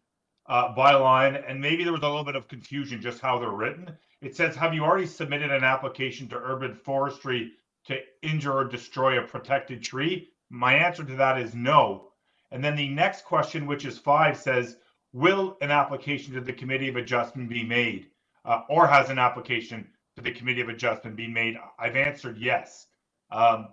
by line, and maybe there was a little bit of confusion just how they're written. It says, have you already submitted an application to urban forestry to injure or destroy a protected tree? My answer to that is no. And then the next question, which is 5, says, will an application to the Committee of Adjustment be made? Or has an application to the Committee of Adjustment been made? I've answered yes. And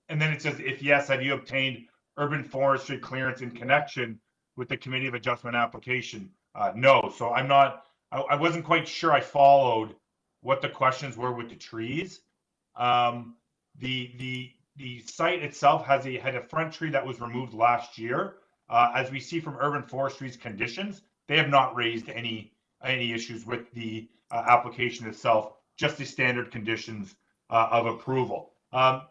then it says, if yes, have you obtained urban forestry clearance in connection with the Committee of Adjustment application? No. So I wasn't quite sure I followed what the questions were with the trees. The site itself had a front tree that was removed last year. As we see from urban forestry's conditions, they have not raised any issues with the application itself, just the standard conditions of approval.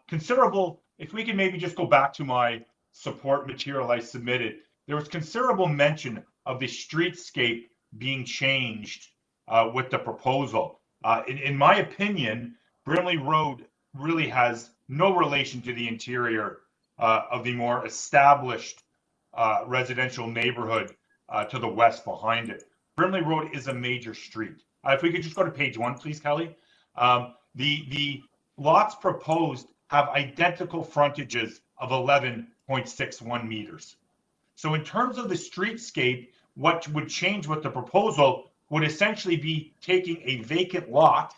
Considerable, if we can maybe just go back to my support material I submitted, there was considerable mention of the streetscape being changed with the proposal. In my opinion, Brimley Road really has no relation to the interior of the more established residential neighborhood to the west behind it. Brimley Road is a major street. If we could just go to page 1, please, Kelly. The lots proposed have identical frontages of 11.61 meters. So in terms of the streetscape, what would change with the proposal would essentially be taking a vacant lot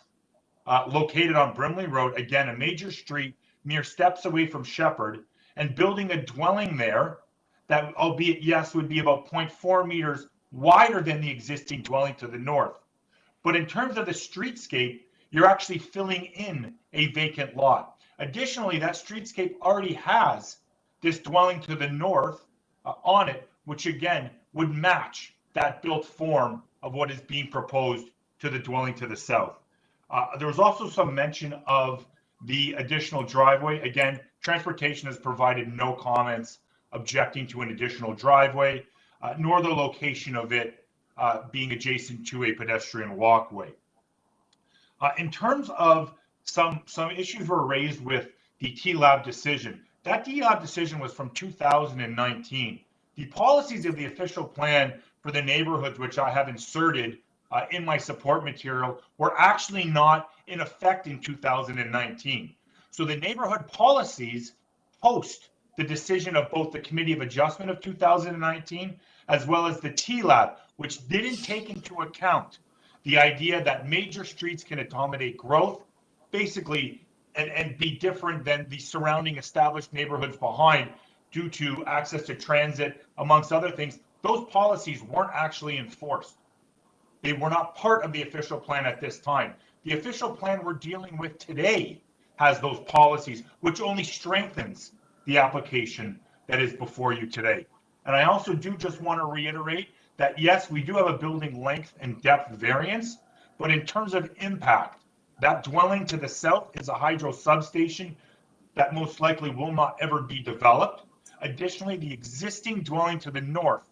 located on Brimley Road, again, a major street, mere steps away from Shepherd, and building a dwelling there that, albeit, yes, would be about 0.4 meters wider than the existing dwelling to the north. But in terms of the streetscape, you're actually filling in a vacant lot. Additionally, that streetscape already has this dwelling to the north on it, which again would match that built form of what is being proposed to the dwelling to the south. There was also some mention of the additional driveway. Again, transportation has provided no comments objecting to an additional driveway, nor the location of it being adjacent to a pedestrian walkway. In terms of some issues were raised with the TLAB decision. That TLAB decision was from 2019. The policies of the official plan for the neighborhoods, which I have inserted in my support material, were actually not in effect in 2019. So the neighborhood policies post the decision of both the Committee of Adjustment of 2019 as well as the TLAB, which didn't take into account the idea that major streets can accommodate growth, basically, and be different than the surrounding established neighborhoods behind due to access to transit, amongst other things. Those policies weren't actually enforced. They were not part of the official plan at this time. The official plan we're dealing with today has those policies, which only strengthens the application that is before you today. And I also do just want to reiterate that, yes, we do have a building length and depth variance, but in terms of impact, that dwelling to the south is a hydro substation that most likely will not ever be developed. Additionally, the existing dwelling to the north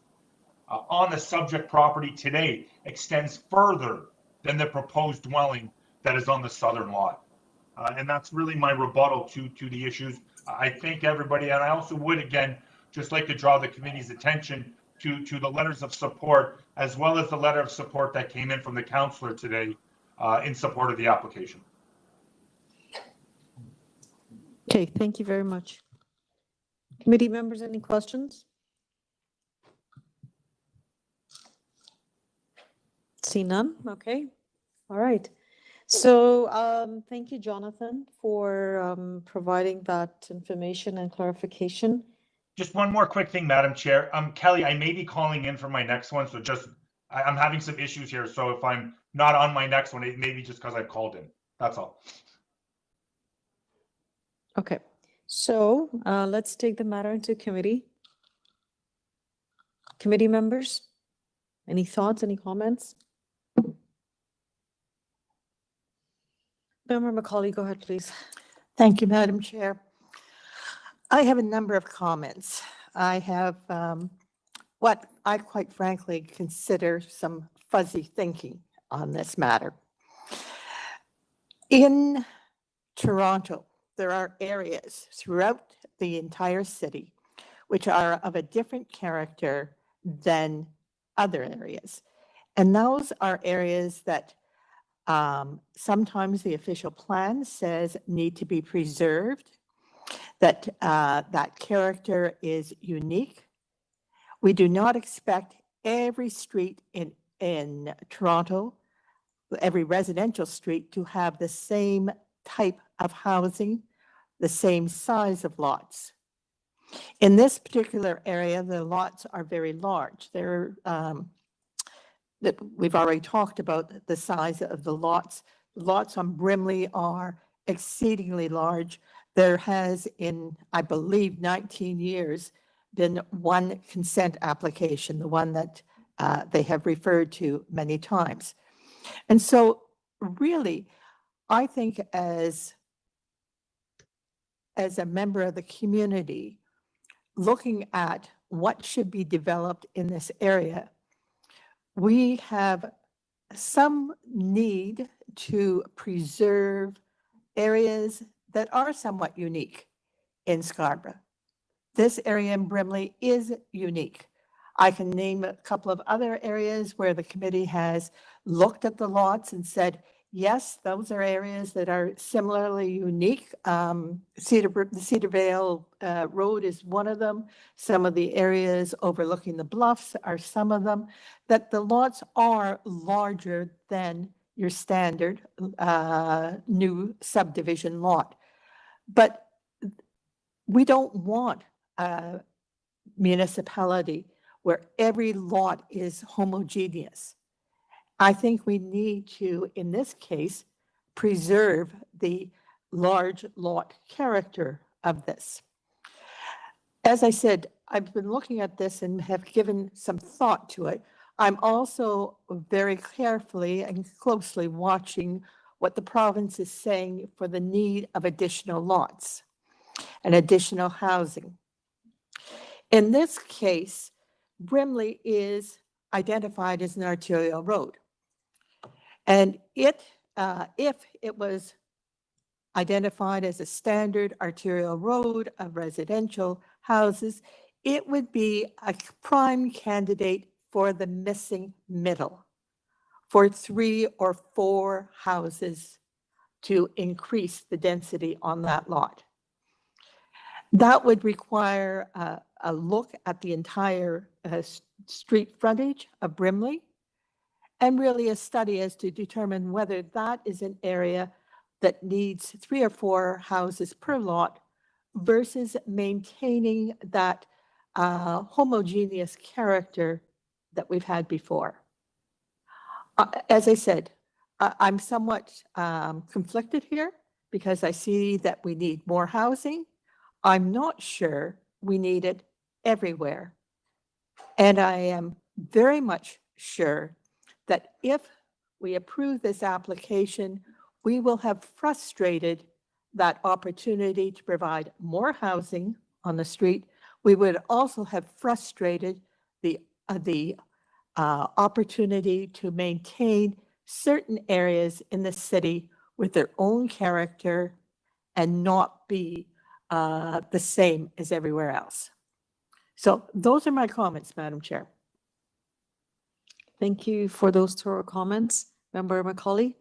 on the subject property today extends further than the proposed dwelling that is on the southern lot. And that's really my rebuttal to the issues. I thank everybody, and I also would, again, just like to draw the committee's attention to the letters of support, as well as the letter of support that came in from the councillor today in support of the application. Okay, thank you very much. Committee members, any questions? See none? Okay. All right. So thank you, Jonathan, for providing that information and clarification. Just one more quick thing, Madam Chair. Kelly, I may be calling in for my next one, so I'm having some issues here. So if I'm not on my next one, it may be just because I've called in. That's all. Okay. So let's take the matter into committee. Committee members, any thoughts, any comments? Member Macaulay, go ahead, please. Thank you, Madam Chair. I have a number of comments. I have what I quite frankly consider some fuzzy thinking on this matter. In Toronto, there are areas throughout the entire city which are of a different character than other areas. And those are areas that sometimes the official plan says need to be preserved, that that character is unique. We do not expect every street in Toronto, every residential street, to have the same type of housing, the same size of lots. In this particular area, the lots are very large. They're we've already talked about the size of the lots. Lots on Brimley are exceedingly large. There has, in I believe 19 years, been one consent application, the one that they have referred to many times. And so really, I think as a member of the community, looking at what should be developed in this area, we have some need to preserve areas that are somewhat unique in Scarborough. This area in Brimley is unique. I can name a couple of other areas where the committee has looked at the lots and said, yes, those are areas that are similarly unique. The Cedar Vale Road is one of them. Some of the areas overlooking the bluffs are some of them, that the lots are larger than your standard new subdivision lot. But we don't want a municipality where every lot is homogeneous. I think we need to, in this case, preserve the large lot character of this. As I said, I've been looking at this and have given some thought to it. I'm also very carefully and closely watching what the province is saying for the need of additional lots and additional housing. In this case, Brimley is identified as an arterial road. And if it was identified as a standard arterial road of residential houses, it would be a prime candidate for the missing middle, for 3 or 4 houses to increase the density on that lot. That would require a look at the entire street frontage of Brimley, and really a study as to determine whether that is an area that needs 3 or 4 houses per lot versus maintaining that homogeneous character that we've had before. As I said, I'm somewhat conflicted here because I see that we need more housing. I'm not sure we need it everywhere. And I am very much sure that if we approve this application, we will have frustrated that opportunity to provide more housing on the street. We would also have frustrated the opportunity to maintain certain areas in the city with their own character and not be the same as everywhere else. So those are my comments, Madam Chair. Thank you for those thorough comments. Member Macaulay?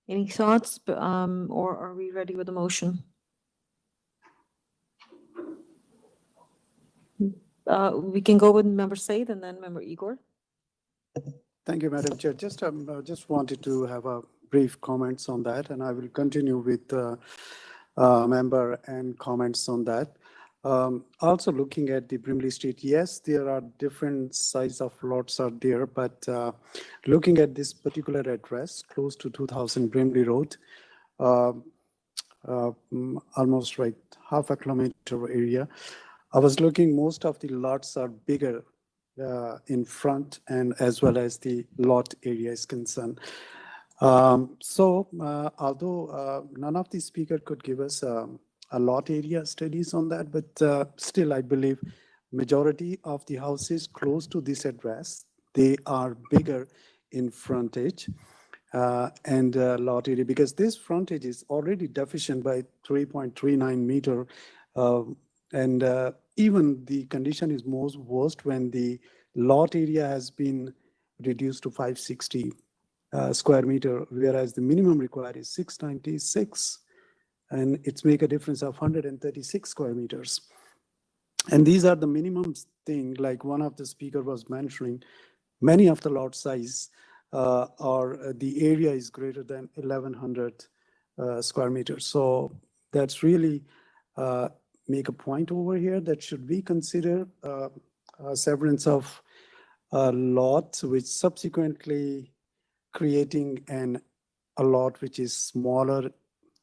Any thoughts, or are we ready with the motion? We can go with Member Said and then Member Igor. Thank you, Madam Chair. Just wanted to have a brief comments on that, and I will continue with member and comments on that. Also looking at the Brimley Street, yes, there are different size of lots are there, but looking at this particular address, close to 2000 Brimley Road, almost right half a kilometer area, I was looking, most of the lots are bigger in front and as well as the lot area is concerned. Although none of the speaker could give us a lot area studies on that, but still I believe majority of the houses close to this address, they are bigger in frontage and lot area, because this frontage is already deficient by 3.39 meter. And even the condition is most worst when the lot area has been reduced to 560 square meter, whereas the minimum required is 696, and it's make a difference of 136 square meters. And these are the minimum thing, like one of the speaker was mentioning, many of the lot size or the area is greater than 1100 square meters. So that's really make a point over here that should we consider severance of a lot, which subsequently creating a lot which is smaller,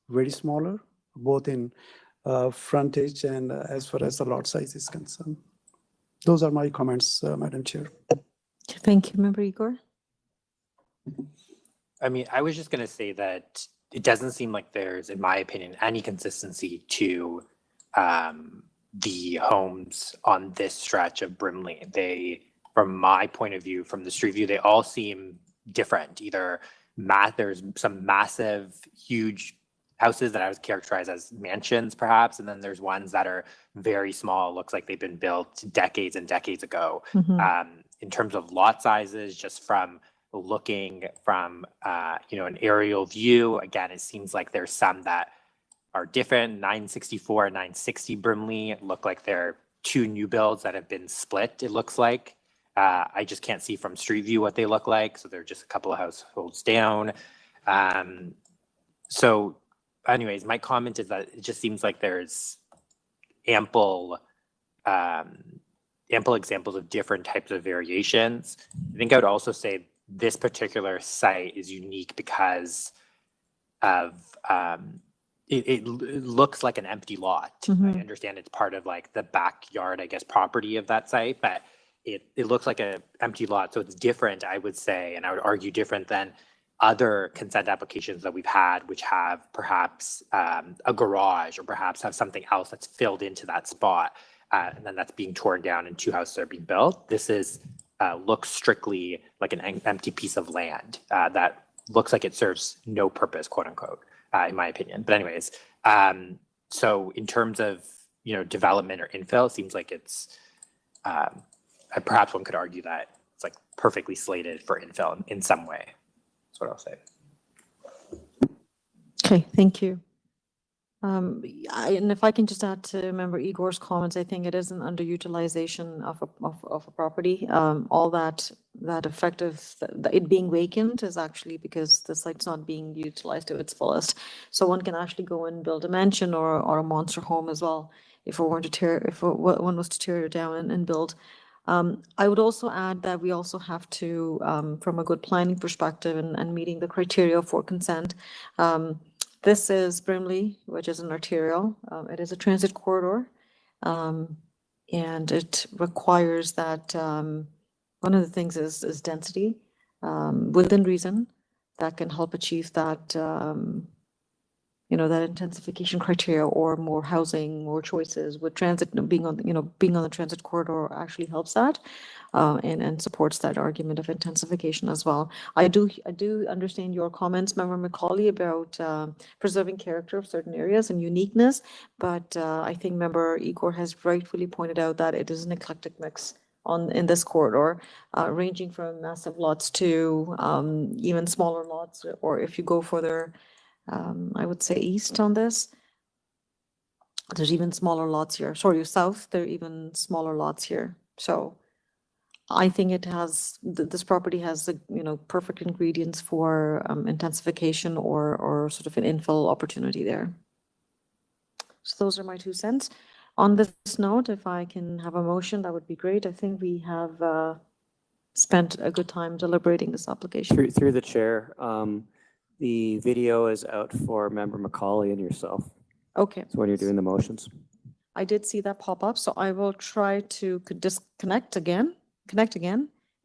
very smaller, both in frontage and as far as the lot size is concerned. Those are my comments, Madam Chair. Thank you, Member Igor. I mean, I was just going to say that it doesn't seem like there's, in my opinion, any consistency to the homes on this stretch of Brimley. They, from my point of view, from the street view, they all seem different. Either there's some massive, huge houses that I would characterize as mansions, perhaps, and then there's ones that are very small. Looks like they've been built decades and decades ago. In terms of lot sizes, just from looking from an aerial view, again, it seems like there's some that are different. 964 and 960 Brimley look like they're two new builds that have been split, it looks like. I just can't see from street view what they look like, so they're just a couple of households down. So anyways, my comment is that it just seems like there's ample examples of different types of variations. I think I would also say this particular site is unique because of it looks like an empty lot. I understand it's part of like the backyard, I guess, property of that site, but it looks like an empty lot. So it's different, I would say, and I would argue different than other consent applications that we've had, which have perhaps a garage or perhaps have something else that's filled into that spot. And then that's being torn down and two houses are being built. This is looks strictly like an empty piece of land that looks like it serves no purpose, quote unquote, in my opinion. But anyways, so in terms of development or infill, it seems like it's perhaps one could argue that it's like perfectly slated for infill in some way. That's what I'll say. Okay, thank you. And if I can just add to Member Igor's comments, I think it is an underutilization of a property. All that effective, it being vacant is actually because the site's not being utilized to its fullest. So one can actually go and build a mansion or a monster home as well if one was to tear it down and build. I would also add that we also have to, from a good planning perspective and meeting the criteria for consent, this is Brimley, which is an arterial. It is a transit corridor, and it requires that one of the things is density within reason that can help achieve that, that intensification criteria or more housing, more choices. With transit being on the transit corridor actually helps that. And supports that argument of intensification as well. I do understand your comments, Member Macaulay, about preserving character of certain areas and uniqueness, but I think Member Igor has rightfully pointed out that it is an eclectic mix in this corridor, ranging from massive lots to even smaller lots, or if you go further, I would say east on this, there's even smaller lots here. Sorry, south, there are even smaller lots here. So I think it has, this property has the, perfect ingredients for intensification or sort of an infill opportunity there. So those are my 2 cents. On this note, if I can have a motion, that would be great. I think we have spent a good time deliberating this application. Through the chair, the video is out for Member Macaulay and yourself. Okay. So when you're doing the motions. I did see that pop up, so I will try to connect again,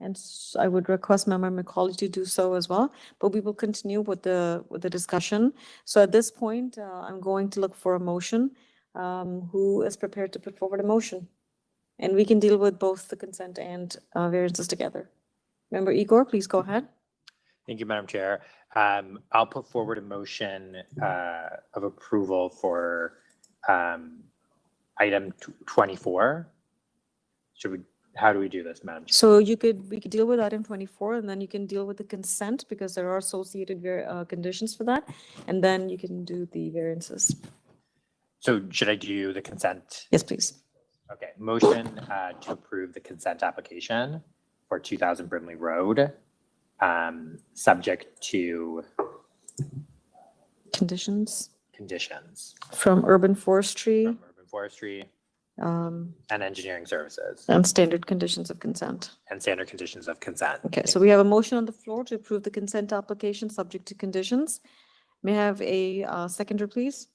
And I would request Member Macaulay to do so as well, but we will continue with the discussion. So at this point, I'm going to look for a motion. Who is prepared to put forward a motion? And we can deal with both the consent and variances together. Member Igor, please go ahead. Thank you, Madam Chair. I'll put forward a motion of approval for item 24. How do we do this, Madam Chair? So we could deal with item 24, and then you can deal with the consent because there are associated conditions for that, and then you can do the variances. So should I do the consent? Yes, please. Okay, motion to approve the consent application for 2000 Brimley Road, subject to Conditions from urban forestry and engineering services and standard conditions of consent. Okay, so we have a motion on the floor to approve the consent application subject to conditions. May I have a seconder, please?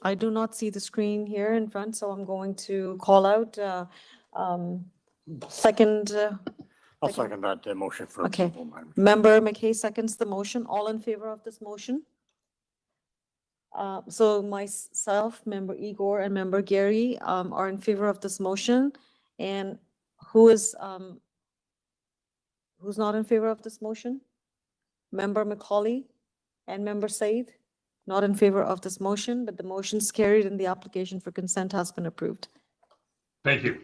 I do not see the screen here in front, so I'm going to call out second. I'll second that motion for Okay. approval, Madam Chair. Member McKay seconds the motion. All in favor of this motion? So myself, Member Igor, and Member Gary are in favor of this motion. And who's not in favor of this motion? Member Macaulay and Member Said, not in favor of this motion, but the motion's carried and the application for consent has been approved. Thank you.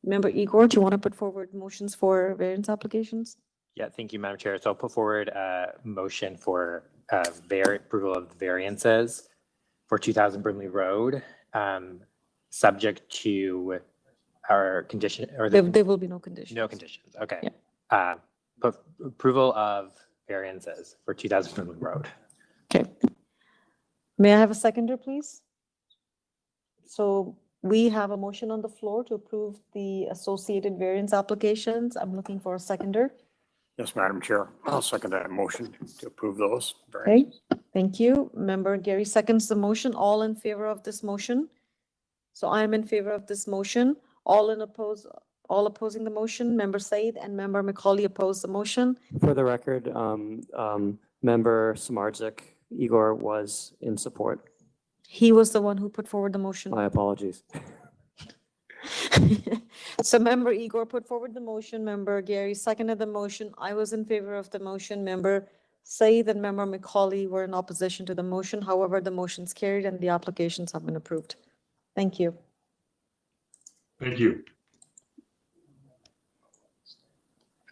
Member Igor, do you want to put forward motions for variance applications? Yeah, thank you, Madam Chair. So I'll put forward a motion for approval of variances for 2000 Brimley Road, subject to our condition, or There will be no conditions. no conditions. Okay. Put approval of variances for 2000 Brimley Road. Okay. May I have a seconder, please? So we have a motion on the floor to approve the associated variance applications. I'm looking for a seconder. Yes, Madam Chair. I'll second that motion to approve those. Okay, thank you. Member Gary seconds the motion. All in favor of this motion? So I am in favor of this motion. All opposing the motion, Member Said and Member Macaulay oppose the motion. For the record, Member Samardzic, Igor was in support. He was the one who put forward the motion. My apologies. So Member Igor put forward the motion, Member Gary seconded the motion. I was in favor of the motion. Member Said and Member Macaulay were in opposition to the motion. However, the motion's carried and the applications have been approved. Thank you. Thank you.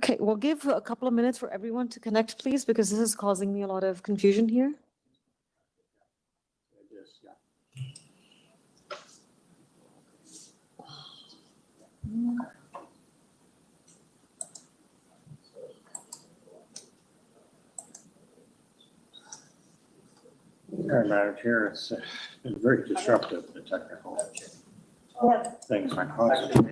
Okay, we'll give a couple of minutes for everyone to connect, please, because this is causing me a lot of confusion here. Madam Chair, it's been very disruptive, the technical things I caused.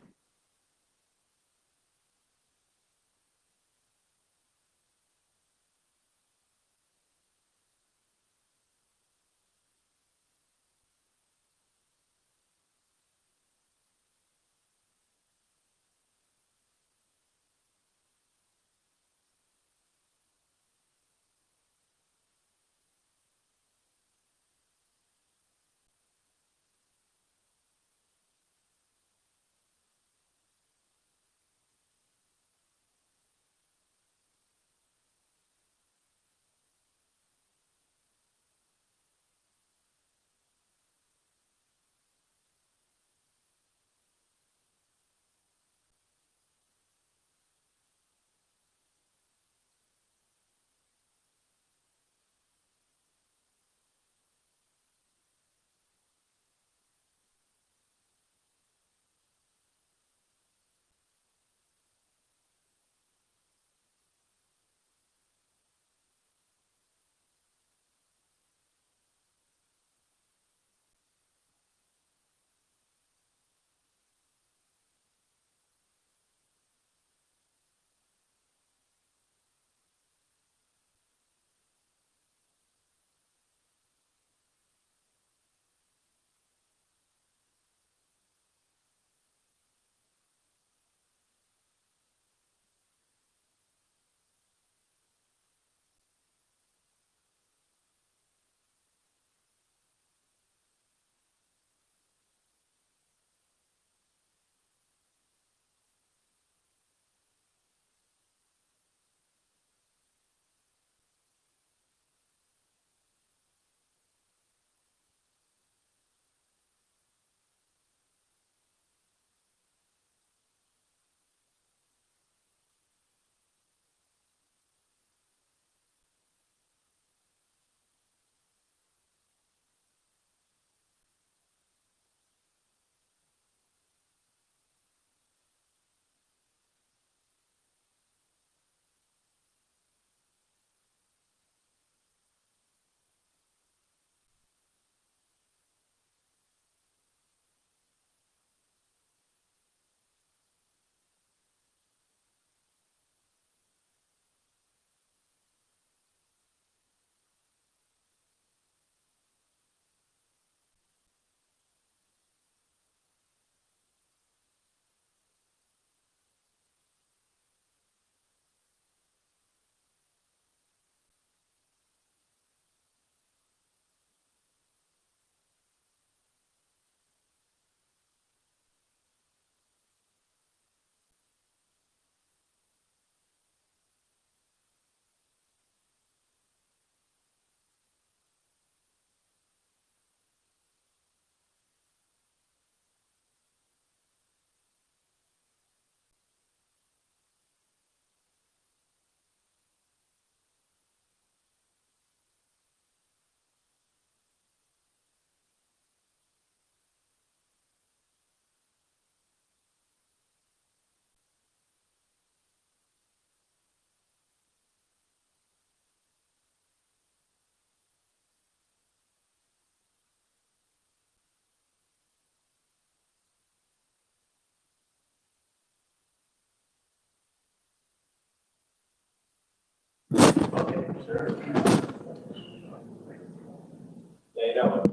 They know.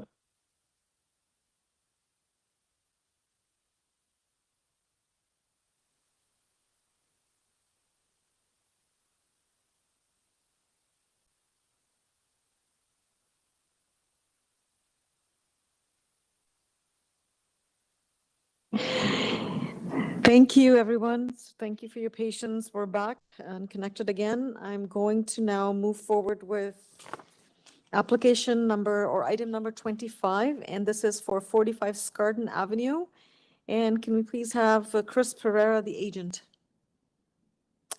Thank you, everyone. Thank you for your patience. We're back and connected again. I'm going to now move forward with application number or item number 25, and this is for 45 Scarden Avenue. And can we please have Chris Pereira, the agent?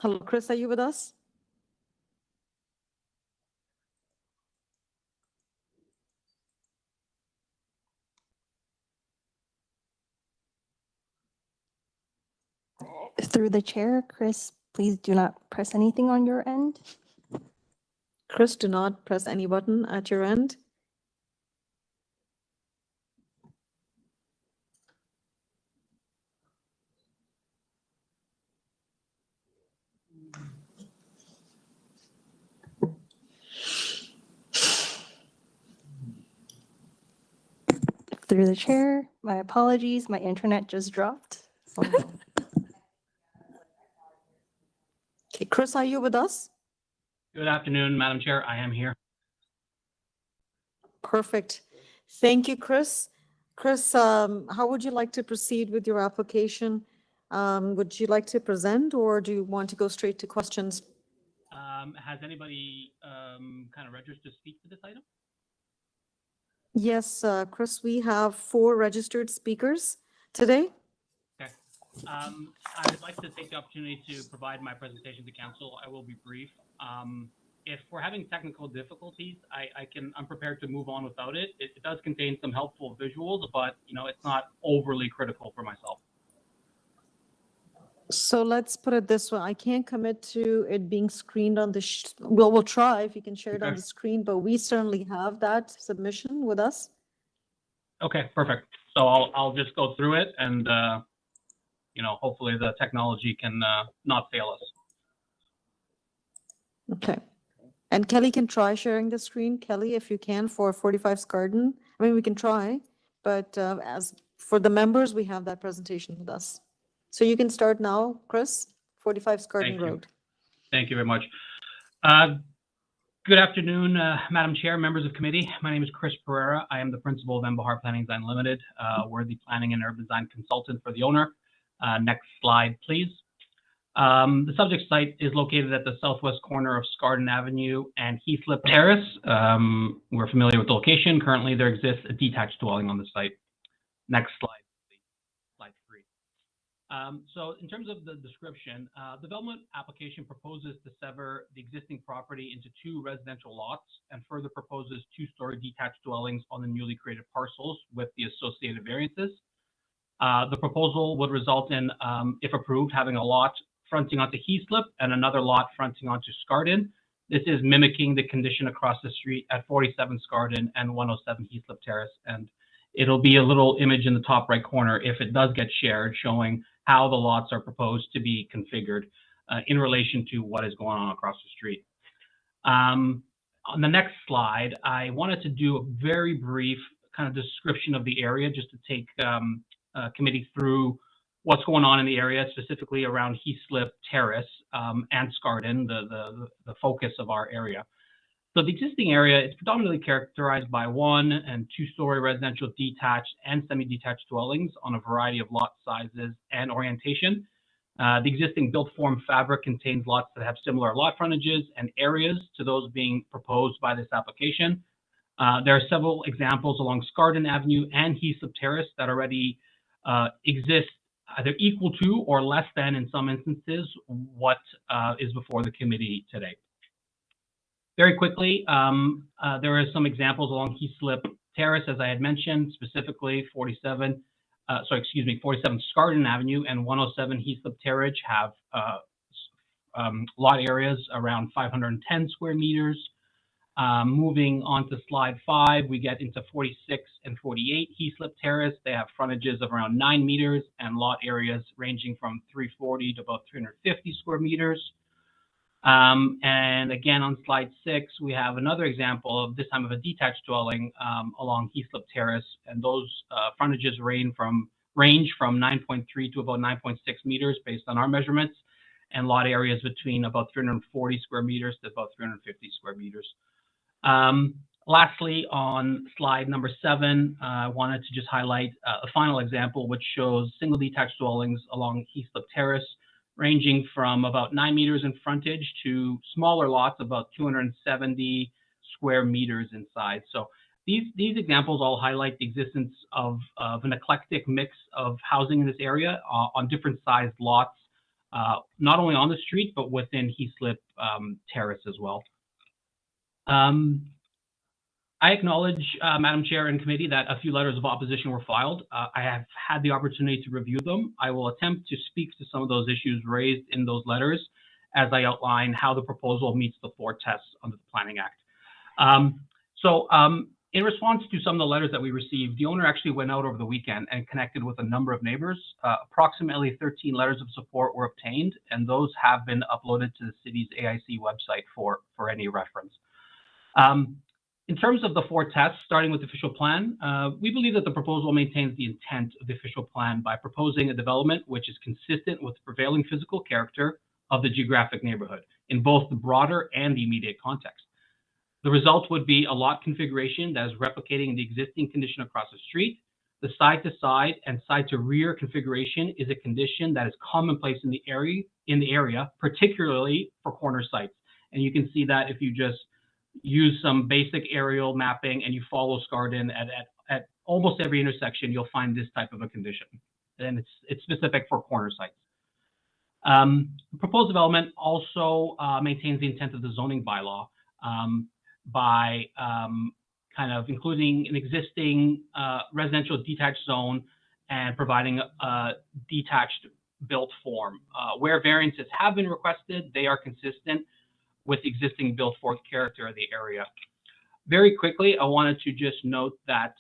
Hello, Chris, are you with us? Through the chair, Chris, please do not press anything on your end. Chris, do not press any button at your end. Through the chair, my apologies, my internet just dropped. Okay, Chris, are you with us? Good afternoon, Madam Chair. I am here. Perfect. Thank you, Chris. Chris, how would you like to proceed with your application? Would you like to present or do you want to go straight to questions? Has anybody kind of registered to speak to this item? Yes, Chris, we have 4 registered speakers today. Okay. I would like to take the opportunity to provide my presentation to council. I will be brief. If we're having technical difficulties, I'm prepared to move on without it. It does contain some helpful visuals, but it's not overly critical for myself. So let's put it this way. I can't commit to it being screened on the, we'll try if you can share it on the screen, but we certainly have that submission with us. Okay, perfect. So I'll just go through it and, hopefully the technology can not fail us. Okay. And Kelly can try sharing the screen. Kelly, if you can, for 45 Scarden. I mean, we can try, but as for the members, we have that presentation with us. So you can start now, Chris, 45 Scarden Road. Thank you very much. Good afternoon, Madam Chair, members of committee. My name is Chris Pereira. I am the principal of Mbahar Planning Design Limited. We're the planning and urban design consultant for the owner. Next slide, please. The subject site is located at the southwest corner of Scardon Avenue and Heathcliff Terrace. We're familiar with the location. Currently, there exists a detached dwelling on the site. Next slide, please. Slide 3. So in terms of the description, development application proposes to sever the existing property into 2 residential lots and further proposes 2-story detached dwellings on the newly created parcels with the associated variances. The proposal would result in, if approved, having a lot fronting onto Heathcliff and another lot fronting onto Scardon. This is mimicking the condition across the street at 47 Scardon and 107 Heathcliff Terrace. And it'll be a little image in the top right corner if it does get shared, showing how the lots are proposed to be configured in relation to what is going on across the street. On the next slide, I wanted to do a very brief kind of description of the area just to take committee through what's going on in the area, specifically around Heathcliff Terrace and Scardon, the focus of our area. So the existing area is predominantly characterized by 1- and 2-story residential detached and semi-detached dwellings on a variety of lot sizes and orientation. The existing built form fabric contains lots that have similar lot frontages and areas to those being proposed by this application. There are several examples along Scardon Avenue and Heathcliff Terrace that already exist either equal to or less than, in some instances, what is before the committee today. Very quickly, there are some examples along Heathcliff Terrace, as I had mentioned, specifically 47 Scardon Avenue and 107 Heathcliff Terrace have lot areas around 510 square meters. Moving on to slide 5, we get into 46 and 48 Heathcliff Terrace. They have frontages of around 9 meters and lot areas ranging from 340 to about 350 square meters. And again, on slide 6, we have another example of this time of a detached dwelling along Heathcliff Terrace, and those frontages range from 9.3 to about 9.6 meters based on our measurements, and lot areas between about 340 square meters to about 350 square meters. Lastly, on slide number 7, I wanted to just highlight a final example which shows single detached dwellings along Heathcliff Terrace, ranging from about 9 meters in frontage to smaller lots, about 270 square meters in size. So these examples all highlight the existence of an eclectic mix of housing in this area on different sized lots, not only on the street, but within Heathcliff Terrace as well. I acknowledge, Madam Chair and committee, that a few letters of opposition were filed. I have had the opportunity to review them. I will attempt to speak to some of those issues raised in those letters as I outline how the proposal meets the 4 tests under the Planning Act. In response to some of the letters that we received, the owner actually went out over the weekend and connected with a number of neighbors. Approximately 13 letters of support were obtained, and those have been uploaded to the city's AIC website for any reference. In terms of the 4 tests, starting with the official plan, we believe that the proposal maintains the intent of the official plan by proposing a development which is consistent with the prevailing physical character of the geographic neighborhood in both the broader and the immediate context. The result would be a lot configuration that is replicating the existing condition across the street. The side-to-side and side-to-rear configuration is a condition that is commonplace in the area, particularly for corner sites. And you can see that if you just use some basic aerial mapping and you follow SCARDEN at almost every intersection, you'll find this type of a condition. And it's specific for corner sites. Proposed development also maintains the intent of the zoning bylaw by kind of including an existing residential detached zone and providing a detached built form. Where variances have been requested, they are consistent with existing built forth character of the area. Very quickly, I wanted to just note that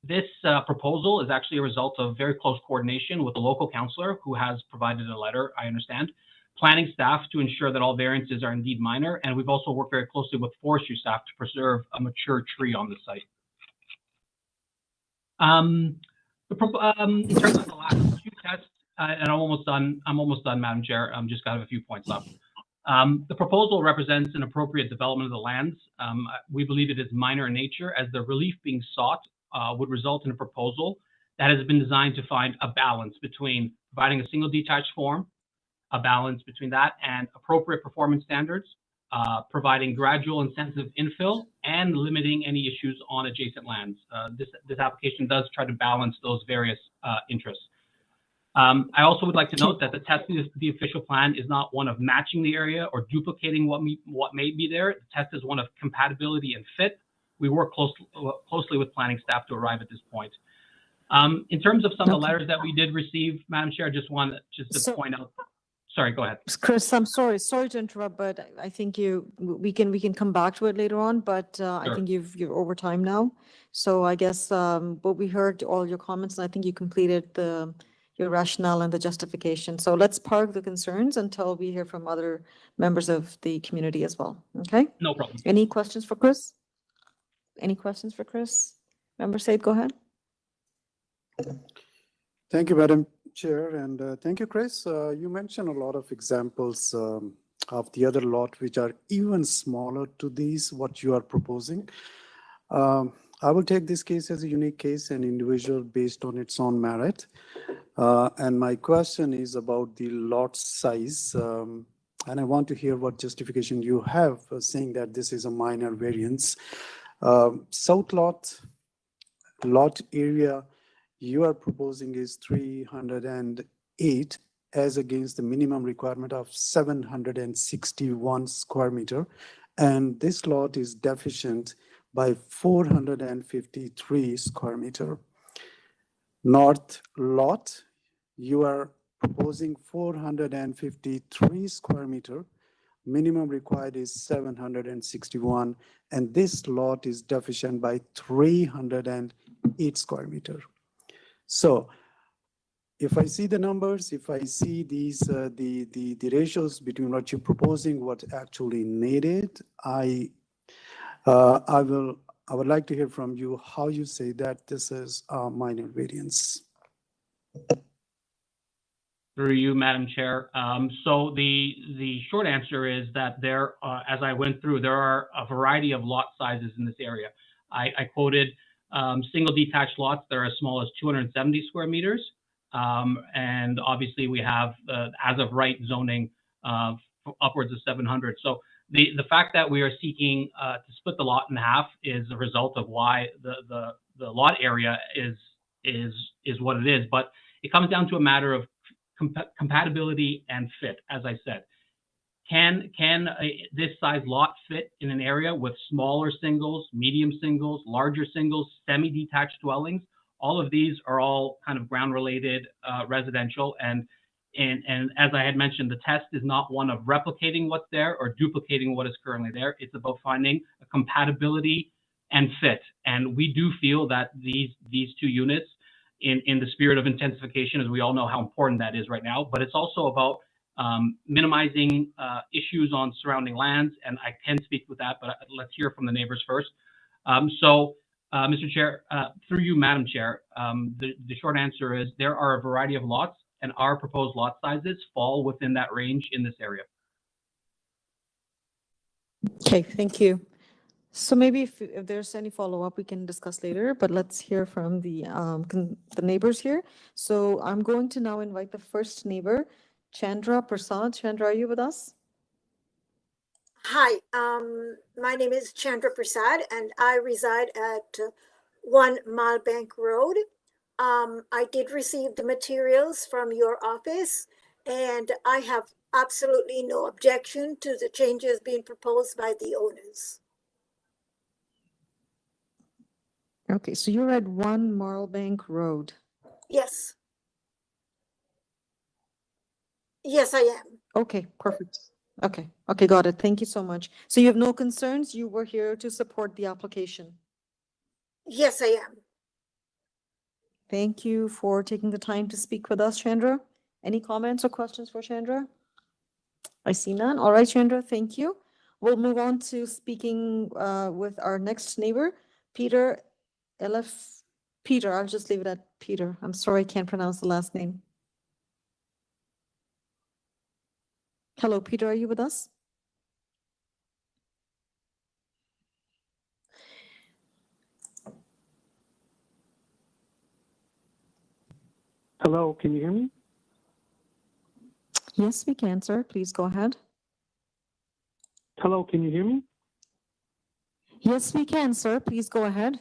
this proposal is actually a result of very close coordination with the local councillor who has provided a letter, I understand, planning staff to ensure that all variances are indeed minor, and we've also worked very closely with forestry staff to preserve a mature tree on the site. In terms of the last 2 tests, and I'm almost done, Madam Chair. Just got a few points left. The proposal represents an appropriate development of the lands. We believe it is minor in nature, as the relief being sought would result in a proposal that has been designed to find a balance between providing a single detached form, a balance between that and appropriate performance standards, providing gradual and sensitive infill, and limiting any issues on adjacent lands. This application does try to balance those various interests. I also would like to note that the test of the official plan is not one of matching the area or duplicating what may be there. The test is one of compatibility and fit. We work closely with planning staff to arrive at this point. In terms of some of the letters that we did receive, Madam Chair, I just want to point out. Sorry, go ahead. Chris, I'm sorry to interrupt, but I think we can come back to it later on, but I think you're over time now. So I guess, but we heard all your comments, and I think you completed your rationale and the justification. So let's park the concerns until we hear from other members of the community as well. Okay? No problem. Any questions for Chris? Any questions for Chris? Member Said, go ahead. Thank you, Madam Chair, and thank you, Chris. You mentioned a lot of examples of the other lot which are even smaller to these, what you are proposing. I will take this case as a unique case and individual based on its own merit. And my question is about the lot size. And I want to hear what justification you have for saying that this is a minor variance. South lot area you are proposing is 308 as against the minimum requirement of 761 square meter. And this lot is deficient by 453 square meter. North lot, you are proposing 453 square meter. Minimum required is 761, and this lot is deficient by 308 square meter. So if I see the numbers, if I see these, the ratios between what you're proposing, what's actually needed, I would like to hear from you how you say that this is a minor variance. Through you, Madam Chair. So the short answer is that there, as I went through, there are a variety of lot sizes in this area. I quoted single detached lots that are as small as 270 square meters. And obviously we have, as of right, zoning upwards of 700. So the fact that we are seeking to split the lot in half is a result of why the lot area is what it is. But it comes down to a matter of compatibility and fit. As I said, can this size lot fit in an area with smaller singles, medium singles, larger singles, semi-detached dwellings? All of these are all kind of ground related residential, and as I had mentioned, the test is not one of replicating what's there or duplicating what is currently there. It's about finding a compatibility and fit. And we do feel that these two units, in the spirit of intensification, as we all know how important that is right now, but it's also about minimizing issues on surrounding lands, and I can speak with that, but let's hear from the neighbors first. Mr. Chair, through you, Madam Chair, the short answer is there are a variety of lots, and our proposed lot sizes fall within that range in this area. Okay, thank you. So maybe if there's any follow-up, we can discuss later, but let's hear from the neighbors here. So I'm going to now invite the first neighbor, Chandra Prasad. Chandra, are you with us? Hi, my name is Chandra Prasad, and I reside at 1 Malbank Road. I did receive the materials from your office, and I have absolutely no objection to the changes being proposed by the owners. Okay, so you're at 1 Marlbank Road. Yes. Yes, I am. Okay, perfect. Okay, got it. Thank you so much. So you have no concerns? You were here to support the application? Yes, I am. Thank you for taking the time to speak with us, Chandra. Any comments or questions for Chandra? I see none. All right, Chandra, thank you. We'll move on to speaking with our next neighbor, Peter Elef. Peter, I'll just leave it at Peter. I'm sorry, I can't pronounce the last name. Hello, Peter, are you with us? Hello, can you hear me? Yes, we can, sir. Please go ahead. Hello, can you hear me? Yes, we can, sir. Please go ahead.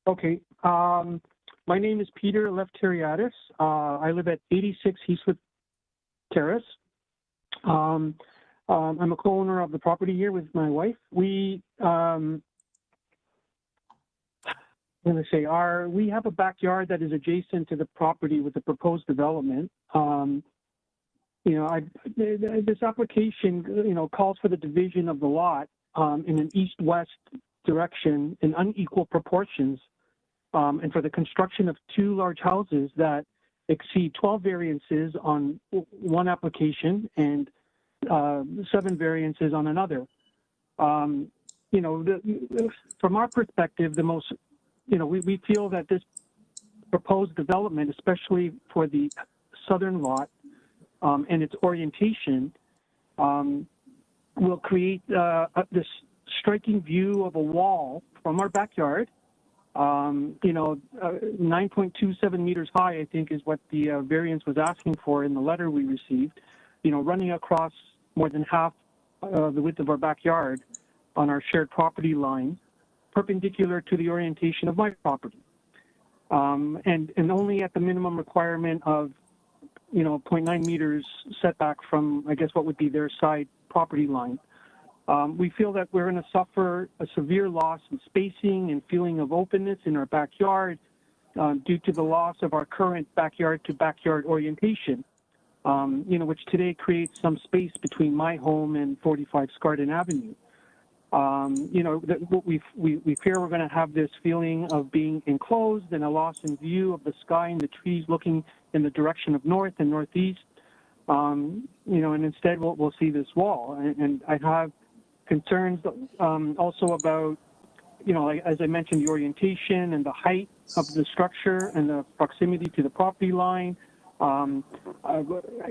Okay. My name is Peter Lefteriadis. I live at 86 Eastwood Terrace. I'm a co-owner of the property here with my wife. We, we have a backyard that is adjacent to the property with the proposed development. This application, calls for the division of the lot in an east-west direction in unequal proportions, and for the construction of 2 large houses that exceed 12 variances on one application and 7 variances on another. From our perspective, we feel that this proposed development, especially for the southern lot and its orientation, will create this striking view of a wall from our backyard. 9.27 meters high, I think, is what the variance was asking for in the letter we received, running across more than half the width of our backyard on our shared property line, perpendicular to the orientation of my property. And only at the minimum requirement of, 0.9 meters setback from, I guess, what would be their side property line. We feel that we're going to suffer a severe loss in spacing and feeling of openness in our backyard due to the loss of our current backyard-to-backyard orientation, which today creates some space between my home and 45 SCARDEN Avenue. You know, that we fear we're going to have this feeling of being enclosed and a loss in view of the sky and the trees looking in the direction of north and northeast. You know, and instead we'll see this wall. And I have concerns also about, you know, like, as I mentioned, the orientation and the height of the structure and the proximity to the property line. You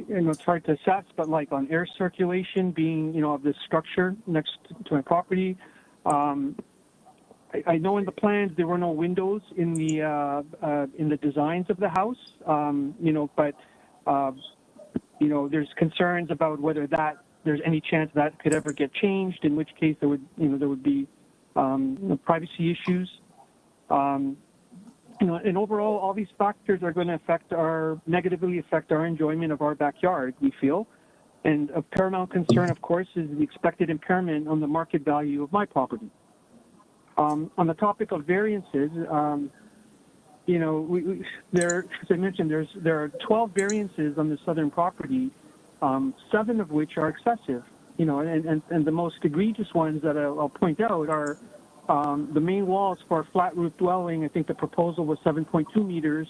know, it's hard to assess, but like on air circulation being, you know, of this structure next to my property. I know in the plans there were no windows in the designs of the house, you know, but you know, there's concerns about whether there's any chance that could ever get changed, in which case there would be privacy issues. You know, and overall, all these factors are going to negatively affect our enjoyment of our backyard, we feel. And of paramount concern, of course, is the expected impairment on the market value of my property. On the topic of variances, you know, as I mentioned, there are 12 variances on the southern property, 7 of which are excessive. You know, and the most egregious ones that I'll point out are the main walls for a flat roof dwelling. I think the proposal was 7.2 meters,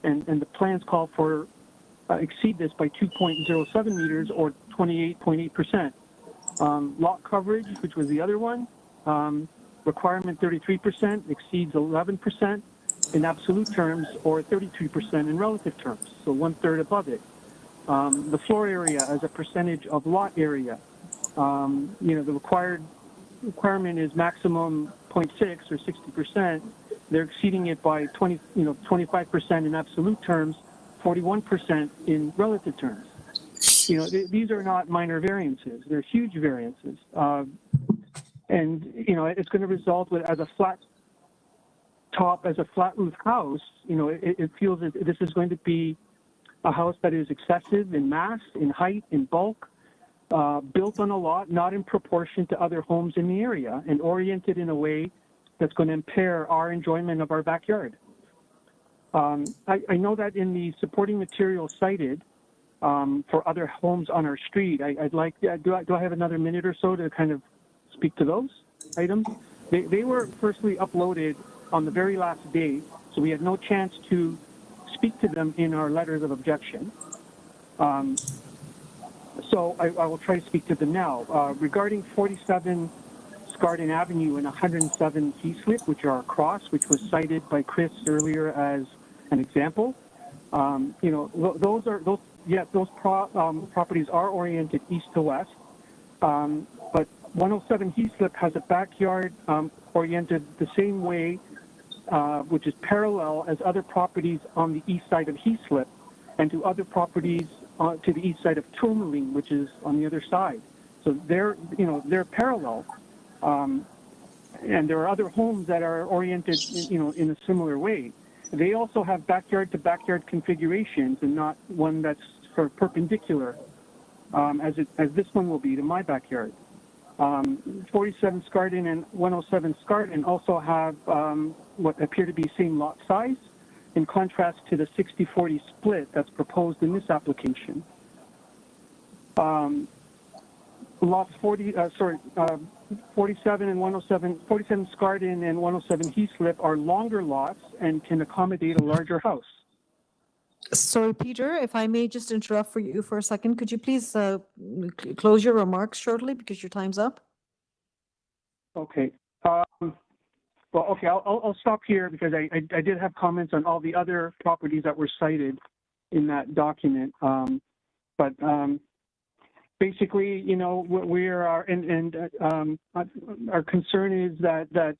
and the plans call for exceed this by 2.07 meters or 28.8%. Lot coverage, which was the other one, requirement 33%, exceeds 11% in absolute terms or 33% in relative terms, so 1/3 above it. The floor area as a percentage of lot area, you know, the requirement is maximum 0.6 or 60%. They're exceeding it by 25% in absolute terms, 41% in relative terms. You know, these are not minor variances; they're huge variances. And you know, it's going to result with, as a flat roof house. You know, it feels that this is going to be a house that is excessive in mass, in height, in bulk. Built on a lot not in proportion to other homes in the area, and oriented in a way that's going to impair our enjoyment of our backyard. I know that in the supporting materials cited for other homes on our street, I'd like, do I have another minute or so to kind of speak to those items? They were firstly uploaded on the very last day, so we had no chance to speak to them in our letters of objection. So I will try to speak to them now. Regarding 47 SCARDEN Avenue and 107 Heathslip, which are across, which was cited by Chris earlier as an example. You know, those properties are oriented east to west, but 107 Heathslip has a backyard oriented the same way, which is parallel as other properties on the east side of Heathslip, and to other properties to the east side of Tourmaline, which is on the other side. So they're parallel, and there are other homes that are oriented, in a similar way. They also have backyard-to-backyard configurations, and not one that's sort of perpendicular, as this one will be to my backyard. 47 SCARDEN and 107 SCARDEN also have what appear to be same lot size, in contrast to the 60-40 split that's proposed in this application. Lots 47 and 107, 47 SCARDEN and 107 Heathslip are longer lots and can accommodate a larger house. Sorry, Peter, if I may just interrupt for you for a second, could you please close your remarks shortly because your time's up? Okay. Well, okay, I'll stop here because I did have comments on all the other properties that were cited in that document. But basically, our concern is that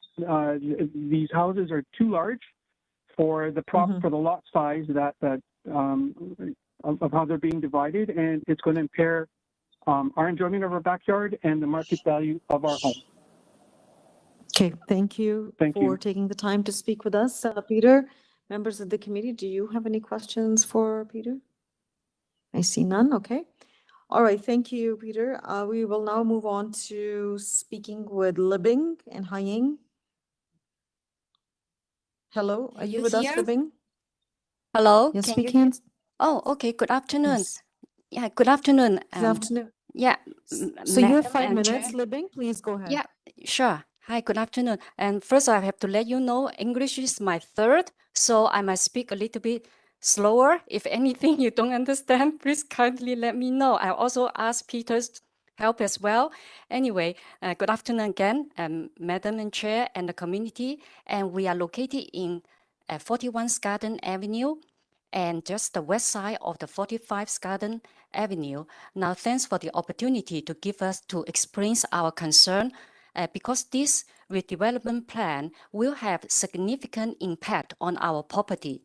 these houses are too large for the for the lot size of how they're being divided, and it's going to impair our enjoyment of our backyard and the market value of our home. Okay, thank you for taking the time to speak with us, Peter. Members of the committee, do you have any questions for Peter? I see none. Okay. All right. Thank you, Peter. We will now move on to speaking with Libing and HAIG. Hello, are you with us, Libing? Hello. Yes, can we you can. Oh, okay. Good afternoon. Yes. Yeah, good afternoon. Good afternoon. Yeah. So you have 5 minutes, Libing. Please go ahead. Sure. Hi, good afternoon. And first, I have to let you know English is my third, so I might speak a little bit slower. If anything you don't understand, please kindly let me know. I also ask Peter's help as well. Anyway, good afternoon again, Madam and Chair and the community. And we are located in 41 Scardon Avenue and just the west side of the 45 Scardon Avenue. Now, thanks for the opportunity to give us to explain our concern because this redevelopment plan will have significant impact on our property.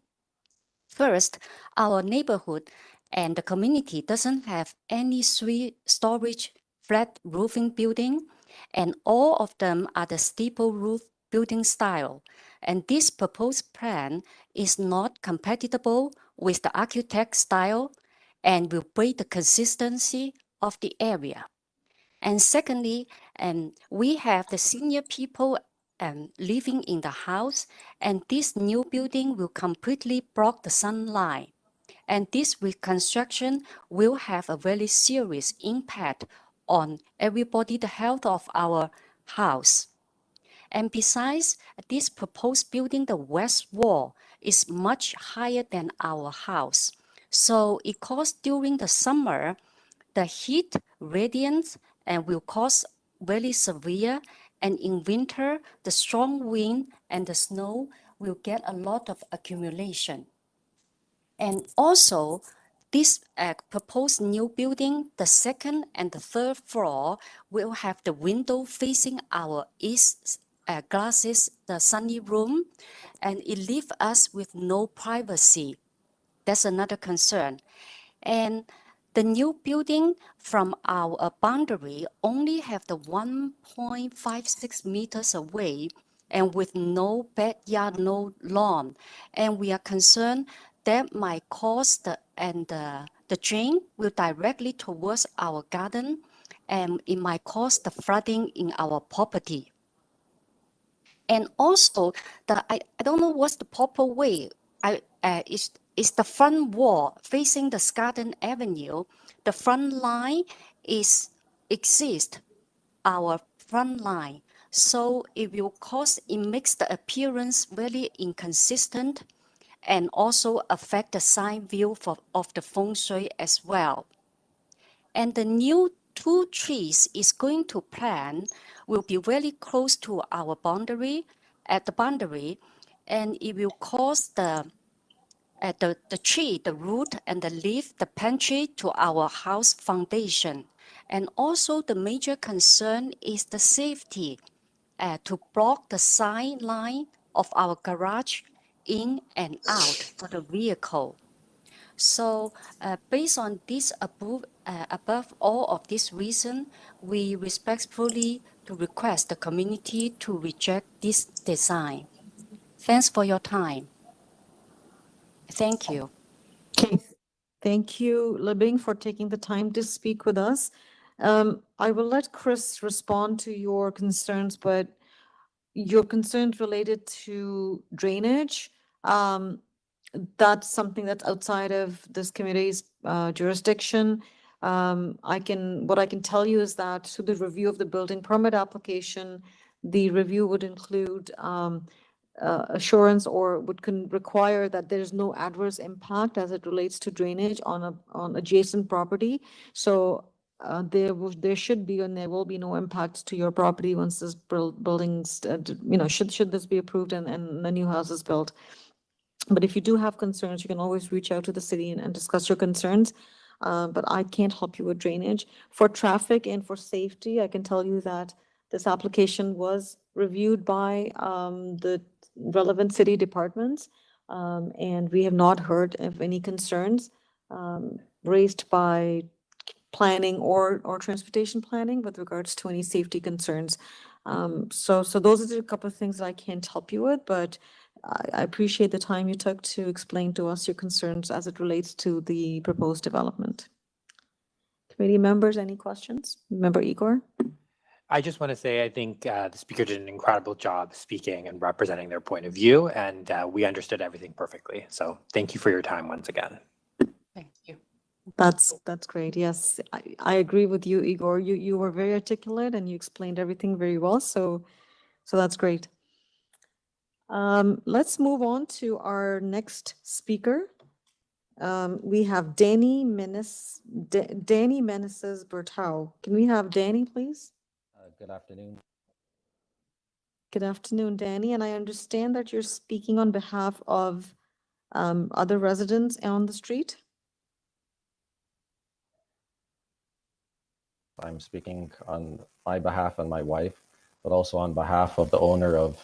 First, our neighborhood and the community doesn't have any storage flat roofing building, and all of them are the steeple roof building style. And this proposed plan is not compatible with the architect style and will break the consistency of the area. And secondly, we have the senior people living in the house, and this new building will completely block the sunlight. And this reconstruction will have a very serious impact on everybody, the health of our house. And besides, this proposed building, the west wall, is much higher than our house. So it caused during the summer, the heat radiance and will cause very severe, and in winter, the strong wind and the snow will get a lot of accumulation. And also, this proposed new building, the second and the third floor, will have the window facing our east glasses, the sunny room, and it leaves us with no privacy. That's another concern. And the new building from our boundary only have the 1.56 meters away and with no backyard, no lawn. And we are concerned that might cause the drain will directly towards our garden, and it might cause the flooding in our property. And also, I don't know what's the proper way. Is the front wall facing the Scardon Avenue. The front line exists our front line. So it makes the appearance very inconsistent and also affect the side view of the feng shui as well. And the new 2 trees is going to plant will be very close to our boundary, at the boundary, and it will cause the tree, the root and the leaf, the pantry to our house foundation. And also the major concern is the safety to block the side line of our garage in and out for the vehicle. So based on this above all of this reason, we respectfully to request the community to reject this design. Thanks for your time. Thank you. Okay, thank you, Libing, for taking the time to speak with us. I will let Chris respond to your concerns, but your concerns related to drainage, that's something that's outside of this committee's jurisdiction. What I can tell you is that through the review of the building permit application, the review would include assurance or would require that there is no adverse impact as it relates to drainage on adjacent property. So there should be and there will be no impacts to your property once this buildings, should this be approved and the new house is built. But if you do have concerns, you can always reach out to the city and discuss your concerns. But I can't help you with drainage. For traffic and for safety, I can tell you that this application was reviewed by the relevant city departments, and we have not heard of any concerns raised by planning or transportation planning with regards to any safety concerns. So those are a couple of things that I can't help you with, but I appreciate the time you took to explain to us your concerns as it relates to the proposed development. Committee members, any questions? Member Igor? I just want to say I think the speaker did an incredible job speaking and representing their point of view, and we understood everything perfectly. So thank you for your time once again. Thank you. That's great. Yes, I agree with you, Igor. You were very articulate and you explained everything very well. So that's great. Let's move on to our next speaker. We have Danny Meneses Bertau. Can we have Danny, please? Good afternoon. Good afternoon, Danny. And I understand that you're speaking on behalf of other residents on the street. I'm speaking on my behalf and my wife, but also on behalf of the owner of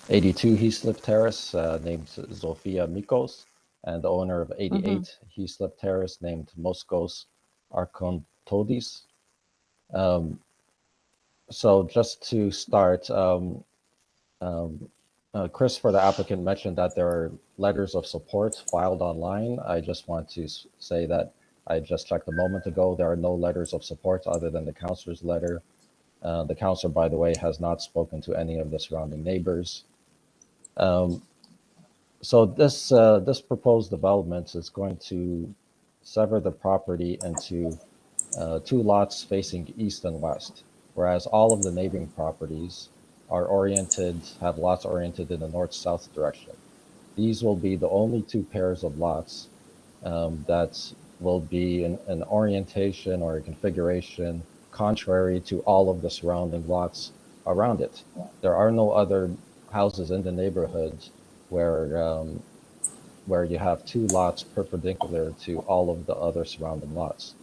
82 Heaslip Terrace, named Zofia Mikos, and the owner of 88 Heaslip Terrace, named Moskos Arkontodis. So just to start, Chris, for the applicant, mentioned that there are letters of support filed online. I just want to say that I just checked a moment ago. There are no letters of support other than the councillor's letter. The councillor, by the way, has not spoken to any of the surrounding neighbors. So this proposed development is going to sever the property into two lots facing east and west, whereas all of the neighboring properties are have lots oriented in the north-south direction. These will be the only two pairs of lots that will be an orientation or a configuration contrary to all of the surrounding lots around it. There are no other houses in the neighborhood where you have two lots perpendicular to all of the other surrounding lots.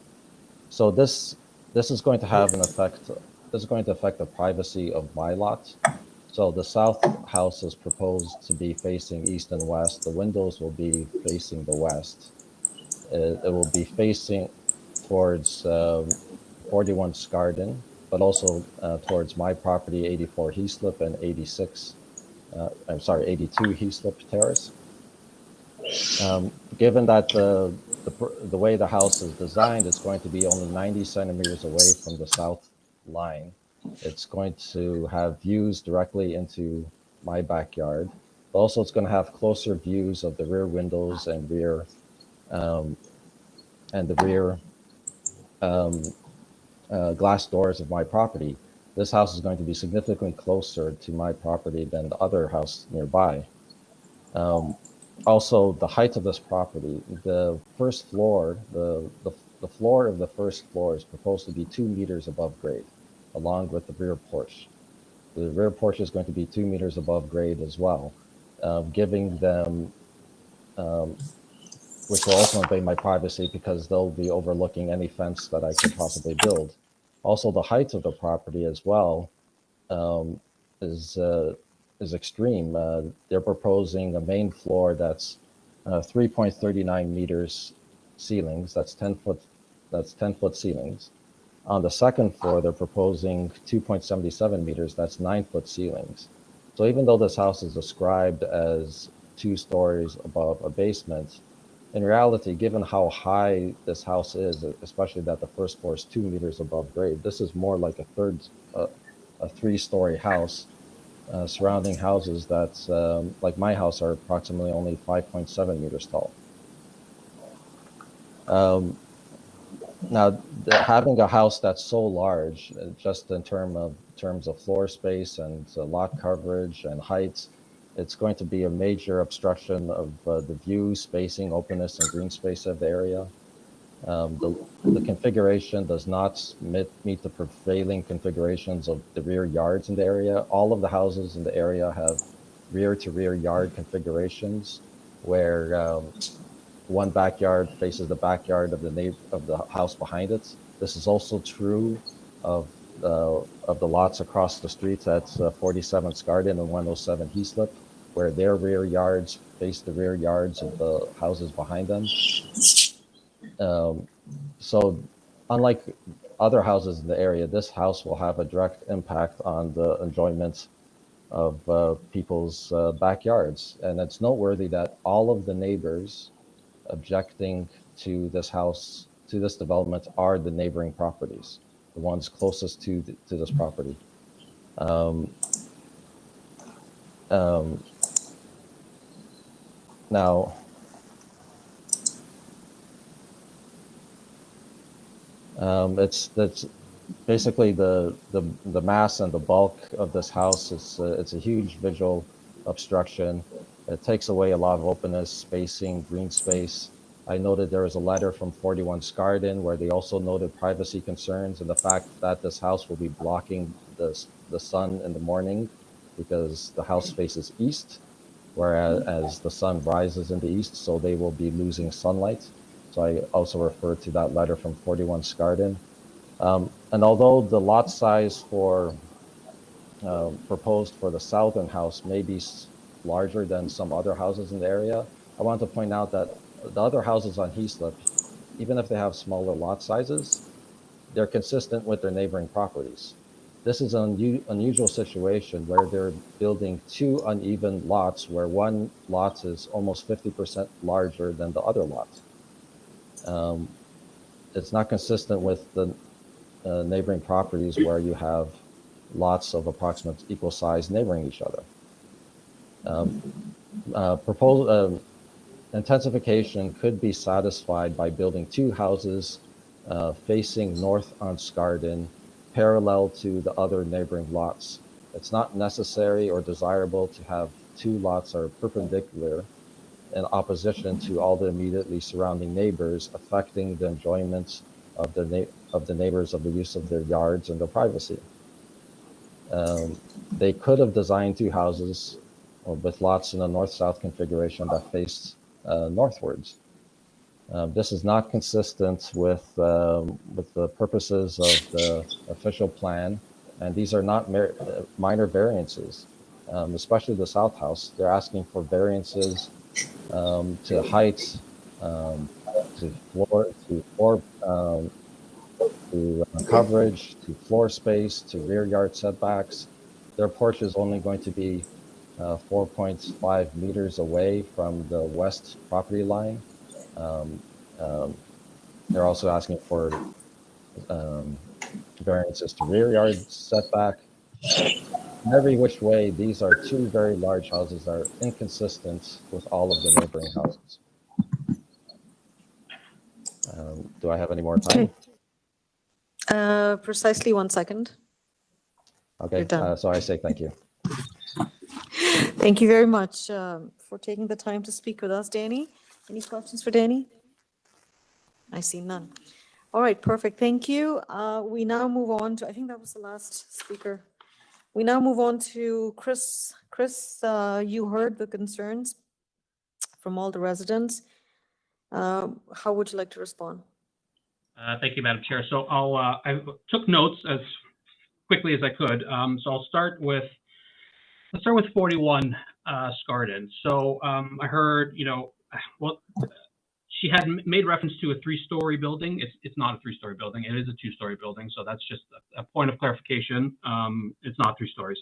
So this is going to have an effect. This is going to affect the privacy of my lot. So the south house is proposed to be facing east and west. The windows will be facing the west. It will be facing towards 41 Scarden, but also towards my property, 84 Heaslip and 82 Heaslip Terrace. Given that the way the house is designed, it's going to be only 90 centimeters away from the south line. It's going to have views directly into my backyard. Also, it's going to have closer views of the rear windows and the rear glass doors of my property. This house is going to be significantly closer to my property than the other house nearby. Also, the height of this property, the first floor, the floor of the first floor is proposed to be 2 meters above grade, along with the rear porch. The rear porch is going to be 2 meters above grade as well, giving them, which will also invade my privacy because they'll be overlooking any fence that I could possibly build. Also, the height of the property as well is extreme. They're proposing a main floor that's 3.39 meters ceilings. That's 10 foot ceilings. On the second floor, they're proposing 2.77 meters. That's 9 foot ceilings. So even though this house is described as 2 stories above a basement, in reality, given how high this house is, especially that the first floor is 2 meters above grade, this is more like a 3-story house. Surrounding houses that, like my house, are approximately only 5.7 meters tall. Now, having a house that's so large, just in terms of floor space and lot coverage and height, it's going to be a major obstruction of the view, spacing, openness, and green space of the area. The configuration does not meet the prevailing configurations of the rear yards in the area. All of the houses in the area have rear-to-rear yard configurations where one backyard faces the backyard of the house behind it. This is also true of the lots across the streets at 47 Scarden and 107 Heaslip, where their rear yards face the rear yards of the houses behind them. So unlike other houses in the area, this house will have a direct impact on the enjoyment of people's backyards. And it's noteworthy that all of the neighbors objecting to this house, to this development, are the neighboring properties, the ones closest to this property. Now, That's basically the mass and the bulk of this house. It's a huge visual obstruction. It takes away a lot of openness, spacing, green space. I noted there was a letter from 41 SCARDEN where they also noted privacy concerns and the fact that this house will be blocking the sun in the morning because the house faces east, whereas as the sun rises in the east, so they will be losing sunlight. So I also referred to that letter from 41 SCARDEN. And although the lot size for proposed for the southern house may be larger than some other houses in the area, I want to point out that the other houses on Heaslip, even if they have smaller lot sizes, they're consistent with their neighboring properties. This is an unusual situation where they're building two uneven lots where one lot is almost 50% larger than the other lot. It's not consistent with the neighboring properties where you have lots of approximate equal size neighboring each other. Intensification could be satisfied by building two houses facing north on SCARDEN, parallel to the other neighboring lots. It's not necessary or desirable to have two lots that are perpendicular in opposition to all the immediately surrounding neighbors, affecting the enjoyment of the neighbors of the use of their yards and their privacy. They could have designed two houses with lots in a north-south configuration that faced northwards. This is not consistent with the purposes of the official plan, and these are not minor variances, especially the south house. They're asking for variances to height, to coverage, to floor space, to rear yard setbacks. Their porch is only going to be 4.5 meters away from the west property line. They're also asking for variances to rear yard setback. In every which way, these are two very large houses that are inconsistent with all of the neighboring houses. Do I have any more time? Precisely 1 second. Okay, so I say thank you. Thank you very much for taking the time to speak with us, Danny. Any questions for Danny? I see none. All right, perfect. Thank you. We now move on to, I think that was the last speaker. We now move on to Chris. Chris, you heard the concerns from all the residents. How would you like to respond? Thank you, Madam Chair. So I took notes as quickly as I could. So let's start with 41 SCARDEN. So I heard, well, she had made reference to a 3-story building. It's not a 3-story building. It is a 2-story building. So that's just a point of clarification. It's not 3 stories.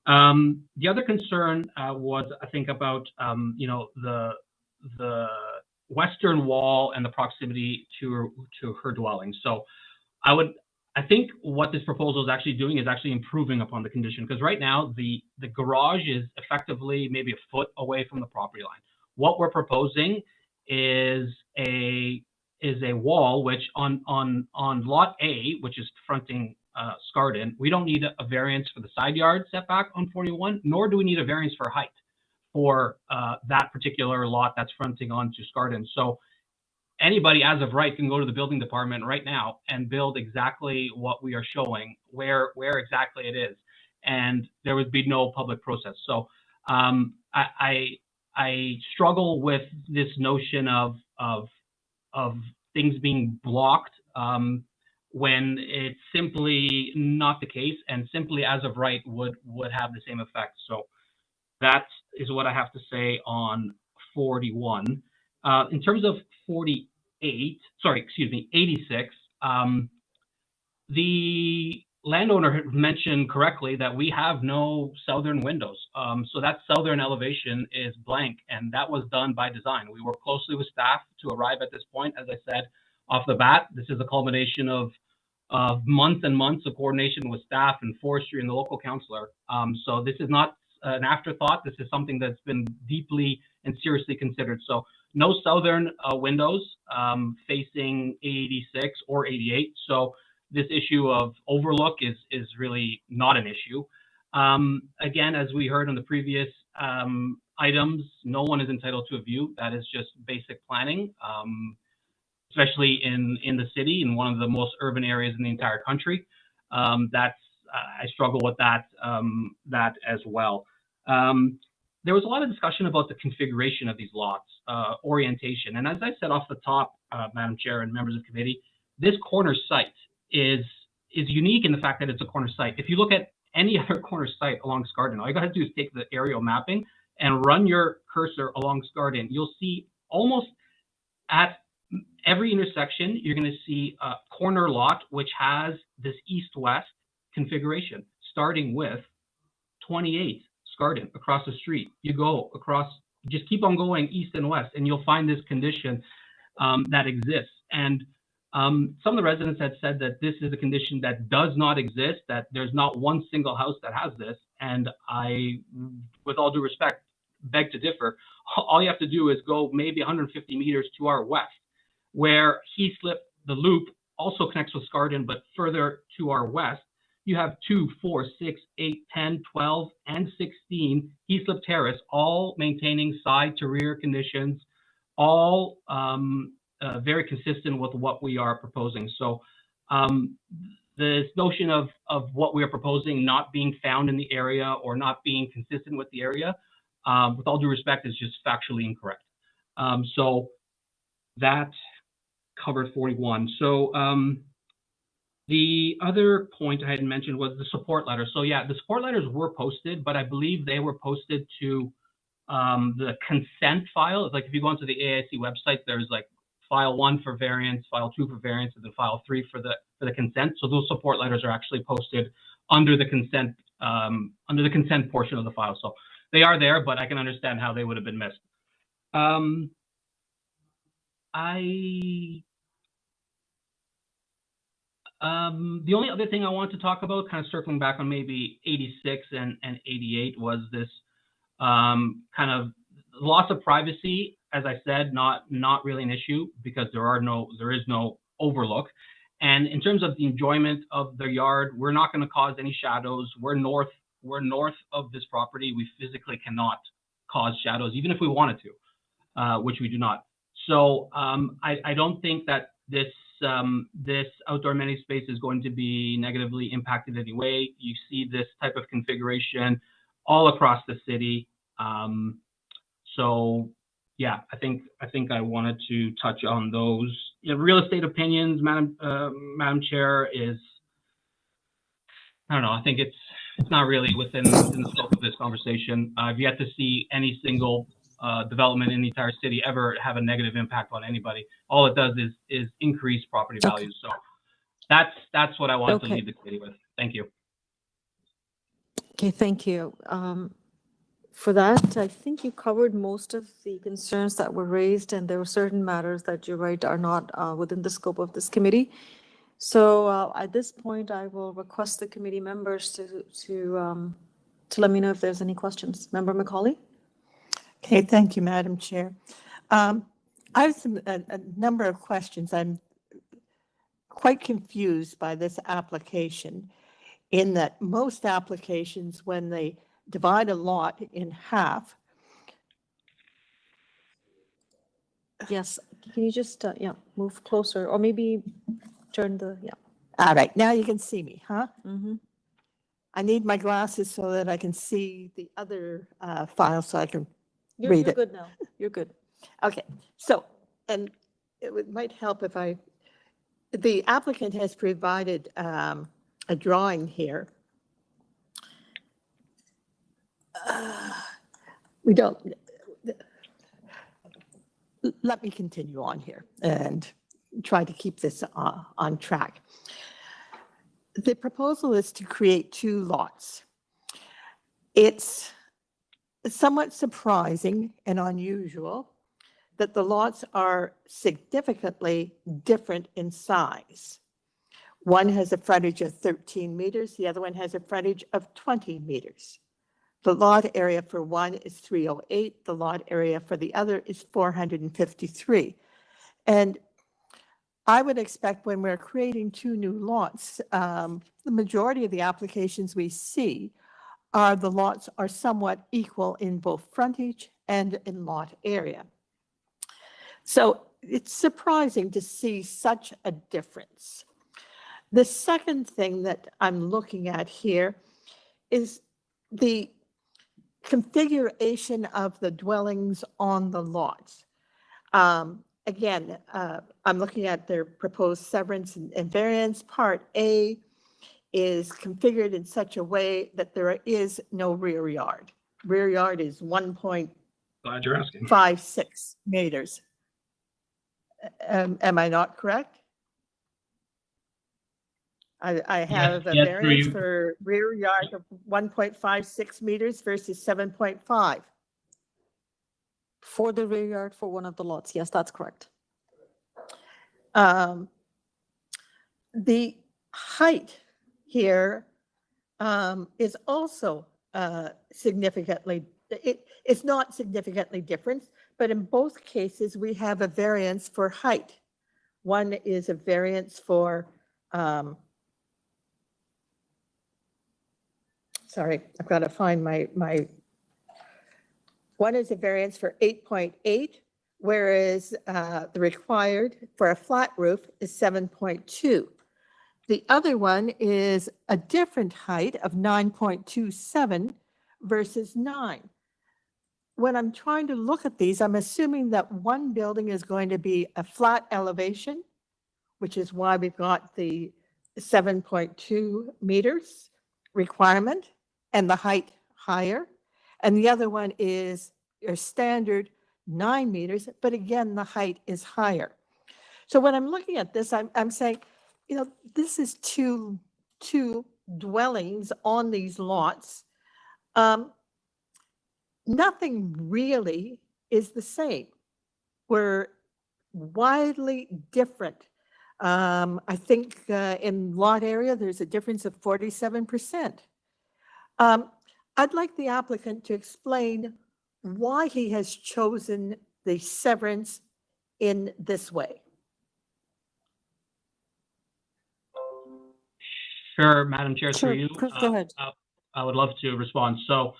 The other concern was, I think, about the western wall and the proximity to her dwelling. So I think what this proposal is actually doing is actually improving upon the condition, because right now the garage is effectively maybe a foot away from the property line. What we're proposing is a wall which on lot A, which is fronting SCARDEN, we don't need a variance for the side yard setback on 41, nor do we need a variance for height for that particular lot that's fronting onto SCARDEN. So anybody as of right can go to the building department right now and build exactly what we are showing, where exactly it is, and there would be no public process. So I struggle with this notion of things being blocked when it's simply not the case, and simply as of right would have the same effect. So that is what I have to say on 41. In terms of 86, the landowner had mentioned correctly that we have no southern windows. So that southern elevation is blank, and that was done by design. We worked closely with staff to arrive at this point. As I said off the bat, this is a culmination of months and months of coordination with staff and forestry and the local councillor. So this is not an afterthought. This is something that's been deeply and seriously considered. So no southern windows facing 86 or 88. So this issue of overlook is really not an issue. Again, as we heard on the previous items, no one is entitled to a view. That is just basic planning, especially in the city, in one of the most urban areas in the entire country. I struggle with that as well. There was a lot of discussion about the configuration of these lots, orientation, and as I said off the top, Madam Chair and members of the committee, this corner site is unique in the fact that it's a corner site. If you look at any other corner site along SCARDEN, all you got to do is take the aerial mapping and run your cursor along SCARDEN. You'll see almost at every intersection, you're going to see a corner lot which has this east-west configuration, starting with 28 SCARDEN across the street. You go across, just keep on going east and west, and you'll find this condition that exists. And some of the residents had said that this is a condition that does not exist, that there's not one single house that has this. And I, with all due respect, beg to differ. All you have to do is go maybe 150 meters to our west, where Heaslip, the loop, also connects with SCARDEN, but further to our west, you have 2, 4, 6, 8, 10, 12, and 16 Heaslip Terrace, all maintaining side to rear conditions, all very consistent with what we are proposing. So this notion of what we are proposing not being found in the area or not being consistent with the area, with all due respect, is just factually incorrect. So that covered 41. So the other point I had mentioned was the support letter. So yeah, the support letters were posted, but I believe they were posted to the consent file. It's like if you go onto the AIC website, there's like file 1 for variance, file 2 for variance, and then file 3 for the consent. So those support letters are actually posted under the consent portion of the file. So they are there, but I can understand how they would have been missed. The only other thing I want to talk about, kind of circling back on maybe 86 and 88, was this kind of loss of privacy. As I said, not really an issue because there is no overlook. And in terms of the enjoyment of the yard, we're not going to cause any shadows. We're north of this property. We physically cannot cause shadows, even if we wanted to, which we do not. So I don't think that this outdoor amenity space is going to be negatively impacted in any way. You see this type of configuration all across the city. So yeah, I think I wanted to touch on those. Real estate opinions, Madam Chair, is, I don't know. I think it's not really within the scope of this conversation. I've yet to see any single development in the entire city ever have a negative impact on anybody. All it does is increase property values. So that's what I wanted to leave the committee with. Thank you. Okay, thank you. For that, I think you covered most of the concerns that were raised, and there were certain matters that you're right are not within the scope of this committee. So at this point, I will request the committee members to let me know if there's any questions. Member Macaulay? Okay, thank you, Madam Chair. I have a number of questions. I'm quite confused by this application, in that most applications, when they divide a lot in half. Yes, can you just, move closer, or maybe turn the, All right, now you can see me, huh? Mm-hmm. I need my glasses so that I can see the other file so I can You're read it. good now. You're good. Okay, so, and might help if the applicant has provided a drawing here. We don't, let me continue on here and try to keep this on track. The proposal is to create 2 lots. It's somewhat surprising and unusual that the lots are significantly different in size. One has a frontage of 13 meters, the other one has a frontage of 20 meters. The lot area for one is 308. The lot area for the other is 453. And I would expect when we're creating two new lots, the majority of the applications we see are the lots are somewhat equal in both frontage and in lot area. So it's surprising to see such a difference. The second thing that I'm looking at here is the configuration of the dwellings on the lots. Again, I'm looking at their proposed severance and variance. Part A is configured in such a way that there is no rear yard. Rear yard is Glad you're asking. 1.56 meters. Am I not correct? I have a yes, variance you. for rear yard of 1.56 meters versus 7.5. For the rear yard for one of the lots. Yes, that's correct. The height here is also significantly, it's not significantly different, but in both cases, we have a variance for height. One is a variance for, sorry, I've got to find my one is a variance for 8.8, whereas the required for a flat roof is 7.2. The other one is a different height of 9.27 versus 9. When I'm trying to look at these, I'm assuming that one building is going to be a flat elevation, which is why we've got the 7.2 meters requirement and the height higher. And the other one is your standard 9 meters, but again, the height is higher. So when I'm looking at this, I'm saying, you know, this is two dwellings on these lots. Nothing really is the same. We're widely different. I think in lot area, there's a difference of 47%. I'd like the applicant to explain why he has chosen the severance in this way. Sure, Madam Chair, Sure, through you. Chris, go ahead. I would love to respond. So,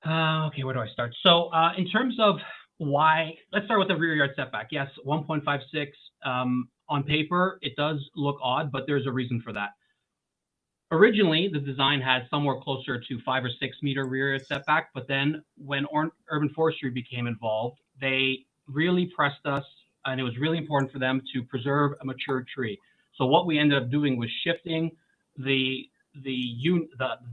okay, where do I start? So, in terms of why, let's start with the rear yard setback. Yes, 1.56 on paper, it does look odd, but there's a reason for that. Originally, the design had somewhere closer to 5 or 6 meter rear yard setback, but then when urban forestry became involved, they really pressed us, and it was really important for them to preserve a mature tree. So what we ended up doing was shifting the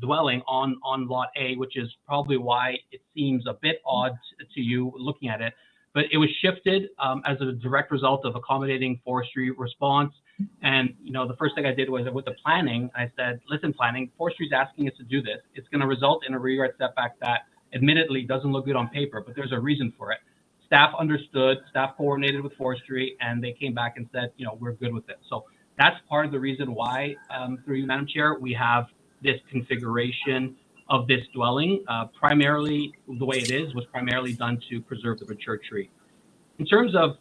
dwelling on lot A, which is probably why it seems a bit odd to you looking at it, but it was shifted as a direct result of accommodating forestry response. And, you know, the first thing I did was with the planning, I said, listen, planning, forestry is asking us to do this. It's going to result in a rear yard setback that admittedly doesn't look good on paper, but there's a reason for it. Staff understood, staff coordinated with forestry, and they came back and said, you know, we're good with it. So that's part of the reason why, through you, Madam Chair, we have this configuration of this dwelling. Primarily, the way it is was primarily done to preserve the mature tree. In terms of,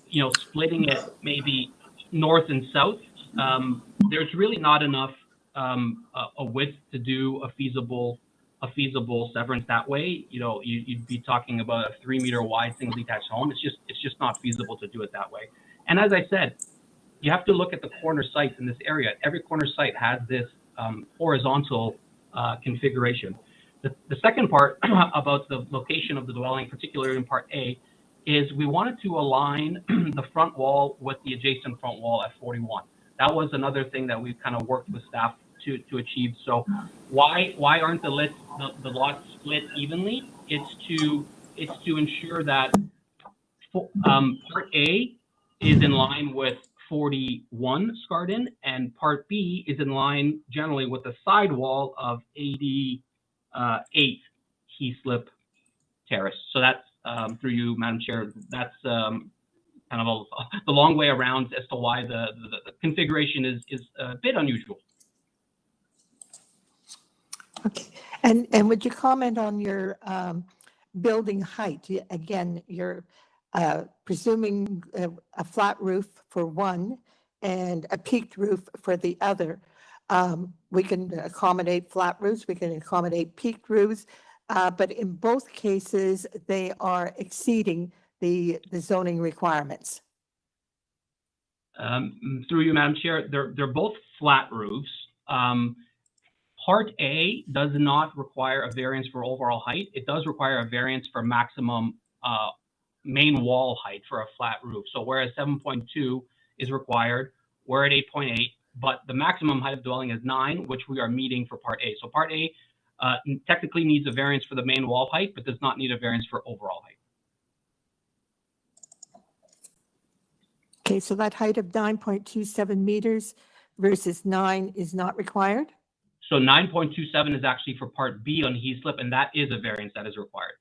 you know, splitting it maybe north and south, there's really not enough a width to do a feasible severance that way. You know, you'd be talking about a 3 meter wide single detached home. It's just not feasible to do it that way. And as I said, you have to look at the corner sites in this area. Every corner site has this horizontal configuration. The second part about the location of the dwelling, particularly in part A, is we wanted to align the front wall with the adjacent front wall at 41. That was another thing that we kind of worked with staff to achieve. So why aren't the lots split evenly? It's to ensure that part A is in line with 41 SCARDEN, and part B is in line generally with the side wall of 88 Heaslip Terrace. So that's through you, Madam Chair. That's kind of the long way around as to why the configuration is a bit unusual. Okay. And would you comment on your building height? Again, you're presuming a flat roof for one and a peaked roof for the other. We can accommodate flat roofs, we can accommodate peaked roofs, but in both cases, they are exceeding the zoning requirements. Through you, Madam Chair, they're both flat roofs. Part A does not require a variance for overall height. It does require a variance for maximum main wall height for a flat roof. So whereas 7.2 is required, we're at 8.8, but the maximum height of dwelling is 9, which we are meeting for Part A. So Part A technically needs a variance for the main wall height, but does not need a variance for overall height. Okay, so that height of 9.27 meters versus 9 is not required? So 9.27 is actually for Part B on Heaslip, and that is a variance that is required.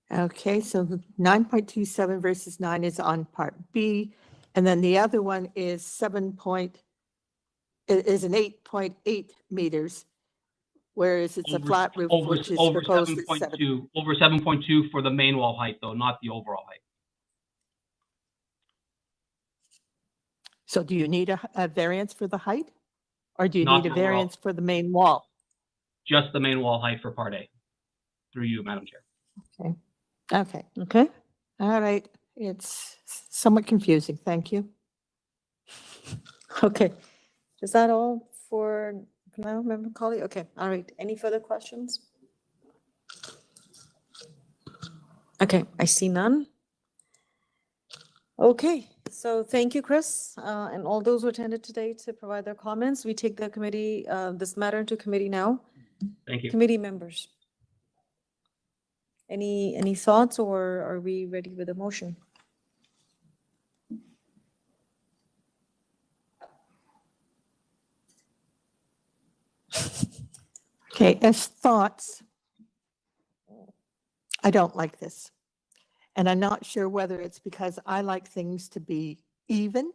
Okay, so 9.27 versus 9 is on Part B, and then the other one is is an 8.8 meters, whereas it's a flat roof, which is proposed at 7. Over 7.2 for the main wall height, though, not the overall height. So do you need a variance for the height? Or do you Not need a the overall. variance for the main wall? Just the main wall height for Part A. Through you, Madam Chair. Okay. Okay. All right. It's somewhat confusing. Thank you. Okay. Is that all for now, Member Colley? Okay. All right. Any further questions? Okay. I see none. Okay. So thank you, Chris, and all those who attended today to provide their comments. We take the committee, this matter into committee now. Thank you. Committee members. Any thoughts, or are we ready with a motion? Okay, as thoughts, I don't like this. And I'm not sure whether it's because I like things to be even.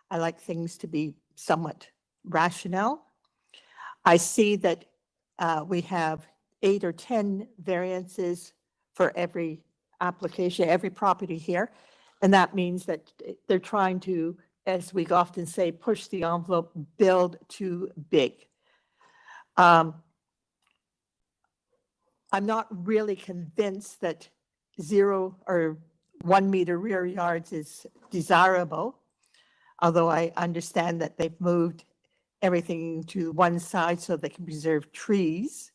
I like things to be somewhat rational. I see that we have 8 or 10 variances for every application, every property here. And that means that they're trying to, as we often say, push the envelope, build too big. I'm not really convinced that 0 or 1 meter rear yards is desirable, although I understand that they've moved everything to one side so they can preserve trees.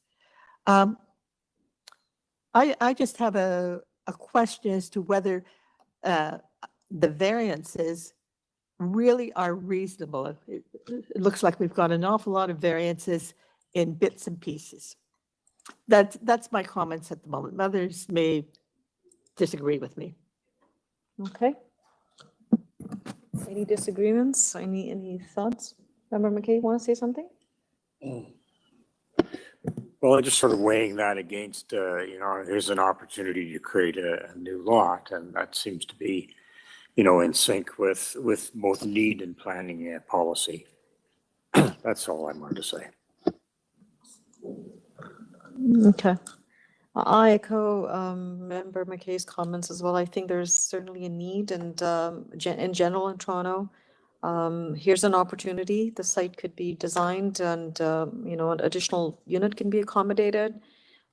I just have a question as to whether the variances really are reasonable. It looks like we've got an awful lot of variances in bits and pieces. That's my comments at the moment. Others may disagree with me. Okay. Any disagreements? Any thoughts? Member McKay, want to say something? Well, I'm just sort of weighing that against, here's an opportunity to create a new lot, and that seems to be, in sync with both need and planning and policy. That's all I wanted to say. Okay. I echo Member McKay's comments as well. I think there's certainly a need, and in general in Toronto, here's an opportunity. The site could be designed, and an additional unit can be accommodated,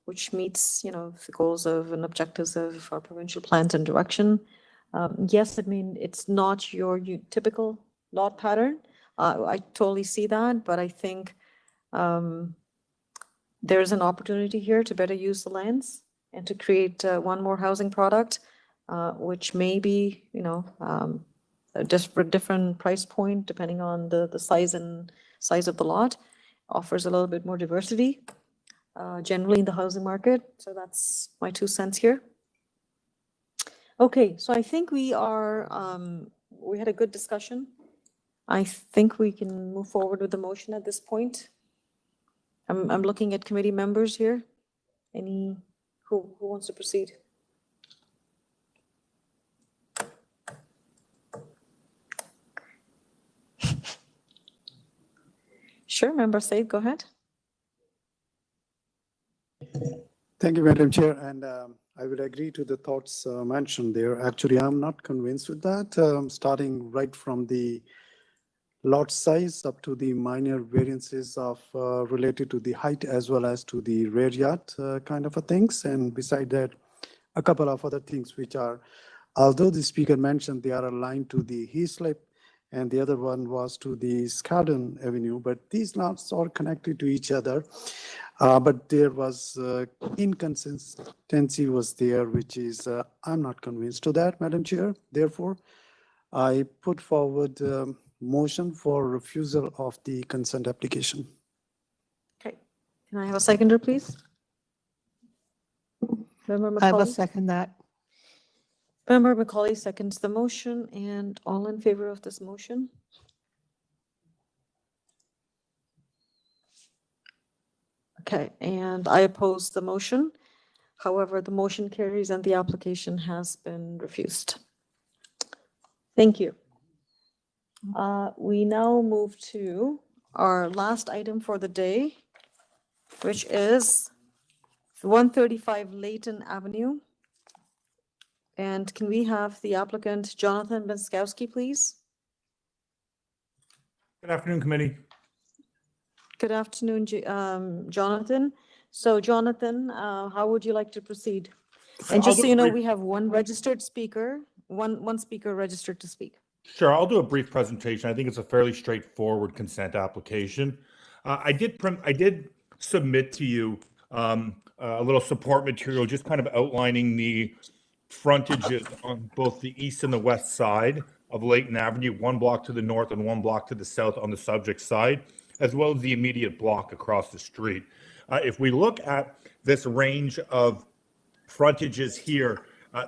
which meets the goals of and objectives of our provincial plans and direction. Yes, I mean it's not your typical lot pattern. I totally see that, but I think there's an opportunity here to better use the lands and to create one more housing product, which may be, a different price point depending on the size of the lot, offers a little bit more diversity generally in the housing market. So that's my 2 cents here. Okay, so I think we had a good discussion. I think we can move forward with the motion at this point. I'm looking at committee members here. Who wants to proceed? Sure, Member Said, go ahead. Thank you, Madam Chair, and I would agree to the thoughts mentioned there. Actually, I'm not convinced with that, starting right from the lot size up to the minor variances of related to the height as well as to the rear yard kind of a things. And beside that, a couple of other things which are, although the speaker mentioned they are aligned to the Heaslip and the other one was to the SCARDEN Avenue, but these lots are connected to each other. But there was inconsistency was there, which is, I'm not convinced to that, Madam Chair. Therefore, I put forward motion for refusal of the consent application. Okay, can I have a seconder, please? Member I will McCauley? second that. Member Macaulay seconds the motion, and all in favor of this motion? Okay, and I oppose the motion. However, the motion carries and the application has been refused. Thank you. We now move to our last item for the day, which is 135 Layton Avenue. And can we have the applicant, Jonathan Benskowski, please? Good afternoon, committee. Good afternoon, Jonathan. So Jonathan, how would you like to proceed? And just so you know, we have one registered speaker, one speaker registered to speak. Sure, I'll do a brief presentation. I think it's a fairly straightforward consent application. I did submit to you a little support material, just kind of outlining the frontages on both the east and the west side of Layton Avenue, one block to the north and one block to the south on the subject side, as well as the immediate block across the street. If we look at this range of frontages here,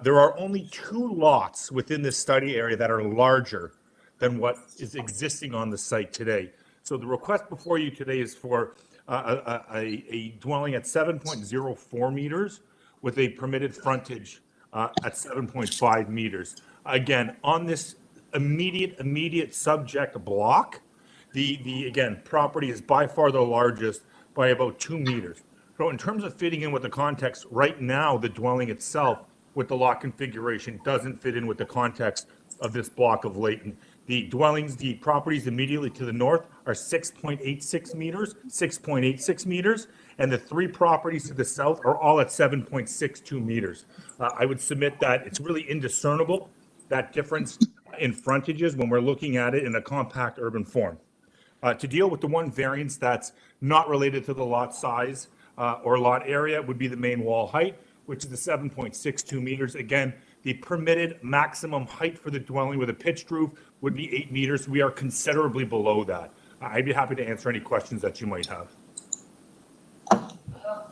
there are only 2 lots within this study area that are larger than what is existing on the site today. So the request before you today is for a dwelling at 7.04 meters with a permitted frontage at 7.5 meters. Again, on this immediate subject block, the property is by far the largest by about 2 meters. So in terms of fitting in with the context, right now, the dwelling itself with the lot configuration doesn't fit in with the context of this block of Layton. The properties immediately to the north are 6.86 meters, and the 3 properties to the south are all at 7.62 meters. I would submit that it's really indiscernible, that difference in frontages when we're looking at it in a compact urban form. To deal with the one variance that's not related to the lot size or lot area would be the main wall height, which is the 7.62 meters. Again, the permitted maximum height for the dwelling with a pitched roof would be 8 meters. We are considerably below that. I'd be happy to answer any questions that you might have.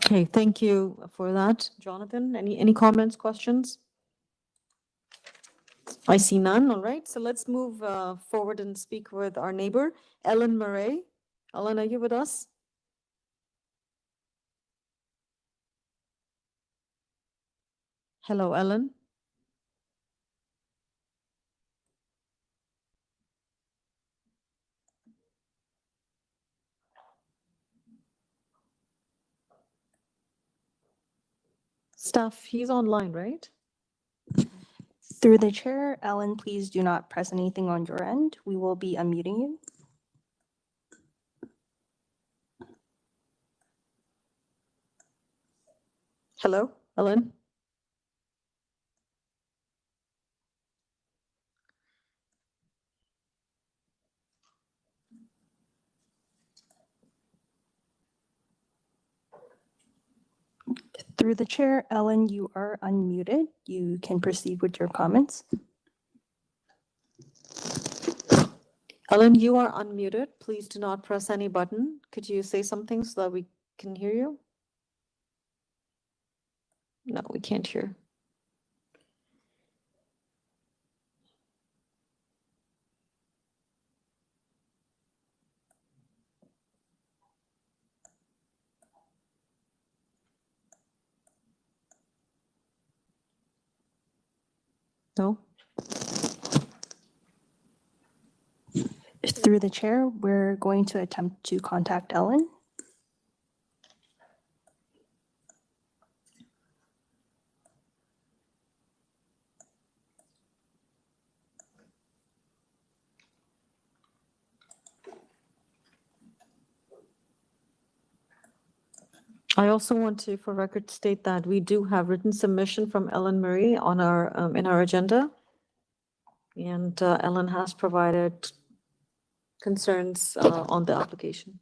Okay, thank you for that, Jonathan. Any comments, questions? I see none. All right, so let's move forward and speak with our neighbor, Ellen Murray. Ellen, are you with us? Hello, Ellen. Staff, he's online, right? Through the chair, Ellen, please do not press anything on your end. We will be unmuting you. Hello, Ellen. Through the chair, Ellen, you are unmuted. You can proceed with your comments. Ellen, you are unmuted. Please do not press any button. Could you say something so that we can hear you? No, we can't hear. No? Through the chair, we're going to attempt to contact Ellen. I also want to, for record, state that we do have written submission from Ellen Murray on our, in our agenda. And Ellen has provided concerns on the application.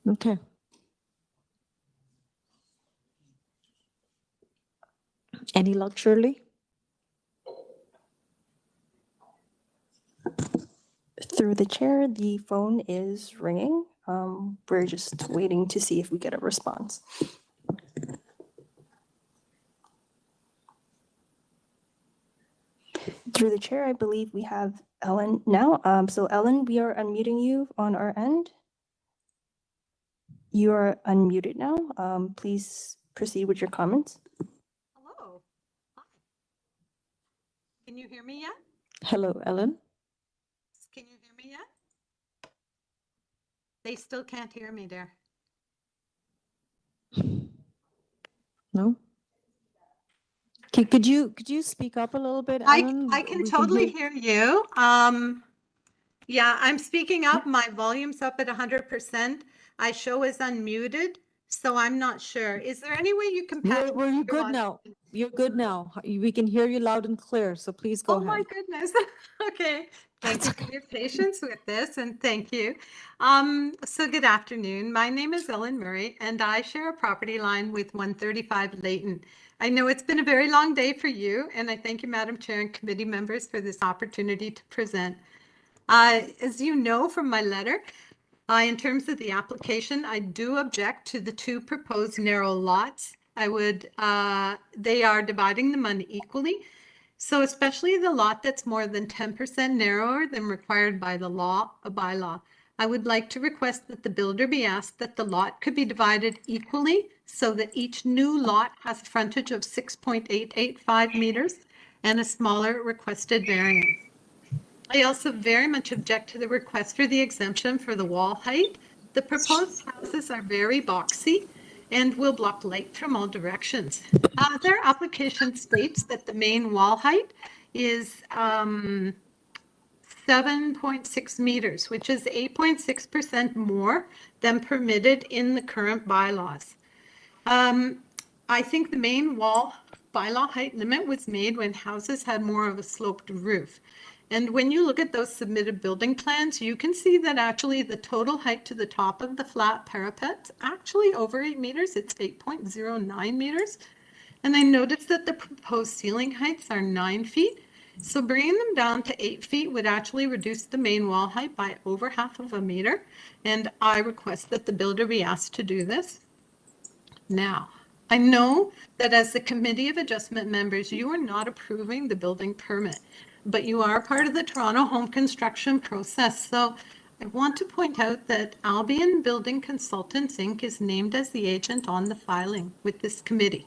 Okay. Any luck, Shirley? Through the chair, the phone is ringing. We're just waiting to see if we get a response. Through the chair, I believe we have Ellen now. So Ellen, we are unmuting you on our end. You are unmuted now. Please proceed with your comments. Hello. Hi. Can you hear me yet? Hello, Ellen. Can you hear me yet? They still can't hear me there. No? Could you speak up a little bit, Ellen? I can We totally hear you. Yeah, I'm speaking up. My volume's up at 100%. I show is unmuted, so I'm not sure. Is there any way you can patch? Were you good now? You're good now. We can hear you loud and clear, so please go Oh ahead. my goodness. Okay. Thank you for your patience with this, and thank you. So good afternoon. My name is Ellen Murray, and I share a property line with 135 Layton. I know it's been a very long day for you, and I thank you, Madam Chair and committee members, for this opportunity to present. As you know from my letter, in terms of the application, I do object to the two proposed narrow lots. They are dividing them unequally. So especially the lot that's more than 10% narrower than required by the bylaw. I would like to request that the builder be asked that the lot could be divided equally so that each new lot has a frontage of 6.885 meters and a smaller requested variance. I also very much object to the request for the exemption for the wall height. The proposed houses are very boxy and will block light from all directions. Their application states that the main wall height is 7.6 meters, which is 8.6% more than permitted in the current bylaws. I think the main wall bylaw height limit was made when houses had more of a sloped roof. And when you look at those submitted building plans, you can see that actually the total height to the top of the flat parapet's actually over 8 meters. It's 8.09 meters. And I noticed that the proposed ceiling heights are 9 feet. So bringing them down to 8 feet would actually reduce the main wall height by over half of a meter. And I request that the builder be asked to do this. Now, I know that as the Committee of Adjustment members, you are not approving the building permit, but you are part of the Toronto home construction process. So I want to point out that Albion Building Consultants, Inc. is named as the agent on the filing with this committee.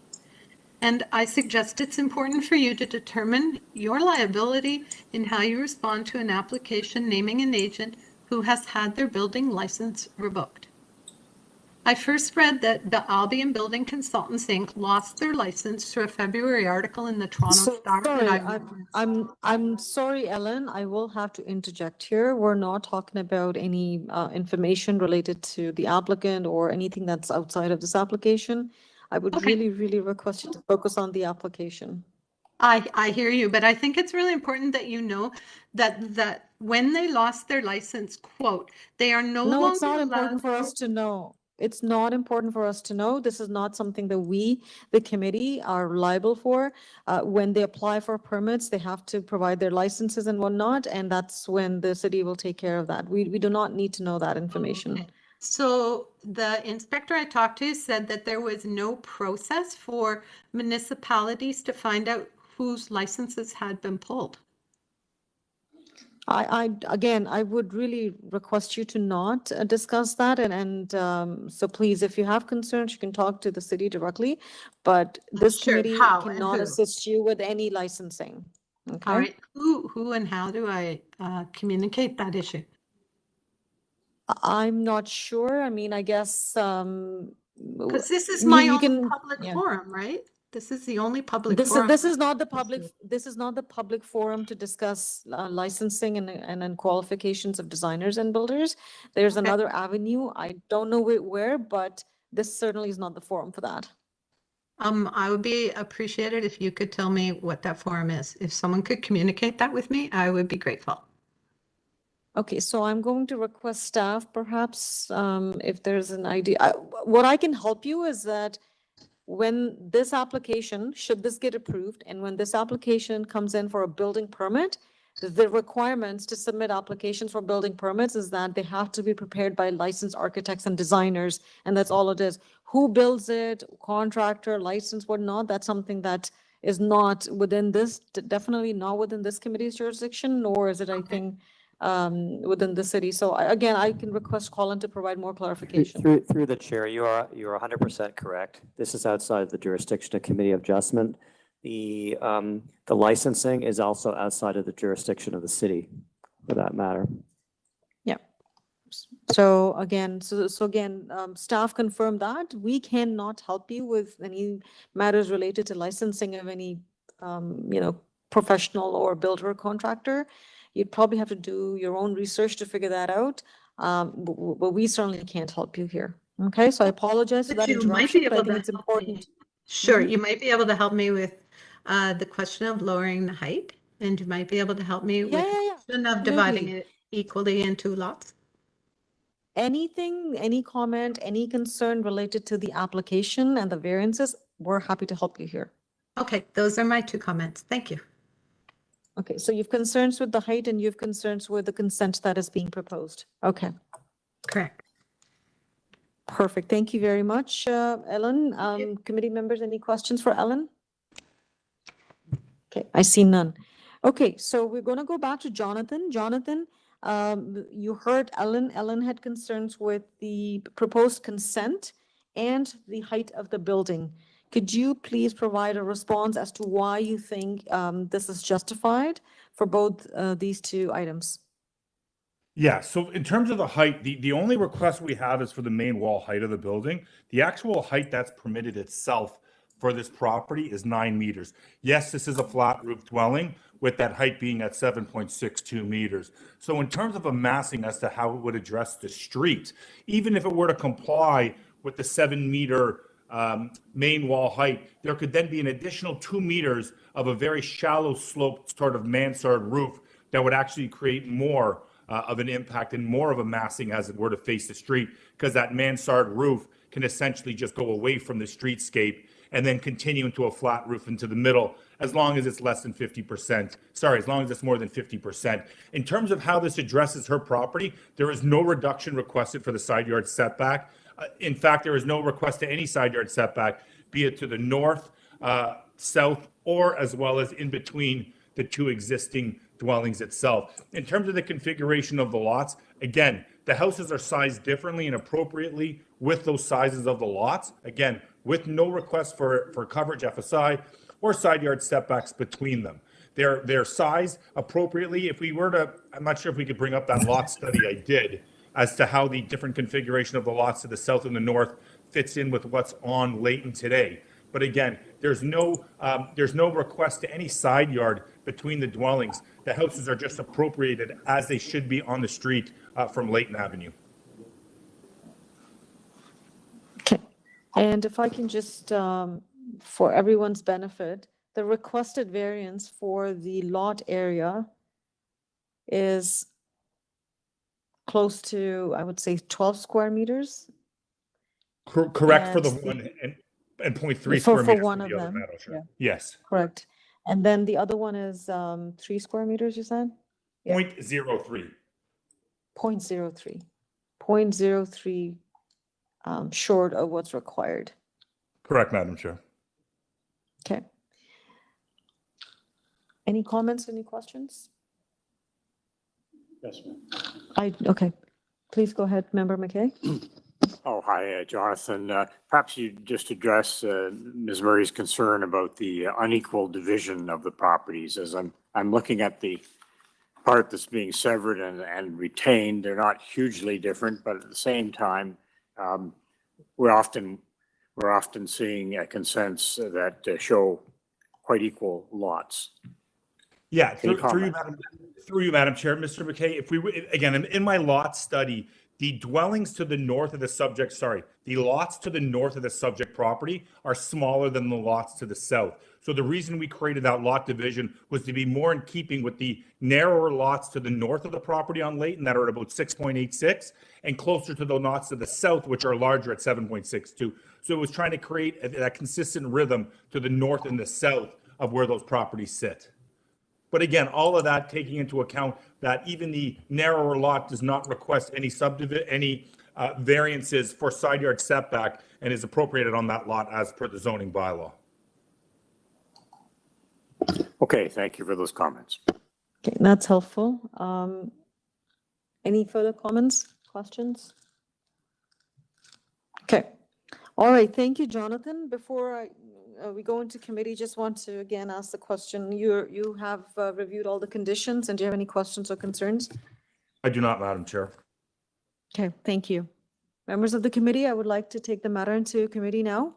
And I suggest it's important for you to determine your liability in how you respond to an application naming an agent who has had their building license revoked. I first read that the Albion Building Consultants, Inc. lost their license through a February article in the Toronto Star. Sorry, I'm sorry, Ellen. I will have to interject here. We're not talking about any information related to the applicant or anything that's outside of this application. I would really request you to focus on the application. I hear you, but I think it's really important that you know that when they lost their license, quote, they are no longer No, it's not allowed. important for us to know. It's not important for us to know. This is not something that we, the committee, are liable for. When they apply for permits, they have to provide their licenses and whatnot, and that's when the city will take care of that. We do not need to know that information. Okay. So the inspector I talked to said that there was no process for municipalities to find out whose licenses had been pulled. Again, I would really request you to not discuss that, so please, if you have concerns, you can talk to the city directly, but this Sure. committee How and cannot who? assist you with any licensing. All Okay? right. Who and how do I communicate that issue? I'm not sure. I mean, I guess, Because this is you my you only can, public yeah. forum, right? This is the only public This is, forum. this is not the public, this is not the public forum to discuss licensing and then qualifications of designers and builders. There's Okay. another avenue. I don't know where, but this certainly is not the forum for that. I would be appreciated if you could tell me what that forum is. If someone could communicate that with me, I would be grateful. Okay, so I'm going to request staff perhaps, if there's an idea. What I can help you is that when this application, should this get approved, and when this application comes in for a building permit, the requirements to submit applications for building permits is that they have to be prepared by licensed architects and designers, and that's all it is. Who builds it, contractor, license, whatnot, that's something that is not within this, definitely not within this committee's jurisdiction, nor is it, I think, within the city. So again, I can request Colin to provide more clarification. Through the chair, you are 100% correct. This is outside the jurisdiction of Committee of Adjustment. The licensing is also outside of the jurisdiction of the city, for that matter. Yeah. So again, staff confirm that we cannot help you with any matters related to licensing of any, professional or builder or contractor. You'd probably have to do your own research to figure that out. But we certainly can't help you here. Okay, so I apologize for But that you might interruption, be but I able think to it's help important. me. Sure, Mhm. you might be able to help me with the question of lowering the height, and you might be able to help me with the question of dividing absolutely. it equally into lots. Anything, any comment, any concern related to the application and the variances, we're happy to help you here. Okay, those are my two comments. Thank you. Okay, so you've concerns with the height and you've concerns with the consent that is being proposed. Okay. Correct. Perfect. Thank you very much, Ellen. Committee members, any questions for Ellen? Okay, I see none. Okay, so we're going to go back to Jonathan. Jonathan, you heard Ellen. Ellen had concerns with the proposed consent and the height of the building. Could you please provide a response as to why you think this is justified for both these two items? Yeah, so in terms of the height, the only request we have is for the main wall height of the building. The actual height that's permitted itself for this property is 9 meters. Yes, this is a flat roof dwelling with that height being at 7.62 meters. So in terms of a massing as to how it would address the street, even if it were to comply with the 7-meter main wall height, there could then be an additional 2 meters of a very shallow sloped sort of mansard roof that would actually create more of an impact and more of a massing as it were to face the street, because that mansard roof can essentially just go away from the streetscape and then continue into a flat roof into the middle, as long as it's less than 50%. Sorry, as long as it's more than 50%. In terms of how this addresses her property, there is no reduction requested for the side yard setback. In fact, there is no request to any side yard setback, be it to the north, south, or as well as in between the two existing dwellings itself. In terms of the configuration of the lots, again, the houses are sized differently and appropriately with those sizes of the lots. Again, with no request for coverage FSI or side yard setbacks between them. They're sized appropriately. If we were to, I'm not sure if we could bring up that lot study I did as to how the different configuration of the lots to the south and the north fits in with what's on Layton today. But again, there's no request to any side yard between the dwellings. The houses are just appropriated as they should be on the street from Layton Avenue. Okay, and if I can just, for everyone's benefit, the requested variance for the lot area is close to, I would say, 12 square meters. Correct for the And one and 0.3 For square meters one for of the other, them, Madam Chair. yeah. Yes. Correct. And then the other one is 3 square meters, you said? Yeah. 0.03. 0.03. 0.03 short of what's required. Correct, Madam Chair. Okay. Any comments, any questions? Yes, ma'am. Okay. Please go ahead, Member McKay. Oh, hi, Jonathan. Perhaps you just address Ms. Murray's concern about the unequal division of the properties. As I'm looking at the part that's being severed and retained, they're not hugely different, but at the same time, we're often seeing consents that show quite equal lots. Yeah, Any through you, Madam Chair, Mr. McKay, if we again in my lot study, the dwellings to the north of the subject, the lots to the north of the subject property are smaller than the lots to the south. So the reason we created that lot division was to be more in keeping with the narrower lots to the north of the property on Layton that are at about 6.86 and closer to the lots to the south, which are larger at 7.62. So it was trying to create that consistent rhythm to the north and the south of where those properties sit. But again, all of that taking into account that even the narrower lot does not request any variances for side yard setback and is appropriated on that lot as per the zoning bylaw. Okay, thank you for those comments. Okay, that's helpful. Any further comments, questions? Okay. All right. Thank you, Jonathan. Before we go into committee, just want to again ask the question. You have reviewed all the conditions, and do you have any questions or concerns? I do not, Madam Chair. Okay, thank you. Members of the committee, I would like to take the matter into committee now.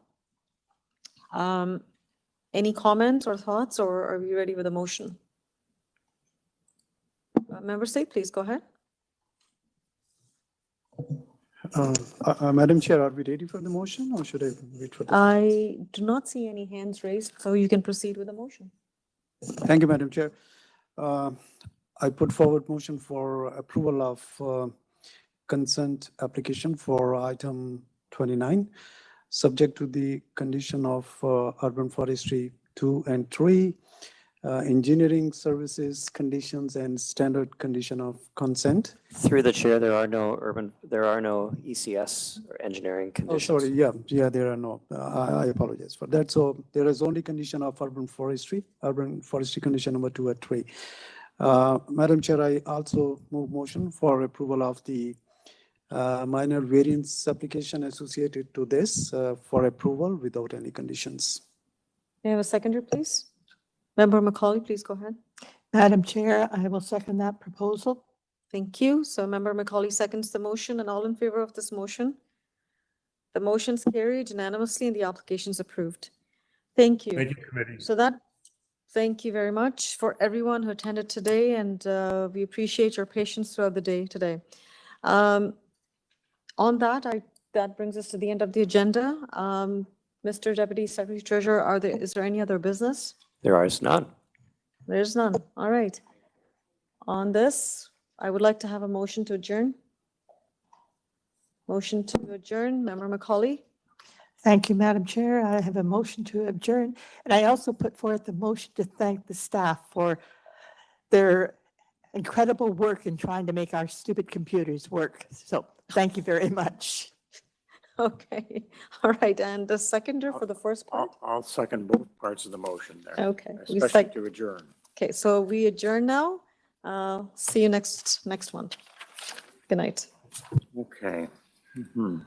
Any comments or thoughts, or are we ready with a motion? Member State, please go ahead. Madam Chair, are we ready for the motion or should I wait for the? I do not see any hands raised, so you can proceed with the motion. Thank you, Madam Chair. I put forward motion for approval of consent application for item 29, subject to the condition of urban forestry 2 and 3, engineering services conditions and standard condition of consent. Through the chair, there are no ECS or engineering conditions. Oh, sorry, yeah, there are no, I apologize for that. So there is only condition of urban forestry condition number 2 and 3. Madam Chair, I also move motion for approval of the minor variance application associated to this for approval without any conditions. May I have a seconder, please? Member Macaulay, please go ahead. Madam Chair, I will second that proposal. Thank you. So Member Macaulay seconds the motion, and all in favor of this motion? The motion's carried unanimously and the application is approved. Thank you. Thank you, committee. Thank you very much for everyone who attended today, and we appreciate your patience throughout the day today. On that brings us to the end of the agenda. Mr. Deputy Secretary Treasurer, is there any other business? There is none. There's none. All right. On this, I would like to have a motion to adjourn. Motion to adjourn, Member Macaulay. Thank you, Madam Chair. I have a motion to adjourn. And I also put forth the motion to thank the staff for their incredible work in trying to make our stupid computers work. So thank you very much. Okay. All right. And the seconder for the first part? I'll second both parts of the motion there. Okay. Especially to adjourn. Okay. So we adjourn now. See you next one. Good night. Okay. Mm-hmm.